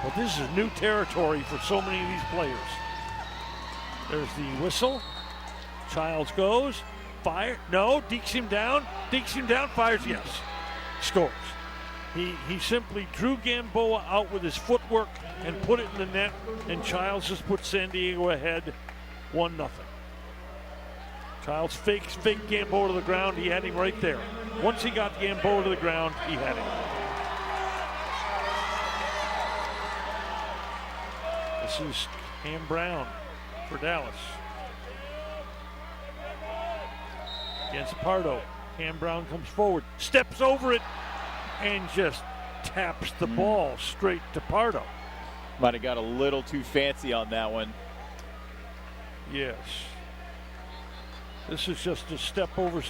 Well, this is new territory for so many of these players. There's the whistle. Childs goes, fire, no, dekes him down, fires, yes, scores. He simply drew Gamboa out with his footwork and put it in the net, and Childs just put San Diego ahead 1-0. Childs faked Gamboa to the ground. He had him right there. Once he got Gamboa to the ground, he had him. This is Cam Brown for Dallas. Against Pardo. Cam Brown comes forward, steps over it, and just taps the ball straight to Pardo. Might have got a little too fancy on that one. Yes. This is just a step over,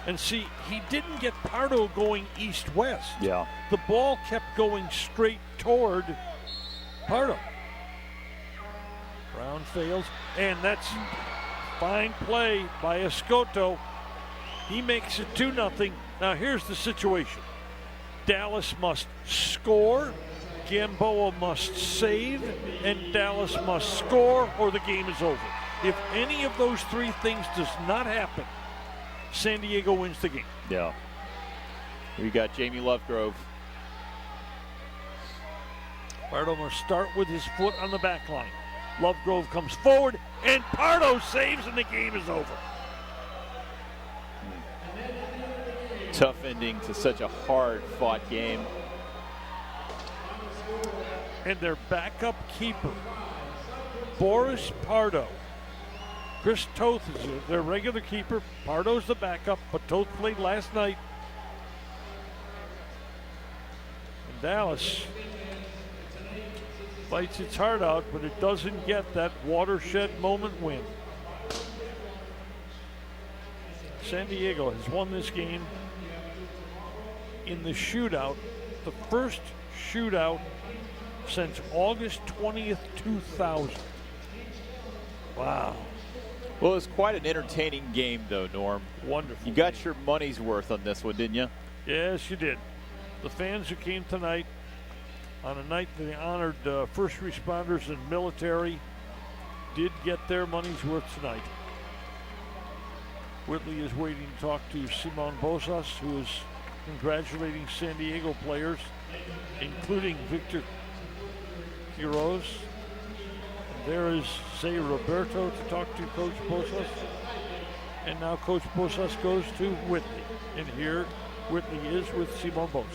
And see, he didn't get Pardo going east-west. Yeah. The ball kept going straight toward Pardo. Brown fails, and that's fine play by Escoto. He makes it 2-0. Now here's the situation. Dallas must score, Gamboa must save, and Dallas must score or the game is over. If any of those three things does not happen, San Diego wins the game. Yeah. We got Jamie Lovegrove. Pardo must start with his foot on the back line. Lovegrove comes forward, and Pardo saves, and the game is over. Tough ending to such a hard-fought game. And their backup keeper, Boris Pardo. Chris Toth is their regular keeper. Pardo's the backup, but Toth played last night. And Dallas fights its heart out, but it doesn't get that watershed moment win. San Diego has won this game in the shootout, the first shootout since August 20th, 2000. Wow. Well, it was quite an entertaining game, though, Norm. Wonderful. You got your money's worth on this one, didn't you? Yes, you did. The fans who came tonight, on a night that they honored first responders and military, did get their money's worth tonight. Whitley is waiting to talk to Simon Bosas, who is congratulating San Diego players, including Victor Quiroz. There is Zay Roberto to talk to Coach Bosas. And now Coach Bosas goes to Whitley. And here Whitley is with Simon Bosas.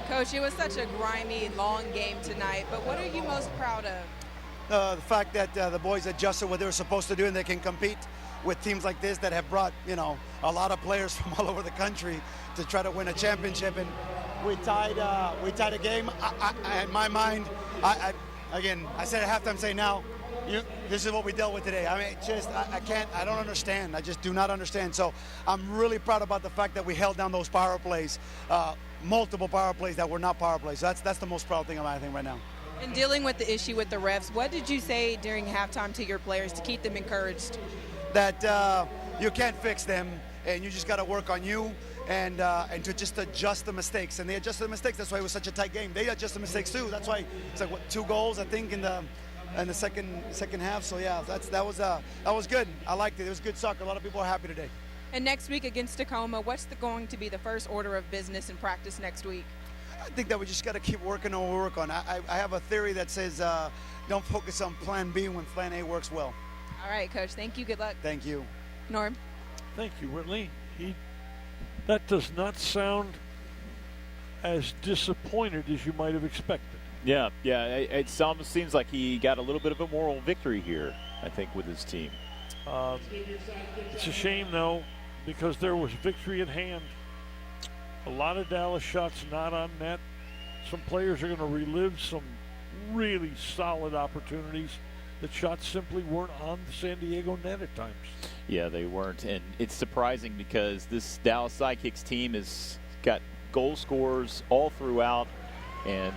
Coach, it was such a grimy, long game tonight, but what are you most proud of? The fact that the boys adjusted what they were supposed to do and they can compete with teams like this that have brought, a lot of players from all over the country to try to win a championship. And we tied a game. In my mind, again, I said at halftime, say now, this is what we dealt with today. I mean, I don't understand. I just do not understand. So I'm really proud about the fact that we held down those power plays, multiple power plays that were not power plays. That's the most proud thing about anything right now. In dealing with the issue with the refs, what did you say during halftime to your players to keep them encouraged? That you can't fix them, and you just got to work on you and to just adjust the mistakes. And they adjusted the mistakes. That's why it was such a tight game. They adjusted the mistakes too. That's why it's like 2 goals, I think, in the second half. So yeah, that was good. I liked it. It was good soccer. A lot of people are happy today. And next week against Tacoma, what's going to be the first order of business in practice next week? I think that we just got to keep working on what we work on. I have a theory that says don't focus on plan B when plan A works well. All right, Coach. Thank you. Good luck. Thank you. Norm. Thank you, Whitley. That does not sound as disappointed as you might have expected. Yeah. It almost seems like he got a little bit of a moral victory here, I think, with his team. It's a shame, though, because there was victory at hand. A lot of Dallas shots not on net. Some players are going to relive some really solid opportunities that shots simply weren't on the San Diego net at times. Yeah, they weren't, and it's surprising because this Dallas Sidekicks team has got goal scorers all throughout, and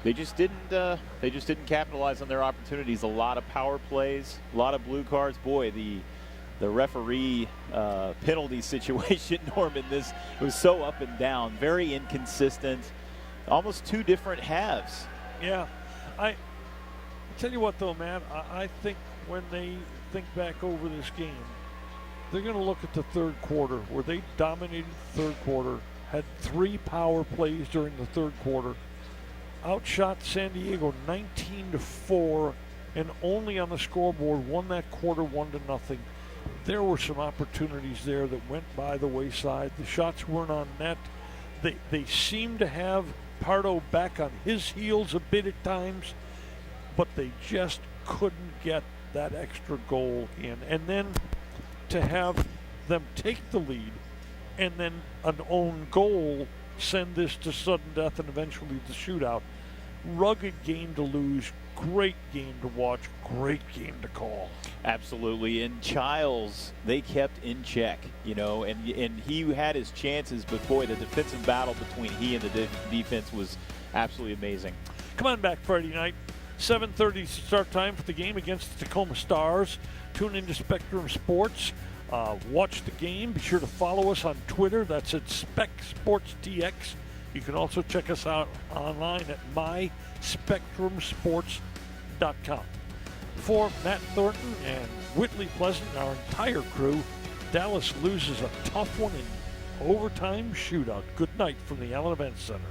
they just didn't capitalize on their opportunities. A lot of power plays, a lot of blue cards. Boy, the referee penalty situation, Norman, this was so up and down, very inconsistent, almost 2 different halves. Yeah, I tell you what, though, man, I think when they think back over this game, they're going to look at the third quarter where they dominated the third quarter, had 3 power plays during the third quarter, outshot San Diego 19-4, and only on the scoreboard won that quarter 1-0. There were some opportunities there that went by the wayside. The shots weren't on net. They seemed to have Pardo back on his heels a bit at times, but they just couldn't get that extra goal in. And then to have them take the lead and then an own goal send this to sudden death and eventually the shootout. Rugged game to lose, great game to watch, great game to call. Absolutely. And Childs, they kept in check, and he had his chances, but boy, the defensive battle between he and the defense was absolutely amazing. Come on back Friday night, 7:30 start time for the game against the Tacoma Stars. Tune into Spectrum Sports. Watch the game. Be sure to follow us on Twitter. That's at SpecSportsTX. You can also check us out online at myspectrumsports.com. For Matt Thornton and Whitley Pleasant and our entire crew, Dallas loses a tough one in overtime shootout. Good night from the Allen Event Center.